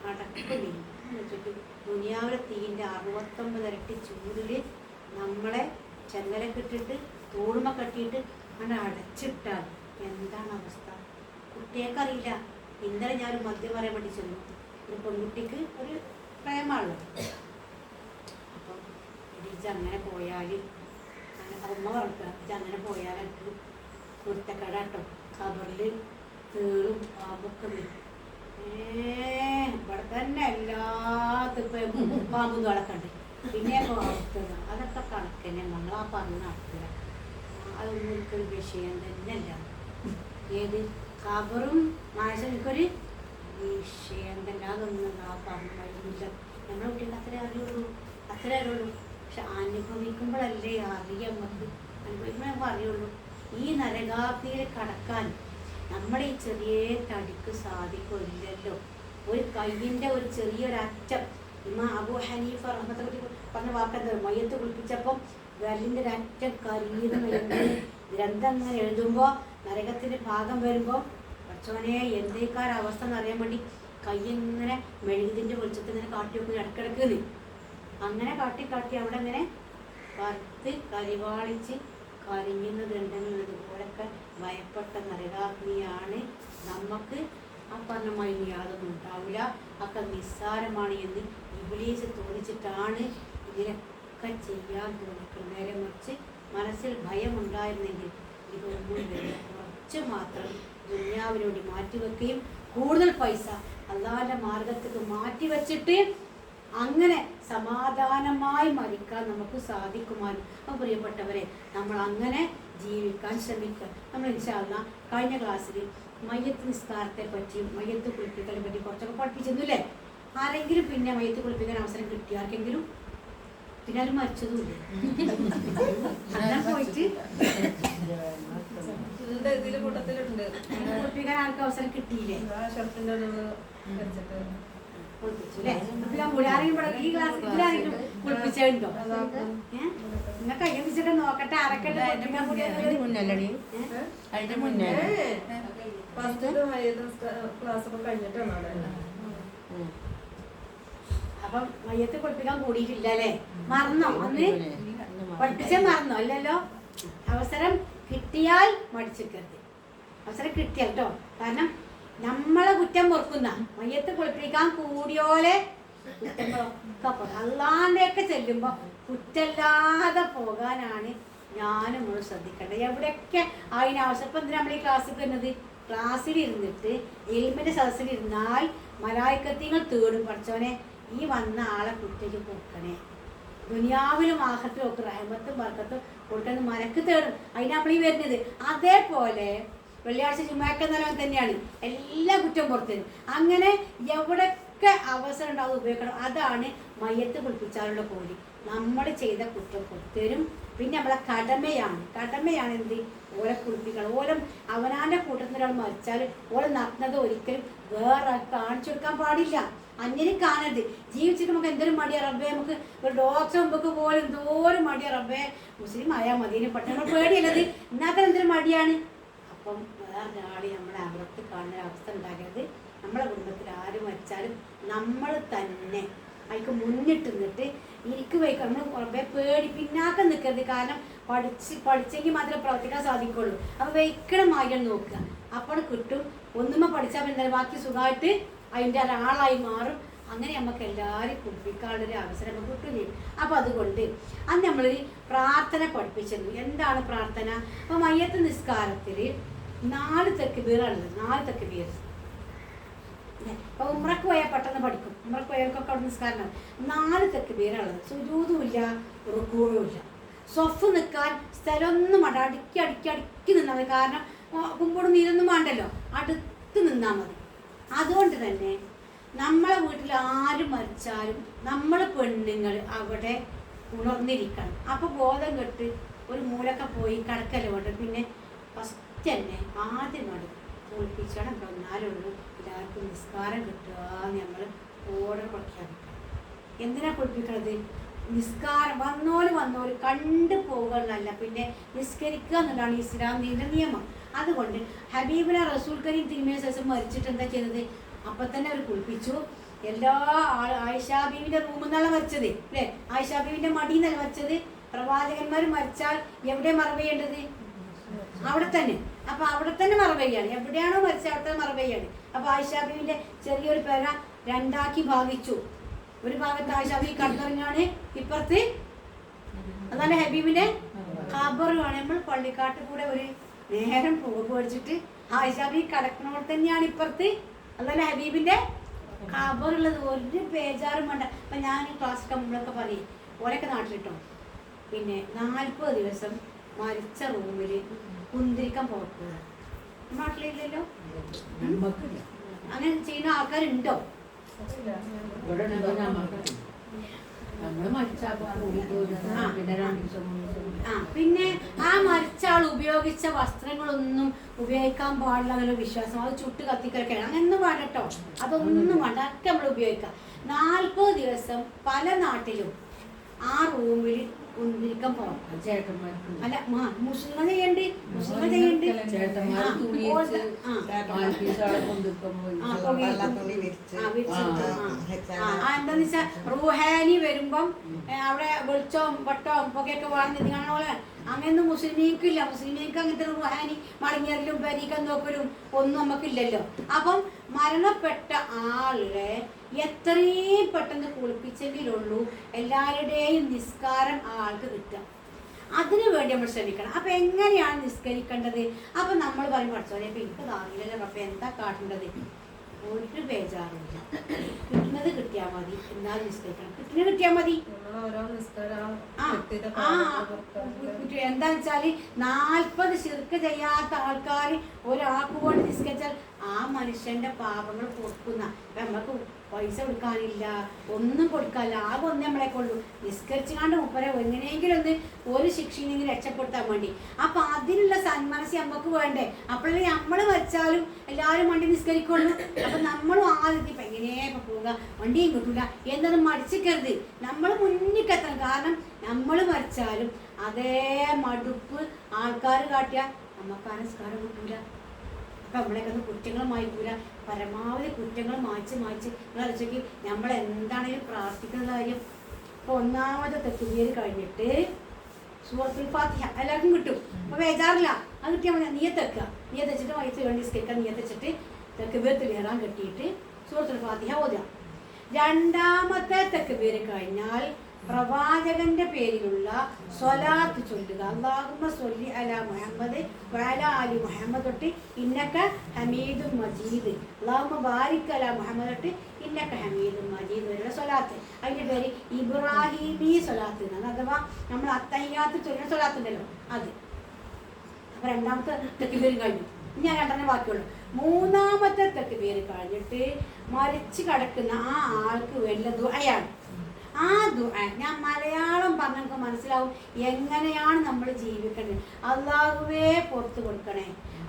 അടക്കുകയും ദുനിയാവിലെ തീൻ്റെ 69 ഇരട്ടി ചൂടിൽ നമ്മളെ ചെങ്ങല കെട്ടിയിട്ട് തൂണുമ്മ കെട്ടിയിട്ട് അങ്ങനെ അടച്ചിട്ടാൽ എന്താണ് അവസ്ഥ? കുട്ടികൾക്കറിയില്ല. ഇന്നലെ ഞാനൊരു മദ്യം പറയാൻ വേണ്ടി ചെന്നു. ഒരു പെൺകുട്ടിക്ക് ഒരു പ്രേമമാണ്. അപ്പം ഇടിച്ച് അങ്ങനെ പോയാൽ അമ്മ പറഞ്ഞ അങ്ങനെ പോയാൽ എനിക്ക് കുരുത്തക്കട കേട്ടോ കബറിൽ തേളും പാമ്പൊക്കെ വരും. ഇവിടെ തന്നെ എല്ലാത്തിപ്പം പാമ്പും തോളൊക്കെ ഉണ്ട്. പിന്നെ വളർത്തുക അതൊക്കെ കണക്കന്നെ നമ്മളാ പറഞ്ഞ് നടത്തുക. അതൊന്നും എനിക്കൊരു വിഷയം തന്നെയല്ല. ഏത് കബറും മനസ്സിൽ എനിക്കൊരു വിഷയം തന്നെ. അതൊന്നും ആ പറഞ്ഞു കഴിഞ്ഞില്ല. നമ്മളെ കുട്ടികൾ അത്രേ അറിയുള്ളൂ. പക്ഷെ അനുഭവിക്കുമ്പോഴല്ലേ അറിയാം. നമുക്ക് അനുഭവിക്കുമ്പോൾ അറിയുള്ളൂ. ഈ നരകാഗ്നിയിൽ കടക്കാൻ നമ്മുടെ ഈ ചെറിയ തടിക്ക് സാധിക്കില്ലല്ലോ. ഒരു കയ്യിൻ്റെ ഒരു ചെറിയൊരറ്റം ഇമാം അബൂ ഹനീഫ റഹ്മത്തെ പറ്റി പറഞ്ഞ വാക്കെന്താ, മയ്യത്ത് കുളിപ്പിച്ചപ്പം വിരലിൻ്റെ ഒരറ്റം കരിയുന്ന ഗ്രന്ഥം ഇങ്ങനെ എഴുതുമ്പോൾ നരകത്തിൻ്റെ ഭാഗം വരുമ്പോൾ പടച്ചോനെ എന്തേക്കാരവസ്ഥ എന്നറിയാൻ വേണ്ടി കയ്യിങ്ങനെ മെഴുകുതിൻ്റെ വെളിച്ചത്തിൽ ഇങ്ങനെ കാട്ടി വെക്കുന്ന ഇടക്കിടക്ക് അങ്ങനെ കാട്ടി അവിടെ ഇങ്ങനെ വറുത്ത് കരിവാളിച്ച് കരിഞ്ഞുന്ന ഗ്രന്ഥങ്ങൾ ഇതുപോലൊക്കെ ഭയപ്പെട്ട നരകാഗ്നിയാണ്. നമുക്ക് ആ പറഞ്ഞ മൈന് യാതൊന്നും ഉണ്ടാവില്ല. ഒക്കെ നിസ്സാരമാണ് എന്ന് ഇബ്ലീസ് തോന്നിച്ചിട്ടാണ് ഇതിനൊക്കെ ചെയ്യാൻ തോന്നിക്കുന്നത്. നേരെ മറിച്ച് മനസ്സിൽ ഭയമുണ്ടായിരുന്നെങ്കിൽ ഇതൊന്നും കുറച്ച് മാത്രം ദുനിയാവിനോട് മാറ്റിവെക്കുകയും കൂടുതൽ പൈസ അള്ളാഹിൻ്റെ മാർഗത്തേക്ക് മാറ്റിവെച്ചിട്ട് അങ്ങനെ സമാധാനമായി മരിക്കാൻ നമുക്ക് സാധിക്കുമായിരുന്നു. അപ്പോൾ പ്രിയപ്പെട്ടവരെ, നമ്മൾ അങ്ങനെ ജീവിക്കാൻ ശ്രമിക്കുക. നമ്മൾ ഇൻഷാ അല്ലാഹ് കഴിഞ്ഞ ക്ലാസ്സിൽ മയ്യത്ത് നിസ്കാരത്തെ പറ്റിയും മയ്യത്ത് കുളിപ്പിക്കലിനെ പറ്റി കുറച്ചൊക്കെ പഠിപ്പിച്ചിരുന്നില്ലേ? ആരെങ്കിലും പിന്നെ മയ്യത്ത് കുളിപ്പിക്കാൻ അവസരം കിട്ടി ആർക്കെങ്കിലും? പിന്നെ അത് മരിച്ചതുമില്ലേ? അങ്ങനെ പോയിട്ട് കുളിപ്പിക്കാൻ ആർക്കും അവസരം കിട്ടിയില്ലേ? ഈ ക്ലാസ് ഇതിലാരെങ്കിലും കുളിപ്പിച്ചുണ്ടോ? നിങ്ങൾ കയ്യെ പിടിച്ചിട്ട് നോക്കട്ടെ ആരൊക്കെ അപ്പം മയ്യത്ത് കുളിപ്പിക്കാൻ കൂടിയിട്ടില്ല അല്ലേ? മറന്നോ? അന്ന് പഠിപ്പിച്ച മറന്നോ? അല്ലല്ലോ. അവസരം കിട്ടിയാൽ മടിച്ചിക്കരുത്. അവസരം കിട്ടിയാൽ കേട്ടോ. കാരണം നമ്മളെ കുറ്റം പൊറുക്കുന്ന മയ്യത്ത് കുളിപ്പിക്കാൻ കൂടിയോലെ കുറ്റങ്ങളൊക്കെ അള്ളാൻ്റെയൊക്കെ ചെല്ലുമ്പോൾ കുറ്റല്ലാതെ പോകാനാണ് ഞാനും നമ്മൾ ശ്രദ്ധിക്കേണ്ടത്. എവിടെയൊക്കെ അതിനാവശ്യം. ഇപ്പം എന്തിനാ നമ്മൾ ഈ ക്ലാസ്സിൽ വരുന്നത്? ക്ലാസ്സിലിരുന്നിട്ട് എൽമിൻ്റെ സദസ്സിലിരുന്നാൽ മലായിക്കത്തിങ്ങൾ തേടും, പഠിച്ചോനെ ഈ വന്ന ആളെ കുറ്റയ്ക്ക് കൊടുക്കണേ, ദുനിയാവിലും ആഹത്തിലും ഒക്കെ റഹ്മത്തും ബർക്കത്തും കൊടുക്കുന്നത് മലക്ക് തേടും. അതിന് നമ്മൾ ഈ വരുന്നത്. അതേപോലെ വെള്ളിയാഴ്ച ജുമാക്ക നിലവൻ തന്നെയാണ് എല്ലാ കുറ്റം പുറത്തരും. അങ്ങനെ എവിടെയൊക്കെ അവസരം ഉണ്ടാവും ഉപയോഗിക്കണം. അതാണ് മയ്യത്ത് കുളിപ്പിച്ചാലുള്ള കൂലി. നമ്മൾ ചെയ്ത കുറ്റം പുറത്തരും. പിന്നെ നമ്മളെ കടമയാണ് എന്ത്? ഓലെ കുളിപ്പിക്കണം. ഓലും അവനാൻ്റെ കൂട്ടത്തിൽ ഒരാൾ മരിച്ചാൽ ഓലെ നടന്നത് ഒരിക്കലും വേറെ കാണിച്ചു കൊടുക്കാൻ പാടില്ല. അന്യനും കാണരുത്. ജീവിച്ചിട്ട് നമുക്ക് എന്തൊരു മടിയാ റബ്ബേ. നമുക്ക് ഒരു ഡോക്ടർ മുമ്പൊക്കെ പോലും എന്തോരം മടിയാ റബ്ബേ. മുസ്ലിം ആയാൽ മദീനെ പെട്ടെന്ന് പേടിയല്ലത്. ഇന്നാക്കാൻ എന്തൊരു മടിയാണ്. അപ്പം വേറൊരാൾ നമ്മളെ അകത്ത് കാണുന്ന അവസ്ഥ ഉണ്ടാകരുത്. നമ്മളെ കുടുംബത്തിൽ ആരും മരിച്ചാലും നമ്മൾ തന്നെ അതിക്ക് മുന്നിട്ട് നിന്നിട്ട് എനിക്ക് വയ്ക്കും. നമ്മൾ കുറേ പേടി പിന്നാക്കം നിൽക്കരുത്. കാരണം പഠിച്ചെങ്കിൽ മാത്രമേ പ്രവർത്തിക്കാൻ സാധിക്കുള്ളൂ. അപ്പോൾ വയ്ക്കണമായി നോക്കുക. അപ്പോൾ കിട്ടും. ഒന്നുമ പഠിച്ചാൽ പിന്നെ ബാക്കി സുഖമായിട്ട് അതിൻ്റെ ഒരാളായി മാറും. അങ്ങനെ നമുക്ക് എല്ലാവരും കുളിപ്പിക്കാനുള്ളൊരു അവസരം നമുക്ക് കിട്ടുകയും ചെയ്യും. അപ്പോൾ അതുകൊണ്ട് അന്ന് നമ്മളൊരു പ്രാർത്ഥന പഠിപ്പിച്ചിരുന്നു. എന്താണ് പ്രാർത്ഥന? അപ്പോൾ മയ്യത്ത് നിസ്കാരത്തിൽ 4 തക്ബീറാണുള്ളത്. 4 തക്ബീർ. അപ്പോൾ ഉംറക്ക് പോയാൽ പെട്ടെന്ന് പഠിക്കും. ഉംറക്ക് പോയവർക്കൊക്കെ അവിടെ നിസ്കാരം 4 തക്ബീറാണുള്ളത്. സുജൂദും ഇല്ല, റുകൂഉം ഇല്ല. സ്വഫ് നിൽക്കാൻ സ്ഥലമൊന്നും വേണ്ട, അടുക്കി നിന്നാൽ മതി. കാരണം കുമ്പോടും നീരൊന്നും വേണ്ടല്ലോ, അടുത്ത് നിന്നാൽ മതി. അതുകൊണ്ട് തന്നെ നമ്മളെ വീട്ടിൽ ആരും മരിച്ചാലും നമ്മൾ പെണ്ണുങ്ങൾ അവിടെ ഉണർന്നിരിക്കണം. അപ്പോൾ ബോധം കെട്ട് ഒരു മൂലൊക്കെ പോയി കിടക്കല് കൊണ്ട് പിന്നെ ഫസ്റ്റ് തന്നെ ആദ്യം കണ്ട് കുളിപ്പിച്ചണം. എന്നാലുള്ളൂ എല്ലാവർക്കും നിസ്കാരം കിട്ടുക. നമ്മൾ ഓർഡർ പ്രഖ്യാപിക്കണം. എന്തിനാ കുളിപ്പിക്കണത്? നിസ്കാരം വന്നോല് കണ്ടു പോകുന്നതല്ല, പിന്നെ നിസ്കരിക്കുക എന്നുള്ളതാണ് ഇസ്ലാമിൻ്റെ നിയമം. അതുകൊണ്ട് ഹബീബുന റസൂൽ കരീം തിരുമേനി ശേഷം മരിച്ചിട്ട് എന്താ ചെയ്തത്? അപ്പം തന്നെ അവർ കുളിപ്പിച്ചു. എല്ലാ ആയിഷാ ബീവിൻ്റെ റൂമിൽ നിന്നല്ല മരിച്ചത് അല്ലേ? ആയിഷാ ബീവിൻ്റെ മടിയിൽ നിന്നല്ല മരിച്ചത്. പ്രവാചകന്മാർ മരിച്ചാൽ എവിടെ മറവേണ്ടത്? അവിടെ തന്നെ. അപ്പം അവിടെ തന്നെ മറവയ്യാണ്. എവിടെയാണോ മരിച്ചത് അവിടെ തന്നെ മറവയ്യാണ്. അപ്പം ആയിഷാ ബീവിൻ്റെ ചെറിയൊരു പേര രണ്ടാക്കി ഭാഗിച്ചു. ഒരു ഭാഗത്ത് ആയിഷാ ബീവി കടന്നിറങ്ങാണ്, ഇപ്പുറത്ത് അതാണ് ഹബീബിന്റെ ഖബറുമാണ്. നമ്മൾ പള്ളിക്കാട്ട് കൂടെ ഒരു നേരം പേടിച്ചിട്ട് ആയിഷാ ബീവി കിടക്കണോടെ തന്നെയാണ് ഇപ്പുറത്ത് അതല്ല ഹബീബിന്റെ ഖബറുള്ളത്. ഒരു ബേജാറും വേണ്ട. അപ്പൊ ഞാൻ ക്ലാസ് നമ്മളൊക്കെ പറയും, ഓരൊക്കെ നാട്ടിലിട്ടോ, പിന്നെ 40 ദിവസം മരിച്ച റൂമിൽ കുന്തിരിക്കാൻ പോക്കുക. നാട്ടിലില്ലല്ലോ, അങ്ങനെ ചെയ്യുന്ന ആൾക്കാരുണ്ടോ? പിന്നെ ആ മരിച്ച ആൾ ഉപയോഗിച്ച വസ്ത്രങ്ങളൊന്നും ഉപയോഗിക്കാൻ പാടില്ല എന്നുള്ള വിശ്വാസം. അത് ചുട്ട് കത്തിക്കലൊക്കെയാണ്. അങ്ങനൊന്നും വേണ്ട കേട്ടോ, അതൊന്നും വേണ്ട, ഒക്കെ നമ്മൾ ഉപയോഗിക്കാം. 40 ദിവസം പല നാട്ടിലും ആ റൂമിൽ കുന്തിരിക്കാൻ പോകാം. അല്ല മുസ്ലിം ചെയ്യണ്ട്, മുസ്ലിം ചെയ്യണ്ട്. എന്താന്ന് വെച്ചാ റൂഹാനി വരുമ്പം അവിടെ വെളിച്ചവും വട്ടവും പുകയൊക്കെ വാങ്ങുന്ന അങ്ങനൊന്നും മുസ്ലിമീക്കില്ല. മുസ്ലിമീക്ക് അങ്ങനത്തെ റൂഹാനി മടങ്ങിയറിലും ബരീക്കം നോക്കലും ഒന്നും നമുക്കില്ലല്ലോ. അപ്പം മരണപ്പെട്ട ആളെ എത്രയും പെട്ടെന്ന് കുളിപ്പിച്ചെങ്കിലുള്ളൂ എല്ലാവരുടെയും നിസ്കാരം ആ ആൾക്ക് കിട്ടുക. അതിനു വേണ്ടി നമ്മൾ ശ്രമിക്കണം. അപ്പം എങ്ങനെയാണ് നിസ്കരിക്കേണ്ടത്? അപ്പം നമ്മൾ പറയും പഠിച്ചോളെ ഇപ്പം എനിക്ക് താങ്ങില്ലല്ലോ അപ്പം എന്താ കാട്ടേണ്ടത്? ഒരു ബേജാറില്ല, കിട്ടുന്നത് കിട്ടിയാൽ മതി. എന്നാലും നിസ്കരിക്കണം, കിട്ടിയാൽ മതി. എന്താന്ന് വെച്ചാല് 40 ശിർക്ക് ചെയ്യാത്ത ആൾക്കാർ ഒരാൾക്ക് കൊണ്ട് നിസ്കരിച്ചാൽ ആ മനുഷ്യന്റെ പാപങ്ങൾ പൊറുക്കുന്ന. നമുക്ക് പൈസ കൊടുക്കാനില്ല, ഒന്നും കൊടുക്കാനില്ല, ആകെ ഒന്നേ നമ്മളെ കൊള്ളൂ. നിസ്കരിച്ചുകൊണ്ട് മുപ്പരെ എങ്ങനെയെങ്കിലും ഒന്ന് ഒരു ശിക്ഷയെങ്കിലും രക്ഷപ്പെടുത്താൻ വേണ്ടി. അപ്പൊ അതിനുള്ള സന്മനസ് നമുക്ക് വേണ്ടേ? അപ്പോഴേ നമ്മൾ മരിച്ചാലും എല്ലാവരും വണ്ടി നിസ്കരിക്കുള്ളൂ. അപ്പൊ നമ്മളും ആദ്യം ഇപ്പൊ എങ്ങനെയാ ഇപ്പൊ പോവുക, വണ്ടിയും കിട്ടൂല എന്നൊന്നും മടിച്ചിക്കരുത്. നമ്മൾ മുന്നിക്കെത്തണം. കാരണം നമ്മൾ മരിച്ചാലും അതേ മടുപ്പ് ആൾക്കാർ കാട്ടിയാൽ നമുക്ക് ആ നിസ്കാരം കിട്ടൂല. അപ്പം നമ്മളെയൊക്കെ കുറ്റങ്ങൾ മായ്ക്കൂല. പരമാവധി കുറ്റങ്ങൾ മായ്ച്ച് നിങ്ങളൊക്കെ നമ്മൾ എന്താണെങ്കിലും പ്രാർത്ഥിക്കുന്ന കാര്യം. അപ്പോൾ ഒന്നാമത്തെ തെക്കുബീർ കഴിഞ്ഞിട്ട് സൂറത്തുൽ ഫാത്തിഹ എല്ലാവർക്കും കിട്ടും. അപ്പോൾ ബേജാറില്ല, അത് കിട്ടിയാൽ മതി. നീയത്തെക്കുക, നീയത്തെച്ചിട്ട് വയസ്സ് വേണ്ടി നിസ്കരിക്കുക. നീയത്തെച്ചിട്ട് തെക്കുബീർ ഇറാൻ കെട്ടിയിട്ട് സൂറത്തുൽ ഫാത്തിഹ ഓതുക. രണ്ടാമത്തെ തെക്കുബീർ കഴിഞ്ഞാൽ പ്രവാചകന്റെ പേരിലുള്ള സ്വലാത്ത് ചൊല്ലുക. അല്ലാഹുമ്മ സ്വല്ലി അലാ മുഹമ്മദ് വഅലാ ആലി മുഹമ്മദ് തൊട്ട് ഇന്നക ഹമീദും മജീദ്, അല്ലാഹുമ്മ ബാരിക് അലാ മുഹമ്മദ് തൊട്ട് ഇന്നക ഹമീദും മജീദ് വരെയുള്ള സ്വലാത്ത്. അതിൻ്റെ പേര് ഇബ്രാഹിമി സ്വലാത്ത് എന്നാണ്. അഥവാ നമ്മൾ അത്തഹിയ്യാത്ത് ചൊല്ലുന്ന സ്വലാത്ത് ഉണ്ടല്ലോ അത്. അപ്പൊ രണ്ടാമത്തെ തെക്കുബീർ കഴിഞ്ഞു. ഞാൻ രണ്ടെണ്ണേ ബാക്കിയുള്ളൂ. മൂന്നാമത്തെ തെക്കുബീർ കഴിഞ്ഞിട്ട് മരിച്ചു കിടക്കുന്ന ആ ആൾക്ക് വല്ല ദുആയാണ്. ആ ദുആ ഞാൻ മലയാളം പറഞ്ഞെനിക്ക് മനസ്സിലാവും എങ്ങനെയാണ് നമ്മൾ ജീവിക്കേണ്ടത്. അല്ലാഹുവേ പുറത്തു കൊടുക്കണേ,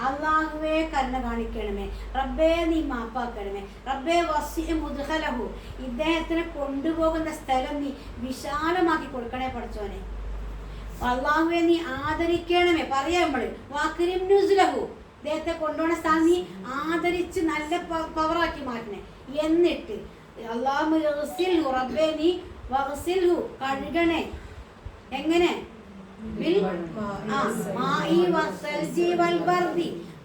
അല്ലാഹുവേ കരുണ കാണിക്കണമേ, റബ്ബേ നീ മാപ്പാക്കണമേ, റബ്ബേ വസിഅ മുദ്ഖലഹു, ഇദ്ദേഹത്തിനെ കൊണ്ടുപോകുന്ന സ്ഥലം നീ വിശാലമാക്കി കൊടുക്കണേ പഠിച്ചോനെ. അല്ലാഹുവേ നീ ആദരിക്കണമേ, പറയാം നമ്മൾ വാക്രിം നുസ്ലഹു, ഇദ്ദേഹത്തെ കൊണ്ടുപോകുന്ന സ്ഥാനം നീ ആദരിച്ച് നല്ല പവറാക്കി മാറ്റണേ. എന്നിട്ട് അല്ലാഹു റബ്ബേ നീ വഗ്സിൽഹു കഴുകണേ. എങ്ങനെ?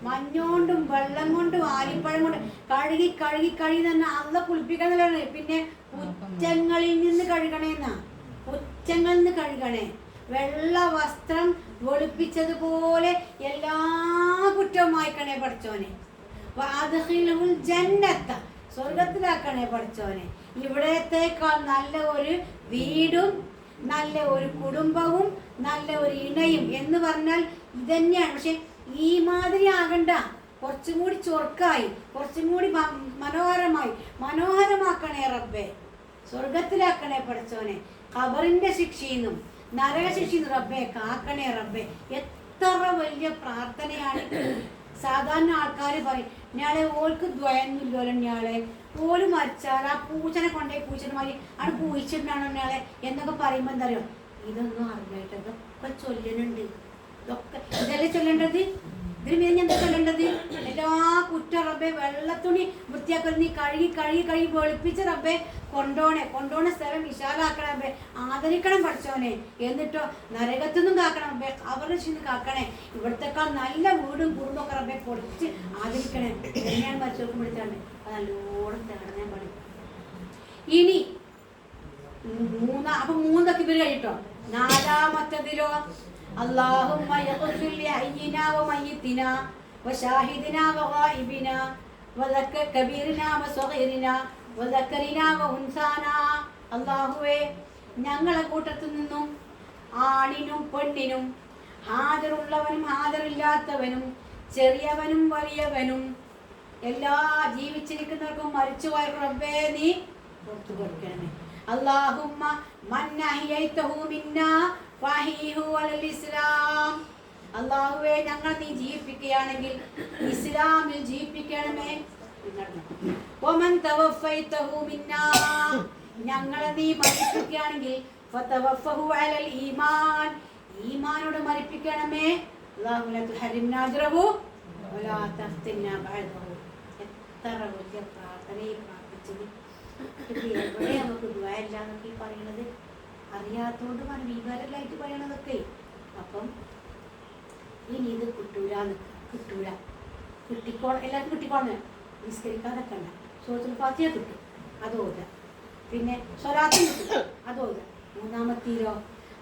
മഞ്ഞോണ്ടും വെള്ളം കൊണ്ടും ആലിപ്പഴം കൊണ്ടും കഴുകി കഴുകി കഴുകി തന്നെ അള്ള കുളിപ്പിക്കണതാണ്. പിന്നെ പുറ്റങ്ങളിൽ നിന്ന് കഴുകണേന്നാ, പുറ്റങ്ങളിൽ നിന്ന് കഴുകണേ. വെള്ള വസ്ത്രം വെളുപ്പിച്ചതുപോലെ എല്ലാ കുറ്റവും വായിക്കണേ പഠിച്ചോനെ. ജന്നത്ത, സ്വർഗത്തിലാക്കണേ പഠിച്ചോനെ. ഇവിടത്തേക്കാൾ നല്ല ഒരു വീടും നല്ല ഒരു കുടുംബവും നല്ല ഒരു ഇണയും എന്ന് പറഞ്ഞാൽ ഇതന്നെയാണ്. പക്ഷെ ഈ മാതിരി ആകണ്ട, കുറച്ചും കൂടി ചൊറുക്കായി, കുറച്ചും കൂടി മനോഹരമാക്കണേ റബ്ബേ, സ്വർഗത്തിലാക്കണേ പഠിച്ചോനെ, ഖബറിന്റെ ശിക്ഷയിന്നും നരക ശിക്ഷയിന്നും റബ്ബേ കാക്കണേ റബ്ബേ. എത്ര വലിയ പ്രാർത്ഥനയാണ്. സാധാരണ ആൾക്കാർ പറയും ഞാളെ ഓൾക്ക് ദ്വയൊന്നുമില്ലല്ലോ, ഞാളെ ഓല് മരിച്ചാൽ ആ പൂച്ചനെ കൊണ്ടേ പൂച്ചന്മാരി ആണ് പൂയിച്ചിട്ടാണോ ഞാളെ എന്നൊക്കെ പറയുമ്പോൾ എന്താ അറിയോ, ഇതൊന്നും അറിയായിട്ട് ഇതൊക്കെ ചൊല്ലുന്നുണ്ട്, ഇതൊക്കെ ഇതല്ലേ ചൊല്ലേണ്ടത്. ഇതിന് മീതെ എന്താ ചൊല്ലേണ്ടത്? എല്ലാ കുറ്റ റബ്ബെ വെള്ളത്തുണി വൃത്തിയാക്കൽ നീ കഴുകി വെളുപ്പിച്ച് റബ്ബെ കൊണ്ടോണ സ്ഥലം വിശാലാക്കണം റബ്ബെ, ആദരിക്കണം പഠിച്ചോനെ. എന്നിട്ടോ നരകത്തുനിന്നും കാക്കണം റബ്ബെ, അവരുടെ നിന്ന് കാക്കണേ. ഇവിടത്തെക്കാൾ നല്ല വീടും കുടുംബമൊക്കെ റബ്ബെ പൊടിച്ച് ആദരിക്കണേ. എങ്ങനെയാണ് മരിച്ചോക്കും പിടിച്ചാണ്ട് അത് നല്ലോണം തേടണേ പണി. ഇനി അപ്പൊ മൂന്നൊക്കെ ഇവര് കഴിട്ടോ. നാലാമത്തതിലോ اللهم يغفر لحينا وميتنا وشاهدنا وغائبنا وكبيرنا وصغيرنا وذكرنا وأنثانا. അല്ലാഹുവേ, ഞങ്ങളെ കൂട്ടത്തിൽ നിന്നും ആണിനും പെണ്ണിനും ഹാജറുള്ളവനും ഹാജറില്ലാത്തവനും ചെറിയവനും വലിയവനും എല്ലാ ജീവിച്ചിരിക്കുന്നവർക്കും മരിച്ചുപോയ റബ്ബേ നീ പുറത്തു കൊടുക്കണമേ. അല്ലാഹുമ്മ മൻ അഹ്യൈതഹു മിന്നാ ഇസ്ലാം. അല്ലാഹുവേ, ഞങ്ങൾ നീ ജീവിപ്പിക്കുകയാണെങ്കിൽ ഇസ്ലാമിൽ ജീവിപ്പിക്കണമേ. വമൻ തവഫൈതഹു മിന്നാ, ഞങ്ങളെ നീ മരിപ്പിക്കുകയാണെങ്കിൽ ഫതവഫഹു അലൽ ഈമാൻ, ഈമാനോട് മരിപ്പിക്കണമേ. അല്ലാഹു ലാ തുഹരിംനാ അജ്റഹു വലാ തഫ്തിനാ ബഅദഹു. എത്ര വലിയ പ്രാർത്ഥനയെ പ്രാർത്ഥിച്ചത്. എവിടെ നമുക്ക് ദുആ ഇല്ലാന്നൊക്കെ പറയുന്നത് അറിയാത്തോണ്ട് വികാരമായിട്ട് പറയണതൊക്കെ. അപ്പം ഇനി ഇത് കിട്ടൂല എല്ലാവർക്കും കിട്ടിക്കോളെ. നിസ്കരിക്കാതൊക്കെ ഉണ്ട്. സൂറത്തുൽ ഫാത്തിഹ കിട്ടും, അതോത. പിന്നെ സ്വലാത്തും കിട്ടും, അതോത. മൂന്നാമത്തേലോ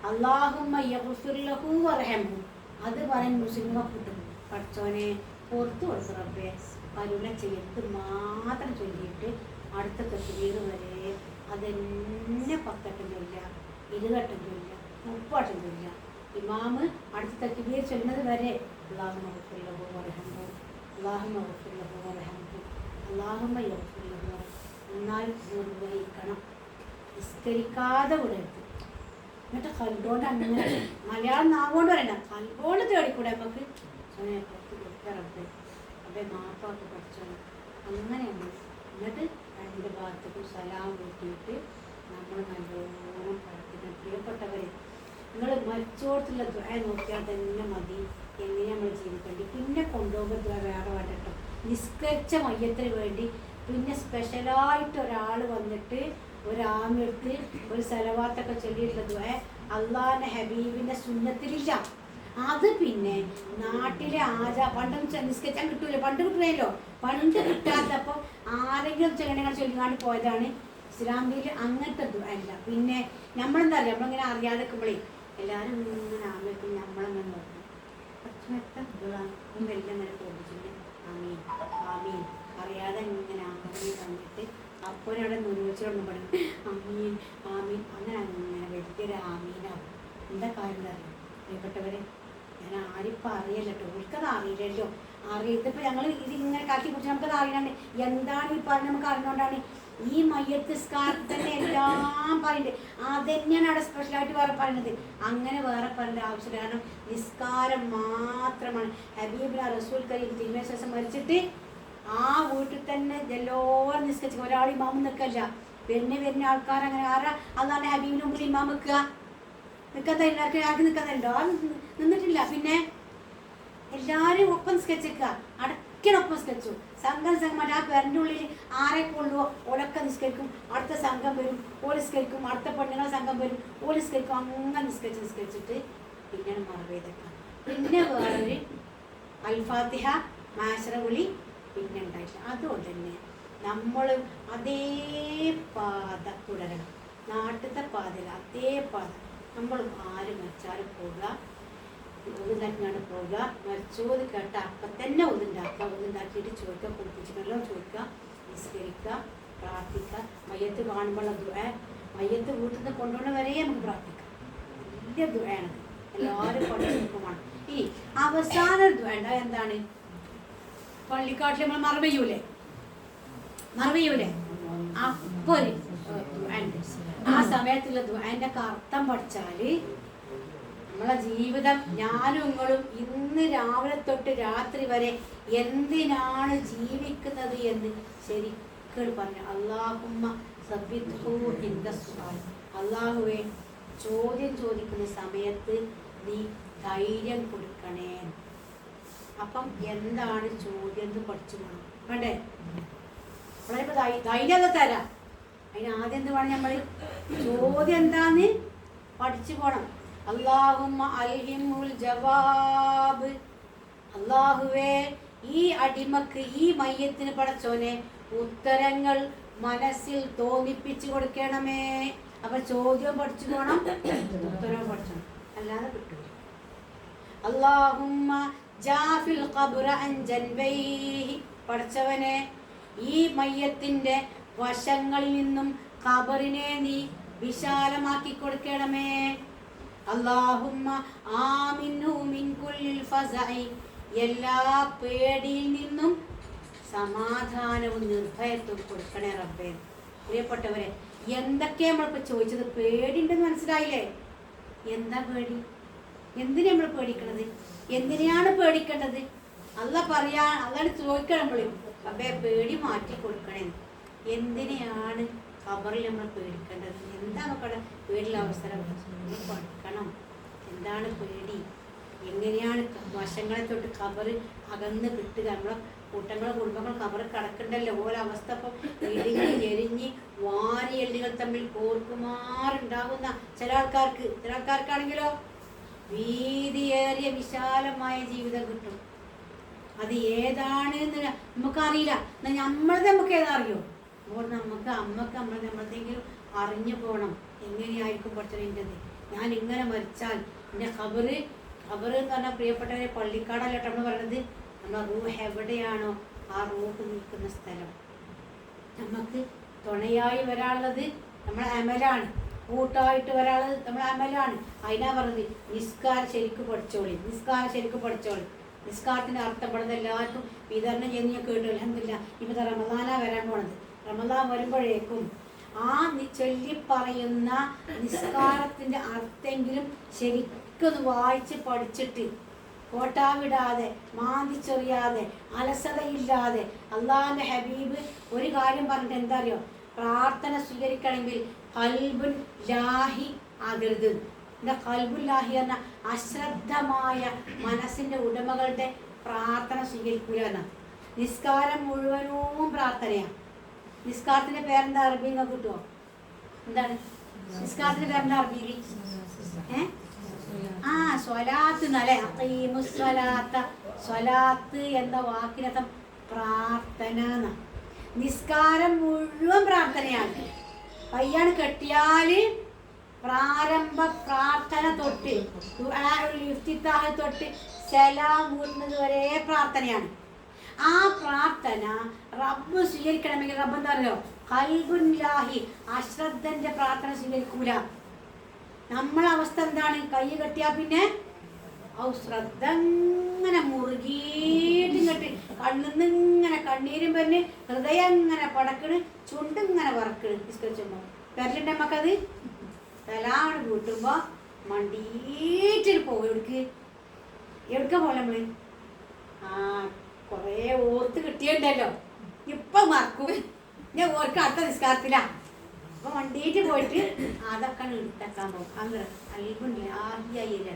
അല്ലാഹുമ്മ യഗ്ഫിർ ലഹു വർഹംഹു, അത് പറയാൻ മുസ്ലിമ കിട്ടും. പഠിച്ചോനെ പുറത്തു കൊടുത്തു റബ്ബേ, കരുണ ചെയ്ത് മാത്രം ചൊല്ലിയിട്ട് അടുത്ത തക്ബീർ വരെ അതെന്നെ 10 വട്ടം ചൊല്ലുക, 20 വട്ടം ചൊല്ലുക, 30 വട്ടം ചൊല്ലുക. ഇമാമ് അടുത്ത തക്ബീർ ചൊല്ലുന്നത് വരെ അല്ലാഹുമ്മ യഗ്ഫിർ ലഹു വർഹംഹു, അല്ലാഹുമ്മ യഗ്ഫിർ ലഹു വർഹംഹു, അല്ലാഹുമ്മ യഗ്ഫിർ ലഹു. എന്നാൽ നിർവഹിക്കണം, നിസ്കരിക്കാതെ വിടരുത്. എന്നിട്ട് കൽബോണ്ട് അങ്ങനെ മലയാളം നാവുകൊണ്ട് പറയണ്ട, കൽബോണ്ട് തേടിക്കൂടെ നമുക്ക്. പുറത്ത് കൊടുക്കാറബ്ബേ, അബ്ബേ മാപ്പാക്ക് പഠിച്ചോണം. അങ്ങനെയാണ്. എന്നിട്ട് രണ്ട് ഭാഗത്തേക്കും സലാം കൂട്ടിയിട്ട് നമ്മൾ നല്ലോണം പ്രാർത്ഥിക്കണം. പ്രിയപ്പെട്ടവരെ, നിങ്ങൾ മരിച്ചോടത്തുള്ള ദുആ നോക്കിയാൽ തന്നെ മതി എങ്ങനെ നമ്മൾ ജീവിക്കേണ്ടി. പിന്നെ കൊണ്ടുപോകുമ്പോൾ ദുആ വേറെ വേണ്ടട്ടോ. നിസ്കരിച്ച മയ്യത്തിന് വേണ്ടി പിന്നെ സ്പെഷ്യലായിട്ട് ഒരാൾ വന്നിട്ട് ഒരാമെടുത്ത് ഒരു സലവാത്തൊക്കെ ചൊല്ലിയിട്ടുള്ള ദുആ അള്ളാഹിൻ്റെ ഹബീബിൻ്റെ സുന്നത്തിലില്ല. അത് പിന്നെ നാട്ടിലെ പണ്ടും നിസ്കരിച്ചാൽ കിട്ടൂല, പണ്ട് കിട്ടുമല്ലോ. പണ്ട് കിട്ടാത്തപ്പോൾ ആരെങ്കിലും ചെല്ലണങ്ങൾ ചൊല്ലിക്കാണ്ട് പോയതാണ്. ഇസ്ലാമിൽ അങ്ങനത്തെ അല്ല. പിന്നെ നമ്മളെന്താ അറിയാം, നമ്മളിങ്ങനെ അറിയാതെ നിൽക്കുമ്പോഴേ എല്ലാവരും ഇങ്ങനെ ആകുമ്പോഴേക്കും നമ്മളങ്ങനെ നോക്കും. എല്ലാം ഇങ്ങനെ തോന്നിച്ചിട്ട് ആമീൻ ആമീൻ അറിയാതെ ഇങ്ങനെ ആമീൻ കണ്ടിട്ട് അപ്പോഴവിടെ നിർവഹിച്ചോണ്ട് പറയും ആമീൻ ആമീൻ. അങ്ങനെ വലിയൊരു ആമീനാവും. എന്താ കാര്യം എന്താ അറിയാം പ്രിയപ്പെട്ടവരെ, ഞാൻ ആരിപ്പോൾ അറിയില്ല കേട്ടോ, എനിക്കത് അറിയില്ലല്ലോ. ഇതിപ്പോൾ ഞങ്ങൾ ഇതിങ്ങനെ കാട്ടി കുറിച്ച് നമുക്കത് അറിയാണ്ട് എന്താണ് ഈ പറഞ്ഞ് നമുക്ക് അറിഞ്ഞുകൊണ്ടാണ്. ഈ മയ്യത്ത് സ്കാരത്തിൽ തന്നെ എല്ലാം പറയുന്നുണ്ട്. അതന്നെയാണ് അവിടെ സ്പെഷ്യലായിട്ട് വേറെ പറയുന്നത്. അങ്ങനെ വേറെ പറയേണ്ട ആവശ്യമില്ല. കാരണം നിസ്കാരം മാത്രമാണ്. ഹബീബിന റസൂൽ കരീം തിരുമേശേഷം മരിച്ചിട്ട് ആ വീട്ടിൽ തന്നെ എല്ലാവരും നിസ്കരിച്ചു. ഒരാൾ ഇമാമ് നിൽക്കല്ല, വരുന്ന ആൾക്കാർ അങ്ങനെ ആരാ അല്ലാതെ ഹബീബിന് മുമ്പിൽ ഇമാം വെക്കുക നിൽക്കാത്ത എല്ലാവർക്കും ആർക്ക് നിൽക്കുന്നുണ്ടോ? നിന്നിട്ടില്ല. പിന്നെ എല്ലാവരും ഒപ്പം സ്കെച്ചെക്കുക, അടക്കിനൊപ്പം സ്കെച്ചു. സംഘം ആ പേരൻ്റെ ഉള്ളിൽ ആരെ കൊള്ളുവോ ഓലൊക്കെ നിസ്കരിക്കും. അടുത്ത സംഘം വരും, ഓല് നിസ്കരിക്കും. അടുത്ത പെണ്ണുങ്ങളെ സംഘം വരും, ഓല് നിസ്കരിക്കും. അങ്ങനെ നിസ്കരിച്ചിട്ട് പിന്നെയാണ് മറവേദക്കാം. പിന്നെ വേറൊരു അൽഫാത്തിഹ മാശറ വിളി പിന്നെ ഉണ്ടായിട്ടില്ല. അതുകൊണ്ട് തന്നെ നമ്മൾ അതേ പാത തുടരണം. നാട്ടിലത്തെ പാതയില്ല, അതേ പാത. നമ്മൾ ആരും മരിച്ചാലും പോവുക, ഒതുണ്ടാക്കിയാണ് പോവുക. മരിച്ചോത് കേട്ട അപ്പം തന്നെ ഒതുണ്ടാക്കുക. ഒതുണ്ടാക്കിയിട്ട് ചോദിക്കുക, കുളിപ്പിച്ചിട്ടല്ലോ ചോദിക്കുക, നിസ്കരിക്കുക, പ്രാർത്ഥിക്കുക. മയ്യത്ത് കാണുമ്പോൾ മയ്യത്ത് വീട്ടിൽ നിന്ന് കൊണ്ടുപോകുന്ന വരെ നമുക്ക് പ്രാർത്ഥിക്കാം. വലിയ ദുആണ്, എല്ലാവരും പണിയെടുക്കുമാണ്. ഈ അവസാന ദുആ എന്താണ്? പള്ളിക്കാട്ടിൽ നമ്മൾ മറവയൂലേ, അപ്പൊ ഒരു ദുആണ്ട്. ആ സമയത്തുള്ള ദുആന്റെ അർത്ഥം പഠിച്ചാല് നമ്മളെ ജീവിതം, ഞാനും നിങ്ങളും ഇന്ന് രാവിലെ തൊട്ട് രാത്രി വരെ എന്തിനാണ് ജീവിക്കുന്നത് എന്ന് ശരിക്കും പറഞ്ഞു. അല്ലാഹുമ്മ സബ്ബിത്ഹു ഇൻദ സുആൽ. അല്ലാഹുവേ, ചോദ്യം ചോദിക്കുന്ന സമയത്ത് നീ ധൈര്യം കൊടുക്കണേ. അപ്പം എന്താണ് ചോദ്യം എന്ന് പഠിച്ചു പോകണം വേണ്ടേ? നമ്മളിപ്പോ ധൈര്യം ഒക്കെ തരാം. അതിന് ആദ്യം എന്ത് വേണം? നമ്മൾ ചോദ്യം എന്താന്ന് പഠിച്ചു പോണം. അല്ലാഹുമ്മ അൽഹിമുൽ ജവാബ്. അല്ലാഹുവേ, ഈ അടിമക്ക്, ഈ മയ്യത്തിന് പടച്ചോനെ ഉത്തരങ്ങൾ മനസ്സിൽ തോന്നിപ്പിച്ചു കൊടുക്കണമേ. അപ്പൊ ചോദ്യം പഠിച്ചു പോണം, ഉത്തരവും പഠിച്ചോണം, അല്ലാതെ കിട്ടും. അല്ലാഹുമ്മ ജാഫിൽ ഖബ്റ അൻ ജൻബൈഹി. പടച്ചവനെ, ഈ മയ്യത്തിന്റെ വശങ്ങളിൽ നിന്നും ഖബറിനെ നീ വിശാലമാക്കി കൊടുക്കണമേ. അല്ലാഹുമ്മ ആമിൻഹു മിൻ കുല്ലിൽ ഫസഇ. എല്ലാ പേടിയിൽ നിന്നും സമാധാനവും നിർഭയത്വം കൊടുക്കണേ റബ്ബേ. പ്രിയപ്പെട്ടവരെ, എന്തൊക്കെ നമ്മളിപ്പോ ചോദിച്ചത്? പേടിയുണ്ടെന്ന് മനസ്സിലായില്ലേ? എന്താ പേടി? എന്തിനാ നമ്മൾ പേടിക്കണത്? എന്തിനെയാണ് പേടിക്കേണ്ടത്? അല്ലാണ്ട് ചോദിക്കണം നമ്മള്, അപ്പേ പേടി മാറ്റി കൊടുക്കണേ. എന്തിനെയാണ് ഖബറിൽ നമ്മൾ പേടിക്കേണ്ടത്? എന്താ നോക്കട്ടെ പേടിയുള്ള അവസരം പഠിക്കണം. എന്താണ് പേടി? എങ്ങനെയാണ് വശങ്ങളെ തൊട്ട് ഖബറ് അകന്ന് കിട്ടുക? നമ്മളെ കൂട്ടങ്ങളെ കുടുംബങ്ങൾ ഖബറ് കിടക്കണ്ടല്ലോ. ഓരോ അവസ്ഥ ഇപ്പം എരിഞ്ഞ് എരിഞ്ഞ് വാരി എല്ലുകൾ തമ്മിൽ കോർക്കുമാറുണ്ടാകുന്ന ചില ആൾക്കാർക്കാണെങ്കിലോ വീതിയേറിയ വിശാലമായ ജീവിതം കിട്ടും. അത് ഏതാണ് എന്ന് നമുക്കറിയില്ല. നമ്മളത് നമുക്ക് ഏതാ അറിയോ? അപ്പോൾ നമ്മളെന്തെങ്കിലും അറിഞ്ഞു പോകണം. എങ്ങനെയായിരിക്കും പഠിച്ചതിൻ്റെത്? ഞാൻ ഇങ്ങനെ മരിച്ചാൽ എൻ്റെ ഖബറ് എന്ന് പറഞ്ഞാൽ പ്രിയപ്പെട്ടവരെ പള്ളിക്കാടല്ല നമ്മൾ പറയുന്നത്. നമ്മളെ റൂഹ് എവിടെയാണോ ആ റൂഹ് നിൽക്കുന്ന സ്ഥലം. നമുക്ക് തുണയായി വരാനുള്ളത് നമ്മളെ അമലാണ്, കൂട്ടായിട്ട് വരാനുള്ളത് നമ്മളെ അമലാണ്. അതിനാ പറഞ്ഞത് നിസ്കാരം ശരിക്കും പഠിച്ചോളി. നിസ്കാരത്തിൻ്റെ അർത്ഥം പെടുന്നത് എല്ലാവർക്കും വിതരണം ചെയ്യുന്ന ഞാൻ കേട്ടു. അൽഹംദുലില്ലാ, ഇപ്പം റമദാനാ വരാൻ പോണത്. റമദാൻ വരുമ്പോഴേക്കും ആ ചൊല്ലി പറയുന്ന നിസ്കാരത്തിൻ്റെ അർത്ഥമെങ്കിലും ശരിക്കും വായിച്ച് പഠിച്ചിട്ട് കോട്ടാവിടാതെ മാന്തിച്ചെറിയാതെ അലസതയില്ലാതെ അള്ളാഹിൻ്റെ ഹബീബ് ഒരു കാര്യം പറഞ്ഞിട്ട് എന്താ അറിയോ? പ്രാർത്ഥന സ്വീകരിക്കണമെങ്കിൽ ഖൽബുൻ ലാഹി ആകരുത്. എന്താ ഖൽബുൻ ലാഹി എന്ന അശ്രദ്ധമായ മനസ്സിൻ്റെ ഉടമകളുടെ പ്രാർത്ഥന സ്വീകരിക്കുക എന്നാ. നിസ്കാരം മുഴുവനും പ്രാർത്ഥനയാണ്. നിസ്കാരത്തിന്റെ പേരെന്താ? അറബി നിങ്ങൾക്ക് കിട്ടുമോ? എന്താണ് നിസ്കാരത്തിന്റെ പേരെന്താ അറബിയിൽ? സ്വലാത്ത് എന്നല്ലേ? സ്വലാത്ത് എന്ന വാക്കിനർത്ഥം പ്രാർത്ഥന എന്നാ. നിസ്കാരം മുഴുവൻ പ്രാർത്ഥനയാണ്. കയ്യാണ് കെട്ടിയാല് പ്രാരംഭ പ്രാർത്ഥന തൊട്ട് തൊട്ട് സലാം വീട്ടുന്നത് വരെ പ്രാർത്ഥനയാണ്. ആ പ്രാർത്ഥന റബ്ബ് സ്വീകരിക്കണമെങ്കിൽ റബ്ബ് എന്താ പറയുക? ഖൽബുൻ ലാഹി, അശ്രദ്ധന്റെ പ്രാർത്ഥന സ്വീകരിക്കൂല. നമ്മളെ അവസ്ഥ എന്താണ്? കൈ കെട്ടിയാ പിന്നെ ശ്രദ്ധ ഇങ്ങനെ മുറുകിയിട്ട് കെട്ടി കണ്ണിന്ന് ഇങ്ങനെ കണ്ണീരും പറഞ്ഞ് ഹൃദയം ഇങ്ങനെ പടക്കണ്, ചുണ്ടിങ്ങനെ വറക്കണ്. നിസ്കരിച്ചുമ്പോ വരലുണ്ട് നമുക്കത്. തലാണ് കൂട്ടുമ്പോ മണ്ടീട്ട് പോകും. എവിടേക്കാ പോലെ നമ്മള് കൊറേ ഓർത്ത് കിട്ടിയിട്ടുണ്ടല്ലോ. ഇപ്പൊ മറക്കും. ഞാൻ ഓർക്ക് അടുത്ത നിസ്കാരത്തിലാ. അപ്പൊ വണ്ടിയിട്ട് പോയിട്ട് അതൊക്കെ എടുത്തേക്കാൻ പോകും. അങ്ങനെ അൽഹംദുലില്ലാ ആദ്യമായില്ല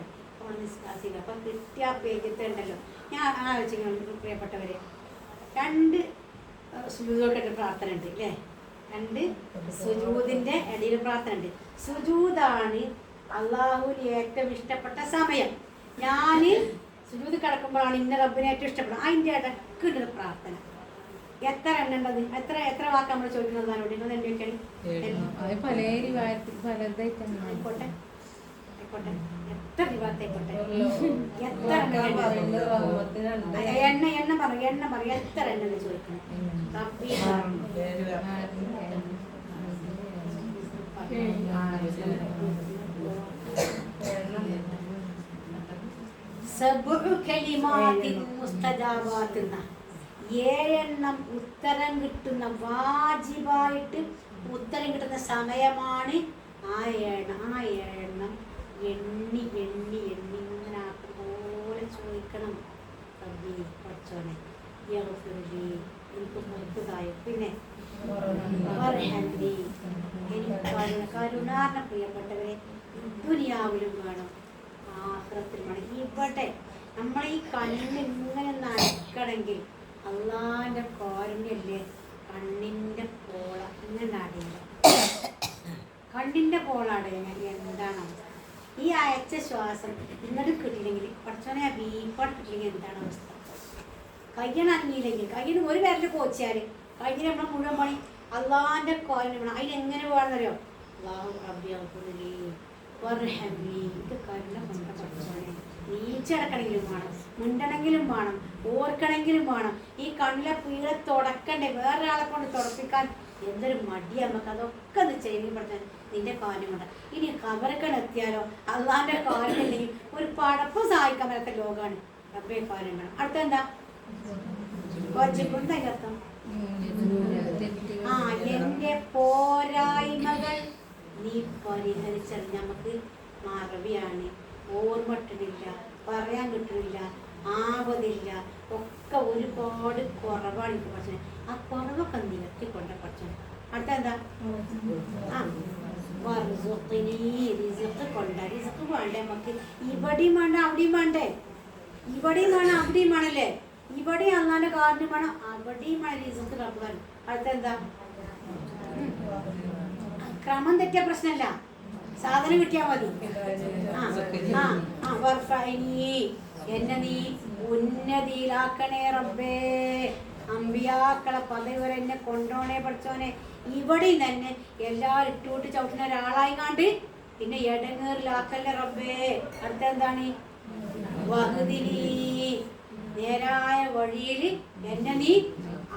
നിസ്കാരത്തില്ല. അപ്പൊ കിട്ടിയ പേജത്തെ ഉണ്ടല്ലോ. ഞാൻ ആലോചിക്കുന്നു പ്രിയപ്പെട്ടവരെ, 2 സുജൂദൊക്കെ പ്രാർത്ഥന ഉണ്ട് അല്ലേ? 2 സുജൂദിന്റെ ഇടയിൽ പ്രാർത്ഥന ഉണ്ട്. സുജൂദാണ് അള്ളാഹുവിന് ഏറ്റവും ഇഷ്ടപ്പെട്ട സമയം. ഞാന് സുജൂദ് കിടക്കുമ്പോഴാണ് ഇന്ന റബ്ബിനെ ഏറ്റവും ഇഷ്ടപ്പെടുന്നത്. അതിൻ്റെ ഇടയ്ക്കുണ്ട് പ്രാർത്ഥന. എത്ര എണ്ണ ഉണ്ടത്? എത്ര വാക്ക് നമ്മൾ ചോദിക്കുന്നത്? ആയിക്കോട്ടെ എത്ര വിവാദത്തായിക്കോട്ടെ, എണ്ണ പറയും എത്ര എണ്ണ ചോദിക്കണം. സബ്ഉ കലിമാത്തിൻ മുസ്തജാബാത്ത്, 7 ഉത്തരം കിട്ടുന്ന വാജിബായിട്ട് ഉത്തരം കിട്ടുന്ന സമയമാണ് ആ 7 എണ്ണി എണ്ണി എണ്ണി ഇങ്ങനെ പോലെ ചോദിക്കണം. റബ്ബി പഠിച്ചോനെ എനിക്ക് മുറുക്കുതായോ, പിന്നെ എനിക്ക് കരുണാർന്ന പ്രിയപ്പെട്ടവരെ ദുനിയാവിലും വേണം ആഖിറത്തിലും വേണം. ഇവിടെ നമ്മൾ ഈ കണ്ണ് ഇങ്ങനെ നനക്കണമെങ്കിൽ അള്ളാന്റെ കാരുണ്യല്ലേ കണ്ണിന്റെ പോള ഇങ്ങനെ അടയില്ല. കണ്ണിന്റെ പോള അടയുന്നത് എന്താണ് അവസ്ഥ? ഈ അയച്ച ശ്വാസം ഇങ്ങോട്ട് കിട്ടിയില്ലെങ്കിൽ പഠിച്ചോനെ ആ വീപ്പാട് കിട്ടിയില്ലെങ്കിൽ എന്താണ് അവസ്ഥ? കയ്യണ അനങ്ങിയില്ലെങ്കിൽ കയ്യിന് ഒരു പേരിൽ കോച്ചാൽ കയ്യിന് നമ്മൾ മുഴുവൻ പണി അള്ളാന്റെ കാരുണ്യം വേണം. അതിനെങ്ങനെ വേണമെന്നറിയോ? അള്ളാഹു റബ്ബി അഗ്ഫിർലി വർഹംനി, ഇത് കരുണ കൊണ്ട് പഠിച്ചോനെ. നീച്ചടക്കണമെങ്കിലും വേണം, മിണ്ടണമെങ്കിലും വേണം, ഓർക്കണമെങ്കിലും വേണം. ഈ കണ്ണിലെ പീളെ തുടക്കണ്ടേ, വേറൊരാളെ കൊണ്ട് തുടപ്പിക്കാൻ എന്തൊരു മടിയാ നമുക്ക്. അതൊക്കെ ഒന്ന് ചെയ്യും പഠിച്ചാൽ നിന്റെ കാര്യം കൊണ്ട്. ഇനി കബറക്കണെത്തിയാലോ അള്ളാന്റെ കാര്യം ഇല്ലെങ്കിൽ ഒരു പടപ്പ് സഹായിക്കാൻ പറ്റാത്ത ലോകമാണ്. റബ്ബേ കാര്യം വേണം. അടുത്തെന്താ അതിന്റെ അർത്ഥം? എന്റെ പോരായ്മകൾ നീ പരിഹരിച്ചത്. നമുക്ക് മറവിയാണ്, ഓർമ്മട്ടില്ല, പറയാൻ കിട്ടുന്നില്ല, ആവതില്ല, ഒക്കെ ഒരുപാട് കുറവാണ് എനിക്ക് പഠിച്ചത്. ആ കുറവൊക്കെ നിരത്തിക്കൊണ്ട പഠിച്ചത്. അടുത്ത എന്താ? റിസ്ക് കൊണ്ട. റിസ്ക് വേണ്ടേ നമുക്ക്? ഇവിടെയും വേണ്ട അവിടെയും വേണ്ടേ? ഇവിടെയും വേണം അവിടെയും വേണല്ലേ? ഇവിടെ അള്ളാന്റെ കാര്യം വേണം, അവിടെയും വേണം റിസ്ക് റബ്ബാൻ. അടുത്ത എന്താ? ക്രമം തെറ്റിയ പ്രശ്നമല്ല, സാധനം കിട്ടിയാ മതി. എന്നെ നീ ഉന്നതിയിലാക്കണേ റബ്ബേ, അമ്പിയാക്കളെ പദവി വരെ എന്നെ കൊണ്ടോണേ പഠിച്ചോനെ. ഇവിടെയും തന്നെ എല്ലാവരും ഇട്ടുകൂട്ടി ചവിട്ടുന്ന ഒരാളായി കണ്ട് പിന്നെ എടങ്ങേറിലാക്കല്ലേ റബ്ബേ. അടുത്തെന്താണ്? വഹ്ദിനി, നേരായ വഴിയിൽ എന്നെ നീ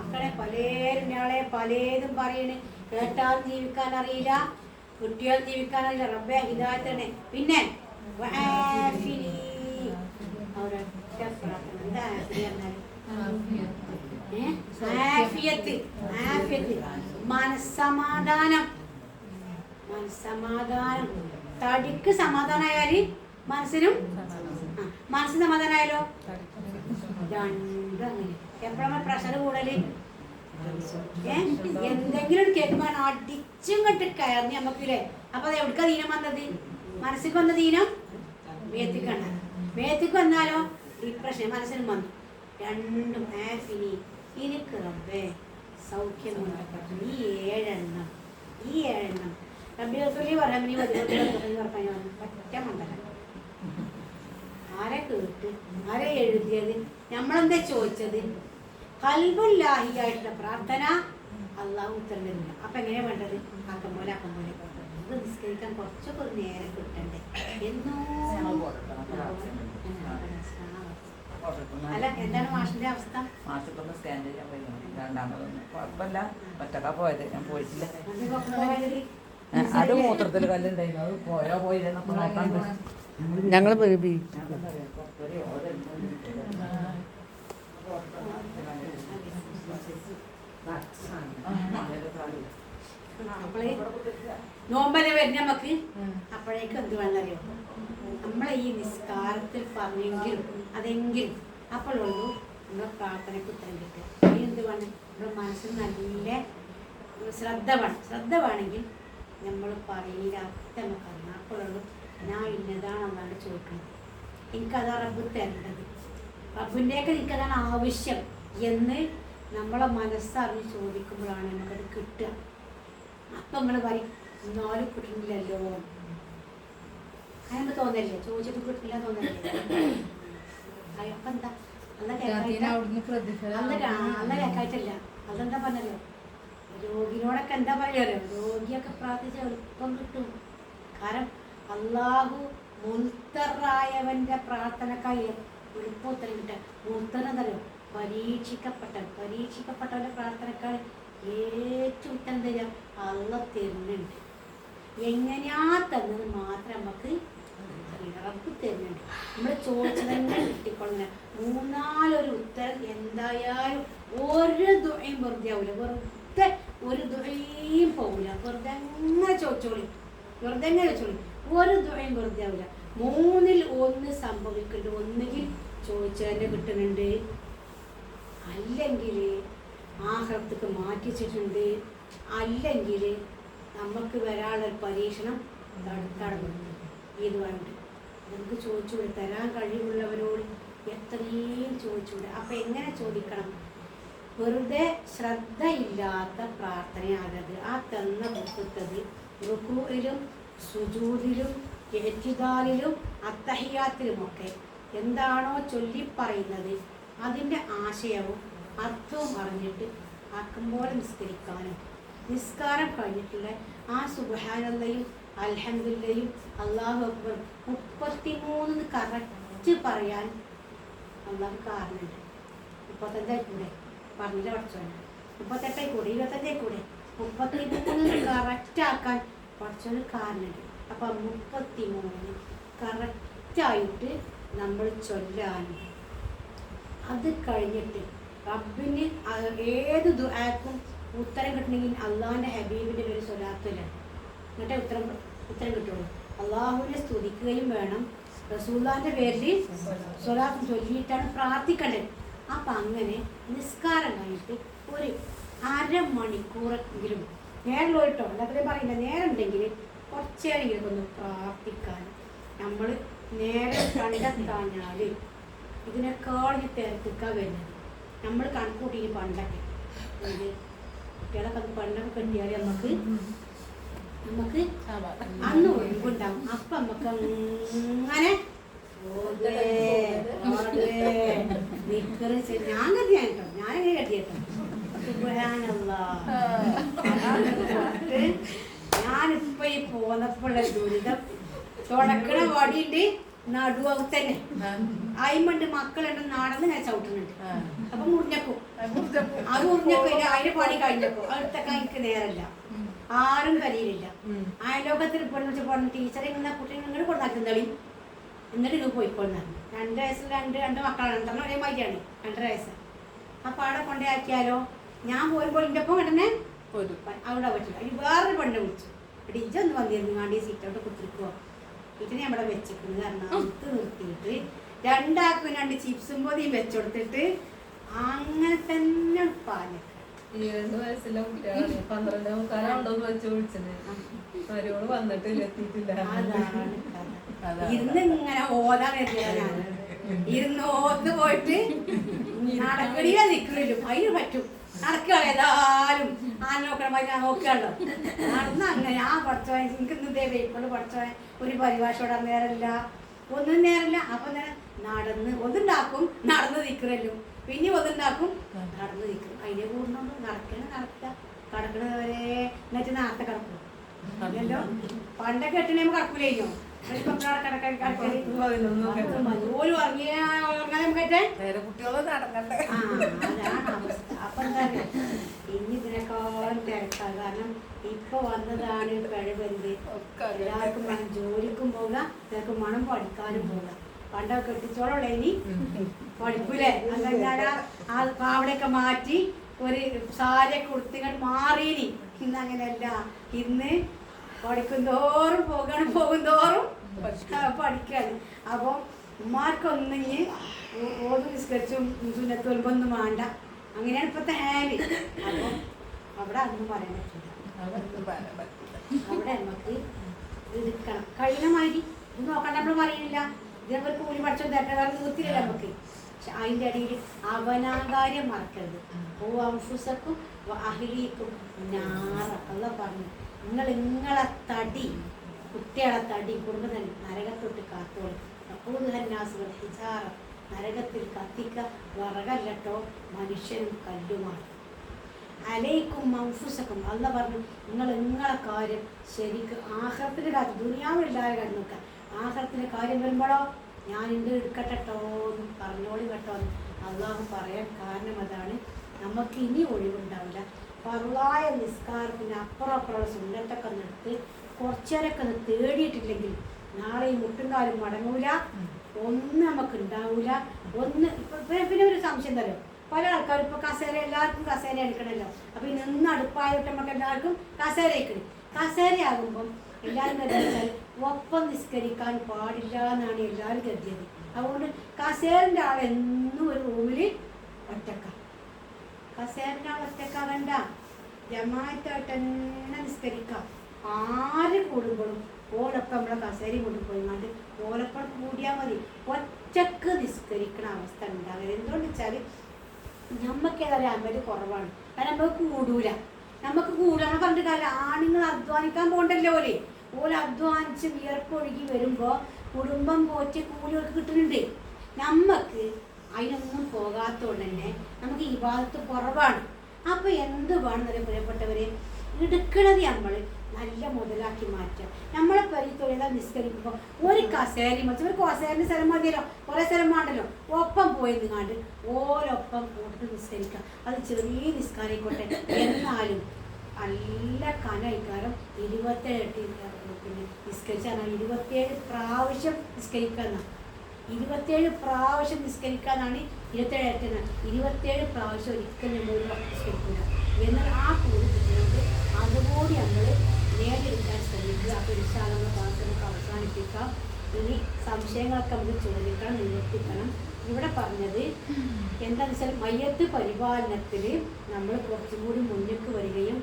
അക്കളെ. പലരും ഞാളെ പലതും പറയണ്, കേട്ടാൽ ജീവിക്കാൻ അറിയില്ല, കുട്ടികൾ ജീവിക്കാൻ അറിയില്ല. റബ്ബേ ഹിദായത്ത് തന്നെ. പിന്നെ മനസ്സമാധാനം. മനസ്സമാധാനം തടിക്ക് സമാധാനമായാല് മനസ്സിനും, മനസ്സിന് സമാധാനമായാലോ രണ്ടും അങ്ങനെ. എപ്പോഴാണ് പ്രഷർ കൂടല്? എന്തെങ്കിലും ഒരു കേൾക്കുമ്പോൾ അടിച്ചും കെട്ട് കയറി നമുക്കില്ലേ. അപ്പൊ അത് എവിടേക്കാ ദീനം വന്നത്? മനസ്സിക്ക് വന്ന ദീനം മേത്തിക്കണ്ട. മേത്തിക്ക് വന്നാലോ ഡിപ്രഷൻ മനസ്സിനും വന്നു. രണ്ടും ആഫിനി എനിക്ക് റബ്ബേ സൗഖ്യം കൊണ്ടപ്പെട്ടു. ഈ 7 റബ്ബി റസൂലി പറയാൻ ഒറ്റ മണ്ടല. ആരെ കേട്ട് ആരെ എഴുതിയത്? നമ്മളെന്താ ചോദിച്ചത്? ഖൽബുല്ലാഹിയായിട്ടുള്ള പ്രാർത്ഥന അള്ളാഹു ഉത്തരം തരില്ല. അപ്പൊ എങ്ങനെയാ വേണ്ടത്? ആക്കം പോലെ ഇത് നിസ്കരിക്കാൻ കുറച്ചൊക്കെ ഒരു നേരം കിട്ടണ്ടേ എന്നോ. അല്ല, എന്താണ് മാഷിന്റെ അവസ്ഥ? മാഷൊക്കെ സ്കാൻ ചെയ്യാൻ പോയി, രണ്ടാമതൊന്നും കുഴപ്പമില്ല. ഒറ്റക്കാ പോയത്, ഞാൻ പോയിട്ടില്ല. അത് മൂത്രത്തിൽ കല്ലുണ്ടായിരുന്നു, അത് പോയോ പോയില്ലെന്നൊക്കെ നോക്കാണ്ട് ഞങ്ങൾ നോമ്പല്ലേ വരുന്ന നമുക്ക്. അപ്പോഴേക്കും എന്ത് വേണമെന്നറിയോ? നമ്മളെ ഈ നിസ്കാരത്തിൽ പറഞ്ഞെങ്കിലും അതെങ്കിലും അപ്പോഴുള്ളൂ നമ്മളെ പ്രാർത്ഥനയ്ക്ക് ഉത്തരം കിട്ടുക. അതിനെന്ത് വേണം? നമ്മുടെ മനസ്സിൽ നല്ല ശ്രദ്ധ വേണമെങ്കിൽ നമ്മൾ പറയുന്ന അർത്ഥം നമുക്കറിയണം. അപ്പോഴുള്ളൂ ഞാൻ ഇന്നതാണ് അല്ലാണ്ട് ചോദിക്കുന്നത്, എനിക്കതാ റബ്ബ് തരേണ്ടത്, റബ്ബിൻ്റെയൊക്കെ എനിക്കതാണ് ആവശ്യം എന്ന് നമ്മളെ മനസ്സറിഞ്ഞ് ചോദിക്കുമ്പോഴാണ് നമുക്കത് കിട്ടുക. അപ്പം നിങ്ങൾ പറയും എന്നാലും കിട്ടുന്നില്ലല്ലോ, അങ്ങനെ തോന്നല്ലേ? ചോദിച്ചിട്ട് കിട്ടില്ല തോന്നല്ലേ? അപ്പം എന്താ അന്ന് കേൾക്കായിട്ടല്ല. അതെന്താ പറഞ്ഞല്ലോ, രോഗിനോടൊക്കെ എന്താ പറയുമല്ലോ, രോഗിയൊക്കെ പ്രാർത്ഥിച്ച എളുപ്പം കിട്ടും. കാരണം അള്ളാഹു മുൽത്തറായവന്റെ പ്രാർത്ഥനക്കായി എളുപ്പം ഉത്തരം കിട്ടുക. മുൽത്തർ എന്തറിയോ? പരീക്ഷിക്കപ്പെട്ടവന്റെ പ്രാർത്ഥനക്കാൾ ഏറ്റവും ഉത്തരം തരിക അള്ള തരുന്നുണ്ട്. എങ്ങനെയാ തന്നത് മാത്രം നമുക്ക് അറിയില്ല. റബ്ബ് തരുന്നുണ്ട്. നമ്മൾ ചോദിച്ചതന്നെ കിട്ടിക്കൊള്ളുന്ന 3-4 ഉത്തരം എന്തായാലും ഒരു ദുആയും വെറുതെ ആവില്ല. വെറുതെ ഒരു ദുആയും പോവില്ല. വെറുതെ എങ്ങനെ ചോദിച്ചോളി, വെറുതെ എങ്ങനെ ചോദിച്ചോളി, ഒരു ദുആയും വെറുതെ ആവില്ല. 3-ൽ 1 സംഭവിക്കുന്നുണ്ട്. ഒന്നുകിൽ ചോദിച്ചതന്നെ കിട്ടുന്നുണ്ട്, അല്ലെങ്കിൽ ആഖിറത്തേക്ക് മാറ്റിച്ചിട്ടുണ്ട്, അല്ലെങ്കിൽ നമുക്ക് വരാനുള്ള പരീക്ഷണം തടഞ്ഞു. ഇത് വേണ്ട നമുക്ക് ചോദിച്ചുകൂടെ, തരാൻ കഴിവുള്ളവരോട് എത്രയും ചോദിച്ചുകൂടെ. അപ്പം എങ്ങനെ ചോദിക്കണം? വെറുതെ ശ്രദ്ധയില്ലാത്ത പ്രാർത്ഥനയാകരുത്. ആ തന്ന കൊടുത്തത് റുകൂഇലും സുജൂദിലും ഇഅ്തിദാലിലും അത്തഹിയാത്തിലുമൊക്കെ എന്താണോ ചൊല്ലിപ്പറയുന്നത് അതിൻ്റെ ആശയവും അർത്ഥവും അറിഞ്ഞിട്ട് ആക്കം പോലെ നിസ്കരിക്കാനും, നിസ്കാരം കഴിഞ്ഞിട്ടുള്ള ആ സുബ്ഹാനല്ലാഹും അൽഹംദുലില്ലാഹും അല്ലാഹു അക്ബർ 33 കറക്റ്റ് പറയാൻ അള്ളാഹ് കാരണമുണ്ട്. 35 കൂടെ പറഞ്ഞില്ല പഠിച്ചോനെ, 38 കൂടെ 25 കൂടെ 33 കറക്റ്റ് ആക്കാൻ പഠിച്ചോന് കാരണമുണ്ട്. അപ്പം 33 കറക്റ്റായിട്ട് നമ്മൾ ചൊല്ലാനും, അത് കഴിഞ്ഞിട്ട് റബ്ബിന് ഏത് ദുആക്കും ഉത്തരം കിട്ടണമെങ്കിൽ അള്ളാഹിൻ്റെ ഹബീബിൻ്റെ ഒരു സ്വലാത്തില്ല, എന്നിട്ടേ ഉത്തരം കിട്ടുള്ളൂ. അള്ളാഹുവിനെ സ്തുതിക്കുകയും വേണം, റസൂലുള്ളാഹിന്റെ പേരിൽ സ്വലാത്ത് ചൊല്ലിയിട്ടാണ് പ്രാർത്ഥിക്കേണ്ടത്. അപ്പം അങ്ങനെ നിസ്കാരം കഴിഞ്ഞിട്ട് ഒരു അരമണിക്കൂറെങ്കിലും നേരം പോയിട്ടോ, അല്ലാതെ പറയില്ല, നേരം ഉണ്ടെങ്കിൽ കുറച്ചേരെങ്കിലും ഒന്ന് പ്രാർത്ഥിക്കാൻ നമ്മൾ നേരം കണ്ടെത്താഞ്ഞാൽ ഇതിനേക്കാൾ തിരക്കിക്കാൻ വരുന്നത്. നമ്മൾ കണക്കൂട്ടി പണ്ടൊക്കെ കുട്ടികളൊക്കെ പണ്ടൊക്കെ കെട്ടിയാൽ നമുക്ക് അന്ന് ഒഴിവുണ്ടാവും. അപ്പം നമുക്ക് അങ്ങനെ ഞാൻ കെട്ടിയാട്ടോ, ഞാനെങ്ങനെ കെട്ടിയേട്ടോ, ഞാനിപ്പോ ഈ പോന്നപ്പോഴുള്ള ദുരിതം തുടക്കണ വടിയുണ്ട് നടുവാകും തന്നെ അയിമണ്ട് മക്കളുണ്ട് നടന്ന് ഞാൻ ചവിട്ടുന്നുണ്ട്. അപ്പൊ മുറിഞ്ഞപ്പോ അത് മുറിഞ്ഞപ്പോ അതിന്റെ പണി കഴിഞ്ഞപ്പോ അടുത്തൊക്കെ എനിക്ക് നേരമില്ല, ആരും കരിയിലില്ല. അയലോകത്തിൽ പെണ്ണിച്ച് പോണ ടീച്ചറെ ഇങ്ങനെ കുട്ടികൾ ഇങ്ങോട്ട് കൊണ്ടാക്കുന്നളി, എന്നിട്ട് ഇത് പോയിക്കൊണ്ടാണ്. 2 വയസ്സിൽ രണ്ട് മക്കളാണ്, 2 ഒരേ മാതിരിയാണ്, 2.5 വയസ്സ്. അപ്പൊ അവിടെ കൊണ്ടാക്കിയാലോ ഞാൻ പോരുമ്പോൾ എൻ്റെ ഒപ്പം കണ്ടനെ അവിടെ പറ്റില്ല. അതിന് വേറൊരു പെണ്ണെ വിളിച്ചു, ഇജൊന്ന് വന്നിരുന്നു കാണ്ടി സീറ്റോട്ട് കുത്തിരിക്കുവോ, ഇതിനെ അവിടെ വെച്ചിട്ടുണ്ട് എറണാകുളത്ത് നിർത്തിയിട്ട് 2 ആൾക്കും 2 ചിപ്സും പൊതിയും വെച്ചുകൊടുത്തിട്ട് അങ്ങനെ തന്നെ പാലൊക്കെ 2 വയസ്സിലെ കുട്ടികളാണ്. 12 മുക്കാലാണ്ടോന്ന് വെച്ച് വിളിച്ചത്, അവരോട് വന്നിട്ടില്ല, എത്തിയിട്ടില്ല. ഇരുന്ന് ഇങ്ങനെ ഓതാൻ ഞാൻ ഇരുന്ന് ഓത്ത് പോയിട്ട് നടക്കടിയില നിൽക്കണില്ല, അതിന് പറ്റും നടക്കുക ഏതായാലും ആ നോക്കണ ഞാൻ നോക്കുകയുള്ളൂ. നടന്ന് അങ്ങനെ ആ പഠിച്ചോ എനിക്കിന്ന് ഇതേ വെയിക്കൊണ്ട് പഠിച്ചോ ഒരു പരിഭാഷയോടെ നേരമില്ല, ഒന്നും നേരമില്ല. അപ്പം തന്നെ നടന്ന് ഒന്നുണ്ടാക്കും, നടന്ന് നിൽക്കണല്ലോ, പിന്നെ ഒന്നുണ്ടാക്കും, നടന്ന് നിൽക്കും. അതിനെ കൂടുന്നുണ്ട് നടക്കുക കടക്കണവരെ എന്നിട്ട് നേരത്തെ കിടക്കും. അല്ലല്ലോ പണ്ടൊക്കെ 8 മണി കിടക്കൂലോ, ഓര് അപ്പൊ എന്താ ഇനി ഇതിനേക്കാളും തിരക്കാണ്. കാരണം ഇപ്പൊ വന്നതാണ് കഴിവരുത്. എല്ലാവർക്കും വേണം ജോലിക്കും പോകാം, എല്ലാവർക്കും മണം പഠിക്കാനും പോകാം. പണ്ടൊക്കെ കെട്ടിച്ചോളുള്ള ഇനി പഠിക്കൂലേ, അതെന്താ ആ പാവടയൊക്കെ മാറ്റി ഒരു സാരിയൊക്കെ ഉടുത്തിങ്ങൾ മാറിയിനി. ഇന്ന് അങ്ങനെയല്ല, ഇന്ന് പഠിക്കും തോറും പോകും തോറും പഠിക്കാണ്. അപ്പോൾ ഉമ്മാർക്കൊന്നിങ്ങ് ഓത് നിസ്കരിച്ചും സുന്നത്തൊൽപ്പൊന്നും വേണ്ട, അങ്ങനെയാണ് ഇപ്പോഴത്തെ ഹാല്. അപ്പോൾ അവിടെ അതൊന്നും പറയാൻ പറ്റില്ല. അവിടെ നമുക്ക് എടുക്കണം കഴിയണമാതിരി. ഇത് നോക്കണ്ട, നമ്മൾ പറയുന്നില്ല ഇതേപോലെ കൂലി പഠിച്ചോ തരേണ്ട നിർത്തിയില്ല നമുക്ക്. പക്ഷെ അതിൻ്റെ ഇടയിൽ അവനാകാര്യം മറക്കരുത്. ഓ അംഫുസക്കും അഹ്ലീക്കും നാറ അല്ല പറഞ്ഞു, നിങ്ങളെ തടി, കുട്ടികളെ തടി, കുടുംബത്തിൽ നരകത്തൊട്ട് കാത്തോളും. അപ്പോഴുനാസുകൾ ഹിജാറ, നരകത്തിൽ കത്തിക്ക വിറകല്ലട്ടോ മനുഷ്യനും കല്ലുമാണ്. അലൈക്കും അംഫുസക്കും അല്ല പറഞ്ഞു, നിങ്ങളെ കാര്യം ശരിക്കും ആഖിറത്തിന്റെ കാര്യം, ദുനിയാവില്ലാതെ കാര്യം നോക്കാം. ആഖിറത്തിന്റെ കാര്യം വരുമ്പോഴോ ഞാൻ ഇത് എടുക്കട്ടോ എന്ന് പറഞ്ഞോളി കേട്ടോ എന്ന് അള്ളാഹു പറയാൻ കാരണം അതാണ്. നമുക്ക് ഇനി ഒഴിവുണ്ടാവില്ല. ഫർളായ നിസ്കാരത്തിന് അപ്പുറമുള്ള സുന്നത്തൊക്കെ നിർത്തി കുറച്ചേരൊക്കെ ഒന്ന് തേടിയിട്ടില്ലെങ്കിൽ നാളെ ഈ മുട്ടുംകാലും മടങ്ങൂല, ഒന്നും നമുക്ക് ഉണ്ടാവൂല. ഒന്ന് പിന്നെ ഒരു സംശയം തരും, പല ആൾക്കാരും ഇപ്പൊ കസേര, എല്ലാവർക്കും കസേര എടുക്കണല്ലോ. അപ്പൊ ഈ നിന്ന് അടുപ്പായിട്ട് നമുക്ക് എല്ലാവർക്കും കസേര എടുക്കണം. കസേരയാകുമ്പം എല്ലാവരും കരുതിയാൽ ഒപ്പം നിസ്കരിക്കാൻ പാടില്ല എന്നാണ് എല്ലാവരും കരുതിയത്. അതുകൊണ്ട് കസേരൻ്റെ ആൾ എന്നും ഒരു റൂമിൽ ഒറ്റക്ക. കസേരൻ്റെ ആൾ ഒറ്റക്കാകണ്ട, ജമാഅത്തായിട്ട് തന്നെ നിസ്കരിക്കാം. ആര് കൂടുമ്പോഴും ഓലൊപ്പം നമ്മളെ കസേര കൊണ്ടുപോയിങ്ങാണ്ട് ഓലപ്പം കൂടിയാൽ മതി. ഒറ്റക്ക് നിസ്കരിക്കണ അവസ്ഥ ഉണ്ടാകരുത്. എന്തുകൊണ്ട് വെച്ചാൽ നമുക്ക് ഏതായാലും അമ്പത് കുറവാണ്. കാരണം നമുക്ക് കൂടൂല. നമുക്ക് കൂടാൻ പറഞ്ഞിട്ട് കാര്യം ആണുങ്ങൾ അധ്വാനിക്കാൻ പോകണ്ടല്ലോ. ഓല് അധ്വാനിച്ച് വിയർപ്പൊഴുകി വരുമ്പോൾ കുടുംബം പോറ്റി കൂലികൾക്ക് കിട്ടുന്നുണ്ട്. നമുക്ക് അതിനൊന്നും പോകാത്തതുകൊണ്ട് തന്നെ നമുക്ക് ഈ ഭാഗത്ത് കുറവാണ്. അപ്പൊ എന്ത് വേണമെന്നറിയാൻ പ്രിയപ്പെട്ടവരെ, എടുക്കണത് നമ്മൾ നല്ല മുതലാക്കി മാറ്റുക. നമ്മളെ പരിത്തൊഴിലാ നിസ്കരിക്കുമ്പോൾ ഒരു കസേരയും വെച്ച് ഒരു കസേരൻ്റെ സ്ഥലം മതിയല്ലോ, കുറേ സ്ഥലം വേണ്ടല്ലോ. ഒപ്പം പോയി നിങ്ങാണ്ട് ഓരോപ്പം കൂട്ടി നിസ്കരിക്കുക. അത് ചെറിയ നിസ്കാരമായിക്കോട്ടെ, എന്നാലും നല്ല കനയിക്കാരം 27 പിന്നെ നിസ്കരിച്ചാൽ 27 പ്രാവശ്യം നിസ്കരിക്കുന്ന 27 പ്രാവശ്യം നിസ്കരിക്കാന്നാണ് 27 27 പ്രാവശ്യം ഒരിക്കലും നമ്മൾ ഒരു നിസ്കരിക്കില്ല. എന്നാൽ ആ കൂടി കിട്ടുന്നത് അതുകൂടി നമ്മൾ നേടിയെടുക്കാൻ ശ്രമിക്കുക. അപ്പോൾ ഇൻഷാള്ള ക്ലാസ് നമുക്ക് അവസാനിപ്പിക്കാം. ഇനി സംശയങ്ങളൊക്കെ നമുക്ക് ചോദിക്കണം, നിവർത്തിക്കണം. ഇവിടെ പറഞ്ഞത് എന്താണെന്ന് വെച്ചാൽ മയ്യത്ത് പരിപാലനത്തിൽ നമ്മൾ കുറച്ചും കൂടി മുന്നിലേക്ക് വരികയും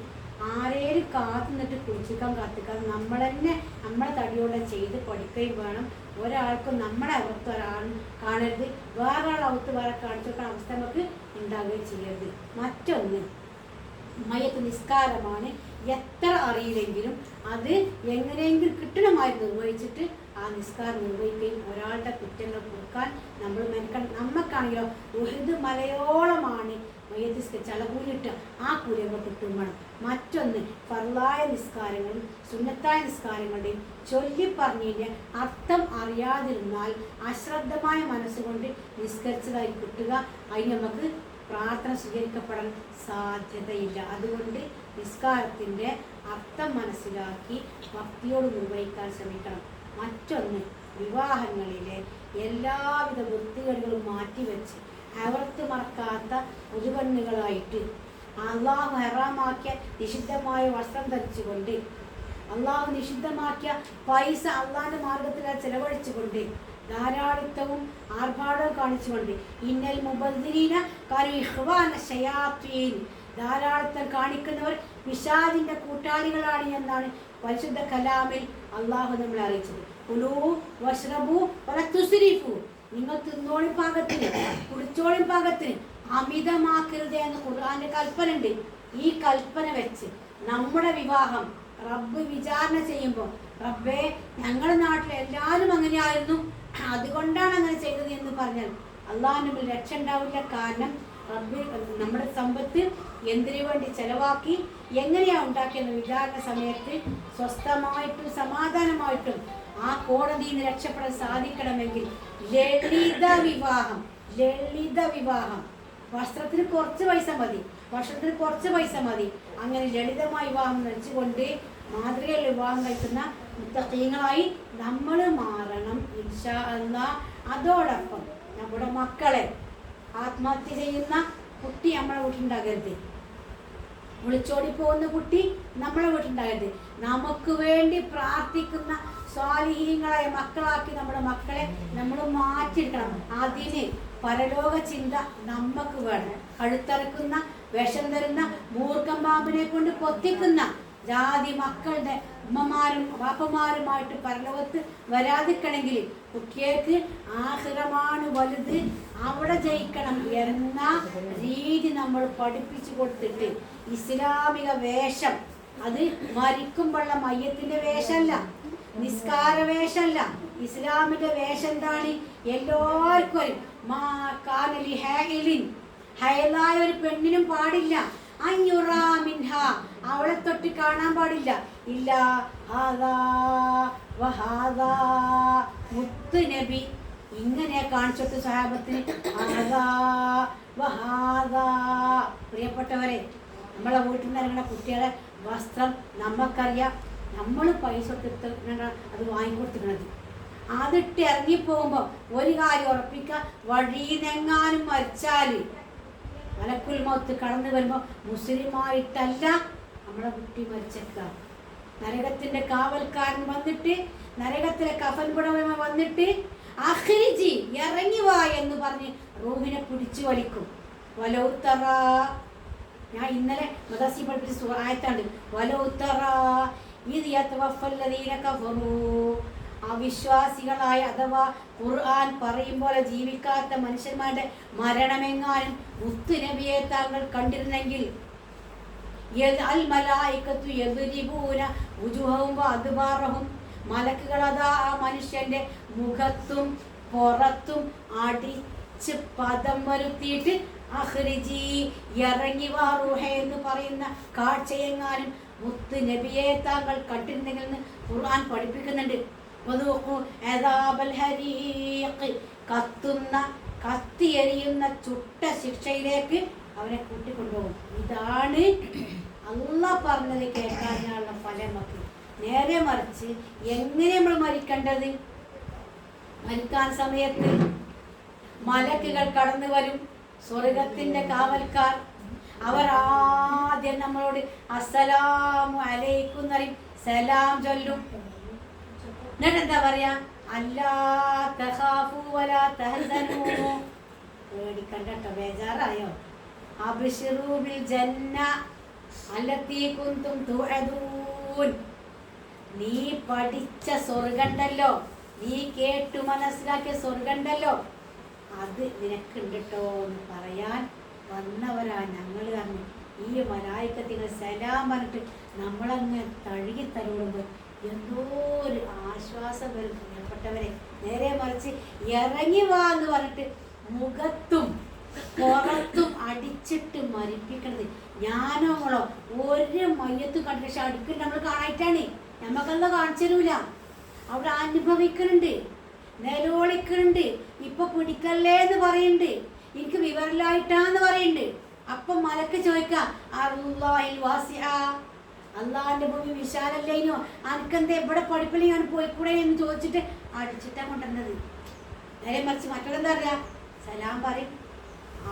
ആരേലും കാത്തു നിന്നിട്ട് കുളിച്ചിക്കാൻ കാത്തിക്കാൻ നമ്മൾ തന്നെ നമ്മളെ തടിയോടെ ചെയ്ത് പഠിക്കുകയും വേണം. ഒരാൾക്കും നമ്മളെ അവസ്ഥ ഒരാൾ കാണരുത്, വേറൊരാൾ അവസ്ഥ വേറെ കാണിച്ചു വെക്കുന്ന അവസ്ഥ നമുക്ക് ഉണ്ടാവുകയും ചെയ്യരുത്. മറ്റൊന്ന്, മയ്യത്ത് നിസ്കാരമാണ്. എത്ര അറിയില്ലെങ്കിലും അത് എങ്ങനെയെങ്കിലും കിട്ടണമായി നിർവഹിച്ചിട്ട് ആ നിസ്കാരം നിർവഹിക്കുകയും ഒരാളുടെ കുറ്റങ്ങൾ കൊടുക്കാൻ നമ്മൾ മെനക്കണം. നമുക്കാണെങ്കിലോ ഉഹദ് മലയോളമാണ് മയ്യത്ത് നിസ്കരിച്ചാൽ കൂലിട്ട് ആ കൂലി നമ്മൾ കിട്ടും വേണം. മറ്റൊന്ന്, ഫർളായ നിസ്കാരങ്ങളും സുന്നത്തായ നിസ്കാരങ്ങളുടെയും ചൊല്ലിപ്പറഞ്ഞതിൻ്റെ അർത്ഥം അറിയാതിരുന്നാൽ അശ്രദ്ധമായ മനസ്സുകൊണ്ട് നിസ്കരിച്ചതായി കിട്ടുക. അതിന് നമുക്ക് പ്രാർത്ഥന സ്വീകരിക്കപ്പെടാൻ സാധ്യതയില്ല. അതുകൊണ്ട് നിസ്കാരത്തിൻ്റെ അർത്ഥം മനസ്സിലാക്കി ഭക്തിയോട് നിർവഹിക്കാൻ ശ്രമിക്കണം. മറ്റൊന്ന്, വിവാഹങ്ങളിലെ എല്ലാവിധ വൃത്തികേടുകളും മാറ്റിവെച്ച് അവർക്ക് മറക്കാത്ത പുതുപെണ്ണുകളായിട്ട് അള്ളാഹു ഹറാമാക്കിയ നിഷിദ്ധമായ വസ്ത്രം ധരിച്ചുകൊണ്ട് അള്ളാഹു നിഷിദ്ധമാക്കിയ പൈസ അള്ളാഹിൻ്റെ മാർഗത്തിൽ ചെലവഴിച്ചുകൊണ്ട് ധാരാളിത്തവും ആർഭാടവും കാണിച്ചുകൊണ്ട് ഇന്നൽ മുബദ്ദിരീന കരീഹ്വാന ശയാത്വീൻ, ധാരാളിത്തം കാണിക്കുന്നവർ പിശാചിന്റെ കൂട്ടാളികളാണ് എന്നാണ് പരിശുദ്ധ കലാമിൽ അള്ളാഹു നമ്മളെ അറിയിച്ചത്. കുലൂ വശ്റബൂ വല തുസ്രിഫൂ, നിങ്ങൾ തിന്നോളിൻ പാകത്തിന് കുടിച്ചോളിൻ പാകത്തിന് അമിതമാക്കരുത് എന്ന് ഖുർആന്റെ കൽപ്പന ഉണ്ട്. ഈ കൽപ്പന വെച്ച് നമ്മുടെ വിവാഹം റബ്ബ് വിചാരണ ചെയ്യുമ്പോൾ, റബ്ബേ ഞങ്ങളുടെ നാട്ടിൽ എല്ലാവരും അങ്ങനെയായിരുന്നു, അതുകൊണ്ടാണ് അങ്ങനെ ചെയ്തത് എന്ന് പറഞ്ഞാൽ അള്ളാഹിന് മുമ്പിൽ രക്ഷ ഉണ്ടാവില്ല. കാരണം റബ്ബ് നമ്മുടെ സമ്പത്ത് എന്തിനു വേണ്ടി ചെലവാക്കി എങ്ങനെയാണ് ഉണ്ടാക്കിയെന്ന് വിചാരണ സമയത്ത് സ്വസ്ഥമായിട്ടും സമാധാനമായിട്ടും ആ കോടതിയിൽ നിന്ന് രക്ഷപ്പെടാൻ സാധിക്കണമെങ്കിൽ ലളിത വിവാഹം, ലളിത വിവാഹം, വസ്ത്രത്തിന് കുറച്ച് പൈസ മതി, ഭക്ഷണത്തിന് കുറച്ച് പൈസ മതി, അങ്ങനെ ലളിതമായ വിവാഹം നയിച്ചുകൊണ്ട് മാതൃകയുള്ള വിവാഹം കഴിക്കുന്ന മുത്തഖീങ്ങളായി നമ്മൾ മാറണം ഇൻഷാ അല്ലാഹ്. അതോടൊപ്പം നമ്മുടെ മക്കളെ ആത്മഹത്യ ചെയ്യുന്ന കുട്ടി നമ്മളെ വീട്ടിലുണ്ടാകരുത്, ഒളിച്ചോടി പോകുന്ന കുട്ടി നമ്മളെ വീട്ടിലുണ്ടാകരുത്. നമുക്ക് വേണ്ടി പ്രാർത്ഥിക്കുന്ന സ്വാലിഹീങ്ങളായ മക്കളാക്കി നമ്മുടെ മക്കളെ നമ്മൾ മാറ്റിയെടുക്കണം. അതിന് പരലോക ചിന്ത നമുക്ക് വേണം. കഴുത്തറക്കുന്ന വിഷം തരുന്ന മൂർഖം പാമ്പിനെ കൊണ്ട് കൊത്തിക്കുന്ന ജാതി മക്കളുടെ ഉമ്മമാരും വാപ്പമാരുമായിട്ട് പരലോകത്ത് വരാതിരിക്കണമെങ്കിൽ കുട്ടികൾക്ക് ആഖിറമാണ് വലുത്, അവിടെ ജയിക്കണം എന്ന രീതി നമ്മൾ പഠിപ്പിച്ചു കൊടുത്തിട്ട് ഇസ്ലാമിക വേഷം, അത് മരിക്കുമ്പോഴുള്ള മയ്യത്തിന്റെ വേഷമല്ല, നിസ്കാര വേഷമല്ല, ഇസ്ലാമിന്റെ വേഷം എന്താണ്? എല്ലാവർക്കും ഹയലായ ഒരു പെണ്ണിനും പാടില്ല അഞ്ഞുറാമിൻഹ, അവളെ തൊട്ട് കാണാൻ പാടില്ല. ഇല്ല മുത്ത് നബി ഇങ്ങനെ കാണിച്ചിട്ട് സഹാബത്തിന് പ്രിയപ്പെട്ടവരെ, നമ്മളെ വീട്ടിൽ നിന്ന് ഇറങ്ങുന്ന കുട്ടികളെ വസ്ത്രം നമുക്കറിയാം. നമ്മൾ പൈസ കൊടുത്ത് അത് വാങ്ങിക്കൊടുത്തിക്കണത്. അതിട്ട് ഇറങ്ങിപ്പോകുമ്പോൾ ഒരു കാര്യം ഉറപ്പിക്കുക, വഴിയിലെങ്ങാനും മരിച്ചാൽ മലക്കുൽ മൗത്ത് കടന്നു വരുമ്പോൾ മുസ്ലിമായിട്ടല്ല നമ്മളെ കുട്ടി മരിച്ചേക്കുക. നരകത്തിൻ്റെ കാവൽക്കാരൻ വന്നിട്ട്, നരകത്തിലെ കഫൻ പുടവ വന്നിട്ട് അഖ്രിജി ഇറങ്ങി വാ എന്ന് പറഞ്ഞ് റൂഹിനെ പിടിച്ചു വലിക്കും. വലൗത്തറ, ഞാൻ ഇന്നലെ മദർസി പഠിപ്പിച്ച ആയത്താണ്. വലൗത്തറ ഇത് യതവഫല്ലദീന കഫറൂ, അവിശ്വാസികളായ അഥവാ ഖുർആൻ പറയും പോലെ ജീവിക്കാത്ത മനുഷ്യന്മാരുടെ മരണമെങ്ങാനും മുത്തു നബിയെ താങ്കൾ കണ്ടിരുന്നെങ്കിൽ അൽ മലായികത്തു യദ്രിബൂന വുജൂഹഹും വഅദ്ബാറഹും, മലക്കുകൾ അതാ ആ മനുഷ്യന്റെ മുഖത്തും പുറത്തും അടിച്ച് പദം വരുത്തിയിട്ട് അഖ്രിജി ഇറങ്ങി വാ റൂഹേ എന്ന് പറയുന്ന കാഴ്ചയെങ്ങാനും മുത്ത് നബിയെ താങ്കൾ കണ്ടിരുന്നെങ്കിൽ എന്ന് ഖുർആൻ പഠിപ്പിക്കുന്നുണ്ട്. കത്തുന്ന കത്തിയെരിയുന്ന ചുട്ട ശിക്ഷയിലേക്ക് അവരെ കൂട്ടിക്കൊണ്ടുപോകും. ഇതാണ് അല്ലാഹ് പറഞ്ഞത് കേൾക്കാനുള്ള ഫലം. നമുക്ക് നേരെ മറിച്ച് എങ്ങനെ നമ്മൾ മരിക്കേണ്ടത്? മരിക്കാൻ സമയത്ത് മലക്കുകൾ കടന്നു വരും, സ്വർഗത്തിന്റെ കാവൽക്കാർ. അവർ ആദ്യം നമ്മളോട് അസ്സലാമു അലൈക്കും എന്നറിയും, സലാം ചൊല്ലും. എന്നിട്ട് എന്താ പറയാ? അല്ലാ തഖാഫു വലാ തഹ്സനൂ, പേടിക്കണ്ട കേട്ടോ, ബേജാറായോ? അബ്ശിറൂ ബിൽ ജന്ന അല്ലത്തി കുന്തും തുഅദൂൻ, നീ പഠിച്ച സ്വർഗണ്ടല്ലോ, നീ കേട്ടു മനസ്സിലാക്കിയ സ്വർഗണ്ടല്ലോ, അത് നിനക്കുണ്ട് കേട്ടോ എന്ന് പറയാൻ വന്നവരാ ഞങ്ങൾ. പറഞ്ഞു ഈ മലായികത്തികൾ സലാം പറഞ്ഞിട്ട് നമ്മളങ്ങ് തഴുകി തലോടുമ്പോൾ എന്തോ ഒരു ആശ്വാസം വരും പ്രിയപ്പെട്ടവരെ. നേരെ മറിച്ച് ഇറങ്ങി വാ എന്ന് പറഞ്ഞിട്ട് മുഖത്തും പുറത്തും അടിച്ചിട്ട് മരിപ്പിക്കണത്. ഞാനോങ്ങളോ ഒരു മയ്യത്തും കണ്ട പക്ഷെ അടുക്കിട്ട് നമ്മൾ കാണായിട്ടാണ്, നമുക്കെന്താ കാണിച്ചു തരൂല. അവിടെ അനുഭവിക്കുന്നുണ്ട്, നിലവിളിക്കുന്നുണ്ട്, ഇപ്പൊ പിടിക്കല്ലേ എന്ന് പറയുന്നുണ്ട്, എനിക്ക് വിവരമില്ലായിട്ടാന്ന് പറയുന്നുണ്ട്. അപ്പം മലക്ക് ചോദിക്കാം, അല്ലാഹിൽ വാസിഅ, അള്ളാഹിന്റെ ഭൂമി വിശാലല്ലേനോ, അനക്കെന്താ എവിടെ പഠിപ്പില്ല ഞാൻ പോയിക്കൂടെ എന്ന് ചോദിച്ചിട്ട് അടിച്ചിട്ടാ കൊണ്ടുവന്നത്. നേരെ മറിച്ച് മറ്റുള്ളെന്താ പറയാ? സലാം പറയും,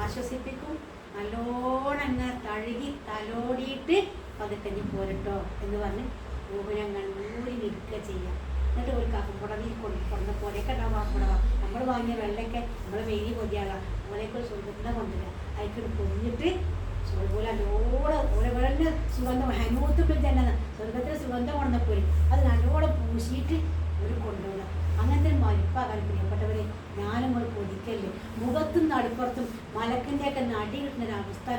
ആശ്വസിപ്പിക്കും, നല്ലോണം അങ്ങ് തഴുകി തലോടിയിട്ട് പതുക്കഞ്ഞ് പോരട്ടോ എന്ന് പറഞ്ഞ് ഊഹനങ്ങൾ ഊരി നിൽക്കുക ചെയ്യാം. എന്നിട്ട് ഒരു കപ്പുടവിൽ കൊണ്ട പോലെയൊക്കെ ഉണ്ടാവും. ആ പുടവ നമ്മൾ വാങ്ങിയ വെള്ളമൊക്കെ നമ്മൾ വെയിൽ പൊതിയാകാം, അതുപോലെയൊക്കെ ഒരു സുഗന്ധം കൊണ്ടുവരിക, അതിൽ പൊതിഞ്ഞിട്ട് അതുപോലെ നല്ലോണം ഓരോ വെള്ളം സുഗന്ധം ഹനൂത്തുമ്പിൽ തന്നെ സ്വർഗത്തിന് സുഗന്ധം കൊണ്ടപ്പോയി അത് നല്ലോണം പൂശിയിട്ട് ഒരു കൊണ്ടുപോകുക. അങ്ങനത്തെ മരിപ്പാകാൻ പ്രിയപ്പെട്ടവരെ ഞാനും ഒരു പൊതിക്കല്ലേ. മുഖത്തും നടുപ്പുറത്തും മലക്കിൻ്റെയൊക്കെ നടി കിട്ടുന്ന ഒരു അവസ്ഥ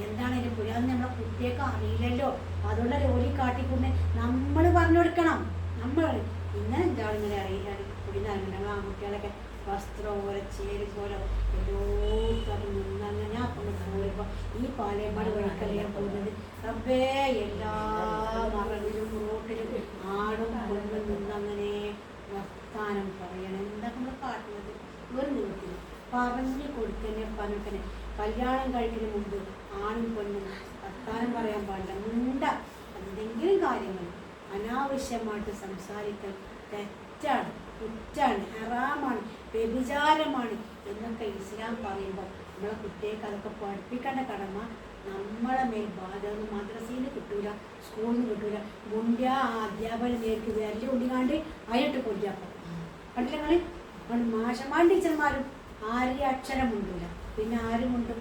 എന്താണ് അതിൻ്റെ പുതിയ, അത് നമ്മളെ കുട്ടിയൊക്കെ അറിയില്ലല്ലോ. അതുകൊണ്ട് ജോലി കാട്ടിക്കൊണ്ട് നമ്മൾ പറഞ്ഞു കൊടുക്കണം. നമ്മൾ ഇങ്ങനെ എന്താണ് ഇങ്ങനെ അറിയില്ല കുടിനാറുണ്ട്. ഞങ്ങൾ ആൺകുട്ടികളൊക്കെ വസ്ത്രം പോലെ ചേരി പോലെ എല്ലാത്തരം നിന്നങ്ങനെ ഞാൻ കൊണ്ട് പോയപ്പോൾ ഈ പാലയമ്പാട് വഴിക്കല്ലേ പോകുന്നത്. റബ്ബേ എല്ലാ മറവിലും റോട്ടിലും ആടും പെണ്ണും നിന്നങ്ങനെ വർത്താനം പറയണം. എന്താ നമ്മൾ കാട്ടുന്നത്? ഒരു നിമിഷത്തിൽ പറഞ്ഞു കൊടുക്കന്നെ പറഞ്ഞെ. കല്യാണം കഴിക്കുന്നതിന് മുമ്പ് ആണും പെണ്ണും വർത്താനം പറയാൻ പാടില്ല. മുണ്ട എന്തെങ്കിലും കാര്യങ്ങൾ അനാവശ്യമായിട്ട് സംസാരിക്കൽ തെറ്റാണ്, കുറ്റാണ്, ഹറാമാണ്, വ്യഭിചാരമാണ് എന്നൊക്കെ ഇസ്ലാം പറയുമ്പോൾ നമ്മളെ കുട്ടികൾക്ക് അതൊക്കെ പഠിപ്പിക്കേണ്ട കടമ നമ്മളെ മേൽ ബാധ്യത. മദ്രസയിൽ നിന്ന് കിട്ടൂല, സ്കൂളിൽ നിന്ന് കിട്ടൂല. മുണ്ടിയ ആ അധ്യാപകൻ നേർക്ക് വിരല് കൊണ്ടിക്കാണ്ട് അതിനിട്ട് കൊല്ലാപ്പം കണ്ടില്ല നിങ്ങൾ. അതുകൊണ്ട് മാഷന്മാരും ടീച്ചർമാരും ആരും അക്ഷരം മുണ്ടൂല, പിന്നെ ആരും മുണ്ടും?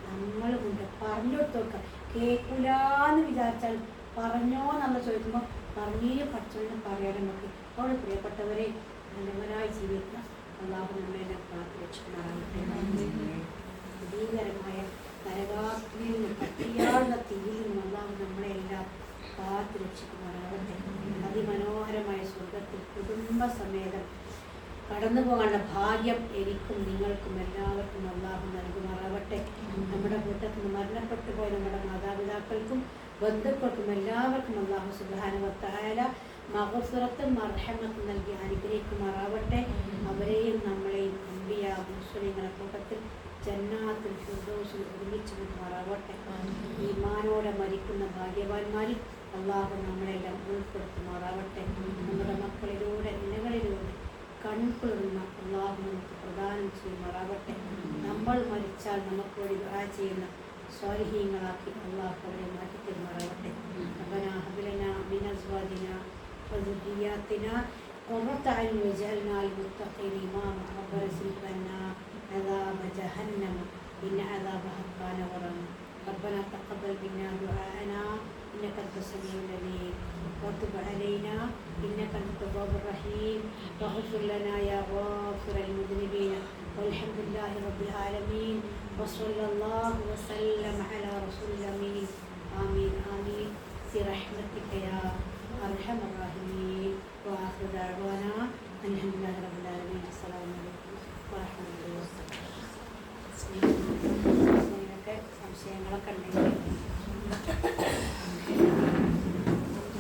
നമ്മളുമുണ്ട്. പറഞ്ഞു കൊടുത്തൊക്കെ കേൾക്കൂലെന്ന് വിചാരിച്ചാൽ പറഞ്ഞോ എന്നുള്ള ചോദിക്കുമ്പോൾ പറഞ്ഞേ പഠിച്ചോന്ന് പറയാൻ നമുക്ക്. അവിടെ പ്രിയപ്പെട്ടവരെ നല്ലവരായി ജീവിക്കുക. അള്ളാഹു നമ്മെ കാത്തുരക്ഷിക്കുമാറാകട്ടെ. ഭീകരമായ നരകാഗ്നിയിൽ നിന്ന് കത്തിയാളുന്ന തീയിൽ നിന്നും അള്ളാഹു നമ്മളെല്ലാം കാത്തുരക്ഷിക്കുമാറാകട്ടെ. അതിമനോഹരമായ സ്വർഗത്തിൽ കുടുംബസമേതം കടന്നു പോകാനുള്ള ഭാഗ്യം എനിക്കും നിങ്ങൾക്കും എല്ലാവർക്കും അള്ളാഹു നൽകുമാറാവട്ടെ. നമ്മുടെ കൂട്ടത്തിൽ നിന്ന് മരണപ്പെട്ടു പോയ നമ്മുടെ മാതാപിതാക്കൾക്കും ബന്ധുക്കൾക്കും എല്ലാവർക്കും അള്ളാഹു സുബ്ഹാനഹു വ തആല മഗ്ഫിറത്തും മർഹമത്തും നൽകി അനുഗ്രഹിക്കുമാറാവട്ടെ. അവരെയും നമ്മളെയും അമ്പിയ മുസ്ലിങ്ങളെ കൂട്ടത്തിൽ ജന്നാത്തുൽ ഫിർദൗസിൽ ഒരുമിച്ച് നിൽക്കുമാറാവട്ടെ. ഈമാനോടെ മരിക്കുന്ന ഭാഗ്യവാന്മാരിൽ അള്ളാഹു നമ്മളെല്ലാം ഉൾപ്പെടുത്തുമാറാവട്ടെ. നമ്മുടെ മക്കളിലൂടെ ഇണകളിലൂടെ കൺകുളിർന്ന അള്ളാഹു നമുക്ക് പ്രദാനം ചെയ്യുമാറാവട്ടെ. നമ്മൾ മരിച്ചാൽ നമുക്ക് വേണ്ടി ദുആ ചെയ്യുന്ന സ്വാലിഹീങ്ങളാക്കി അള്ളാഹു അവരെ മാറ്റി തരുമാറാവട്ടെ. റബ്ബനാ ഹബ് ലനാ മിൻ അസ്വാജിനാ വദുർരിയ്യാത്തിനാ ഖുർറത അയ്യുൻ വജഅൽനാ ലിൽ-മുത്തഖീന ഇമാമ. റബ്ബനാ സിഫ് ലനാ അദാബ ജഹന്നമ ഇന്ന അദാബഹ കാന ഗറാമ. ربنا تقبل منا دعاءنا إنك أنت السميع العليم وتب علينا إنك أنت التواب الرحيم واغفر لنا يا غافر المذنبين. والحمد لله رب العالمين وصلى الله وسلم على رسول الأمين. آمين آمين برحمتك يا أرحم الراحمين. وآخر دعوانا الحمد لله رب العالمين. السلام عليكم ورحمة الله وبركاته. സംശയങ്ങളൊക്കെ ഉണ്ടെങ്കിൽ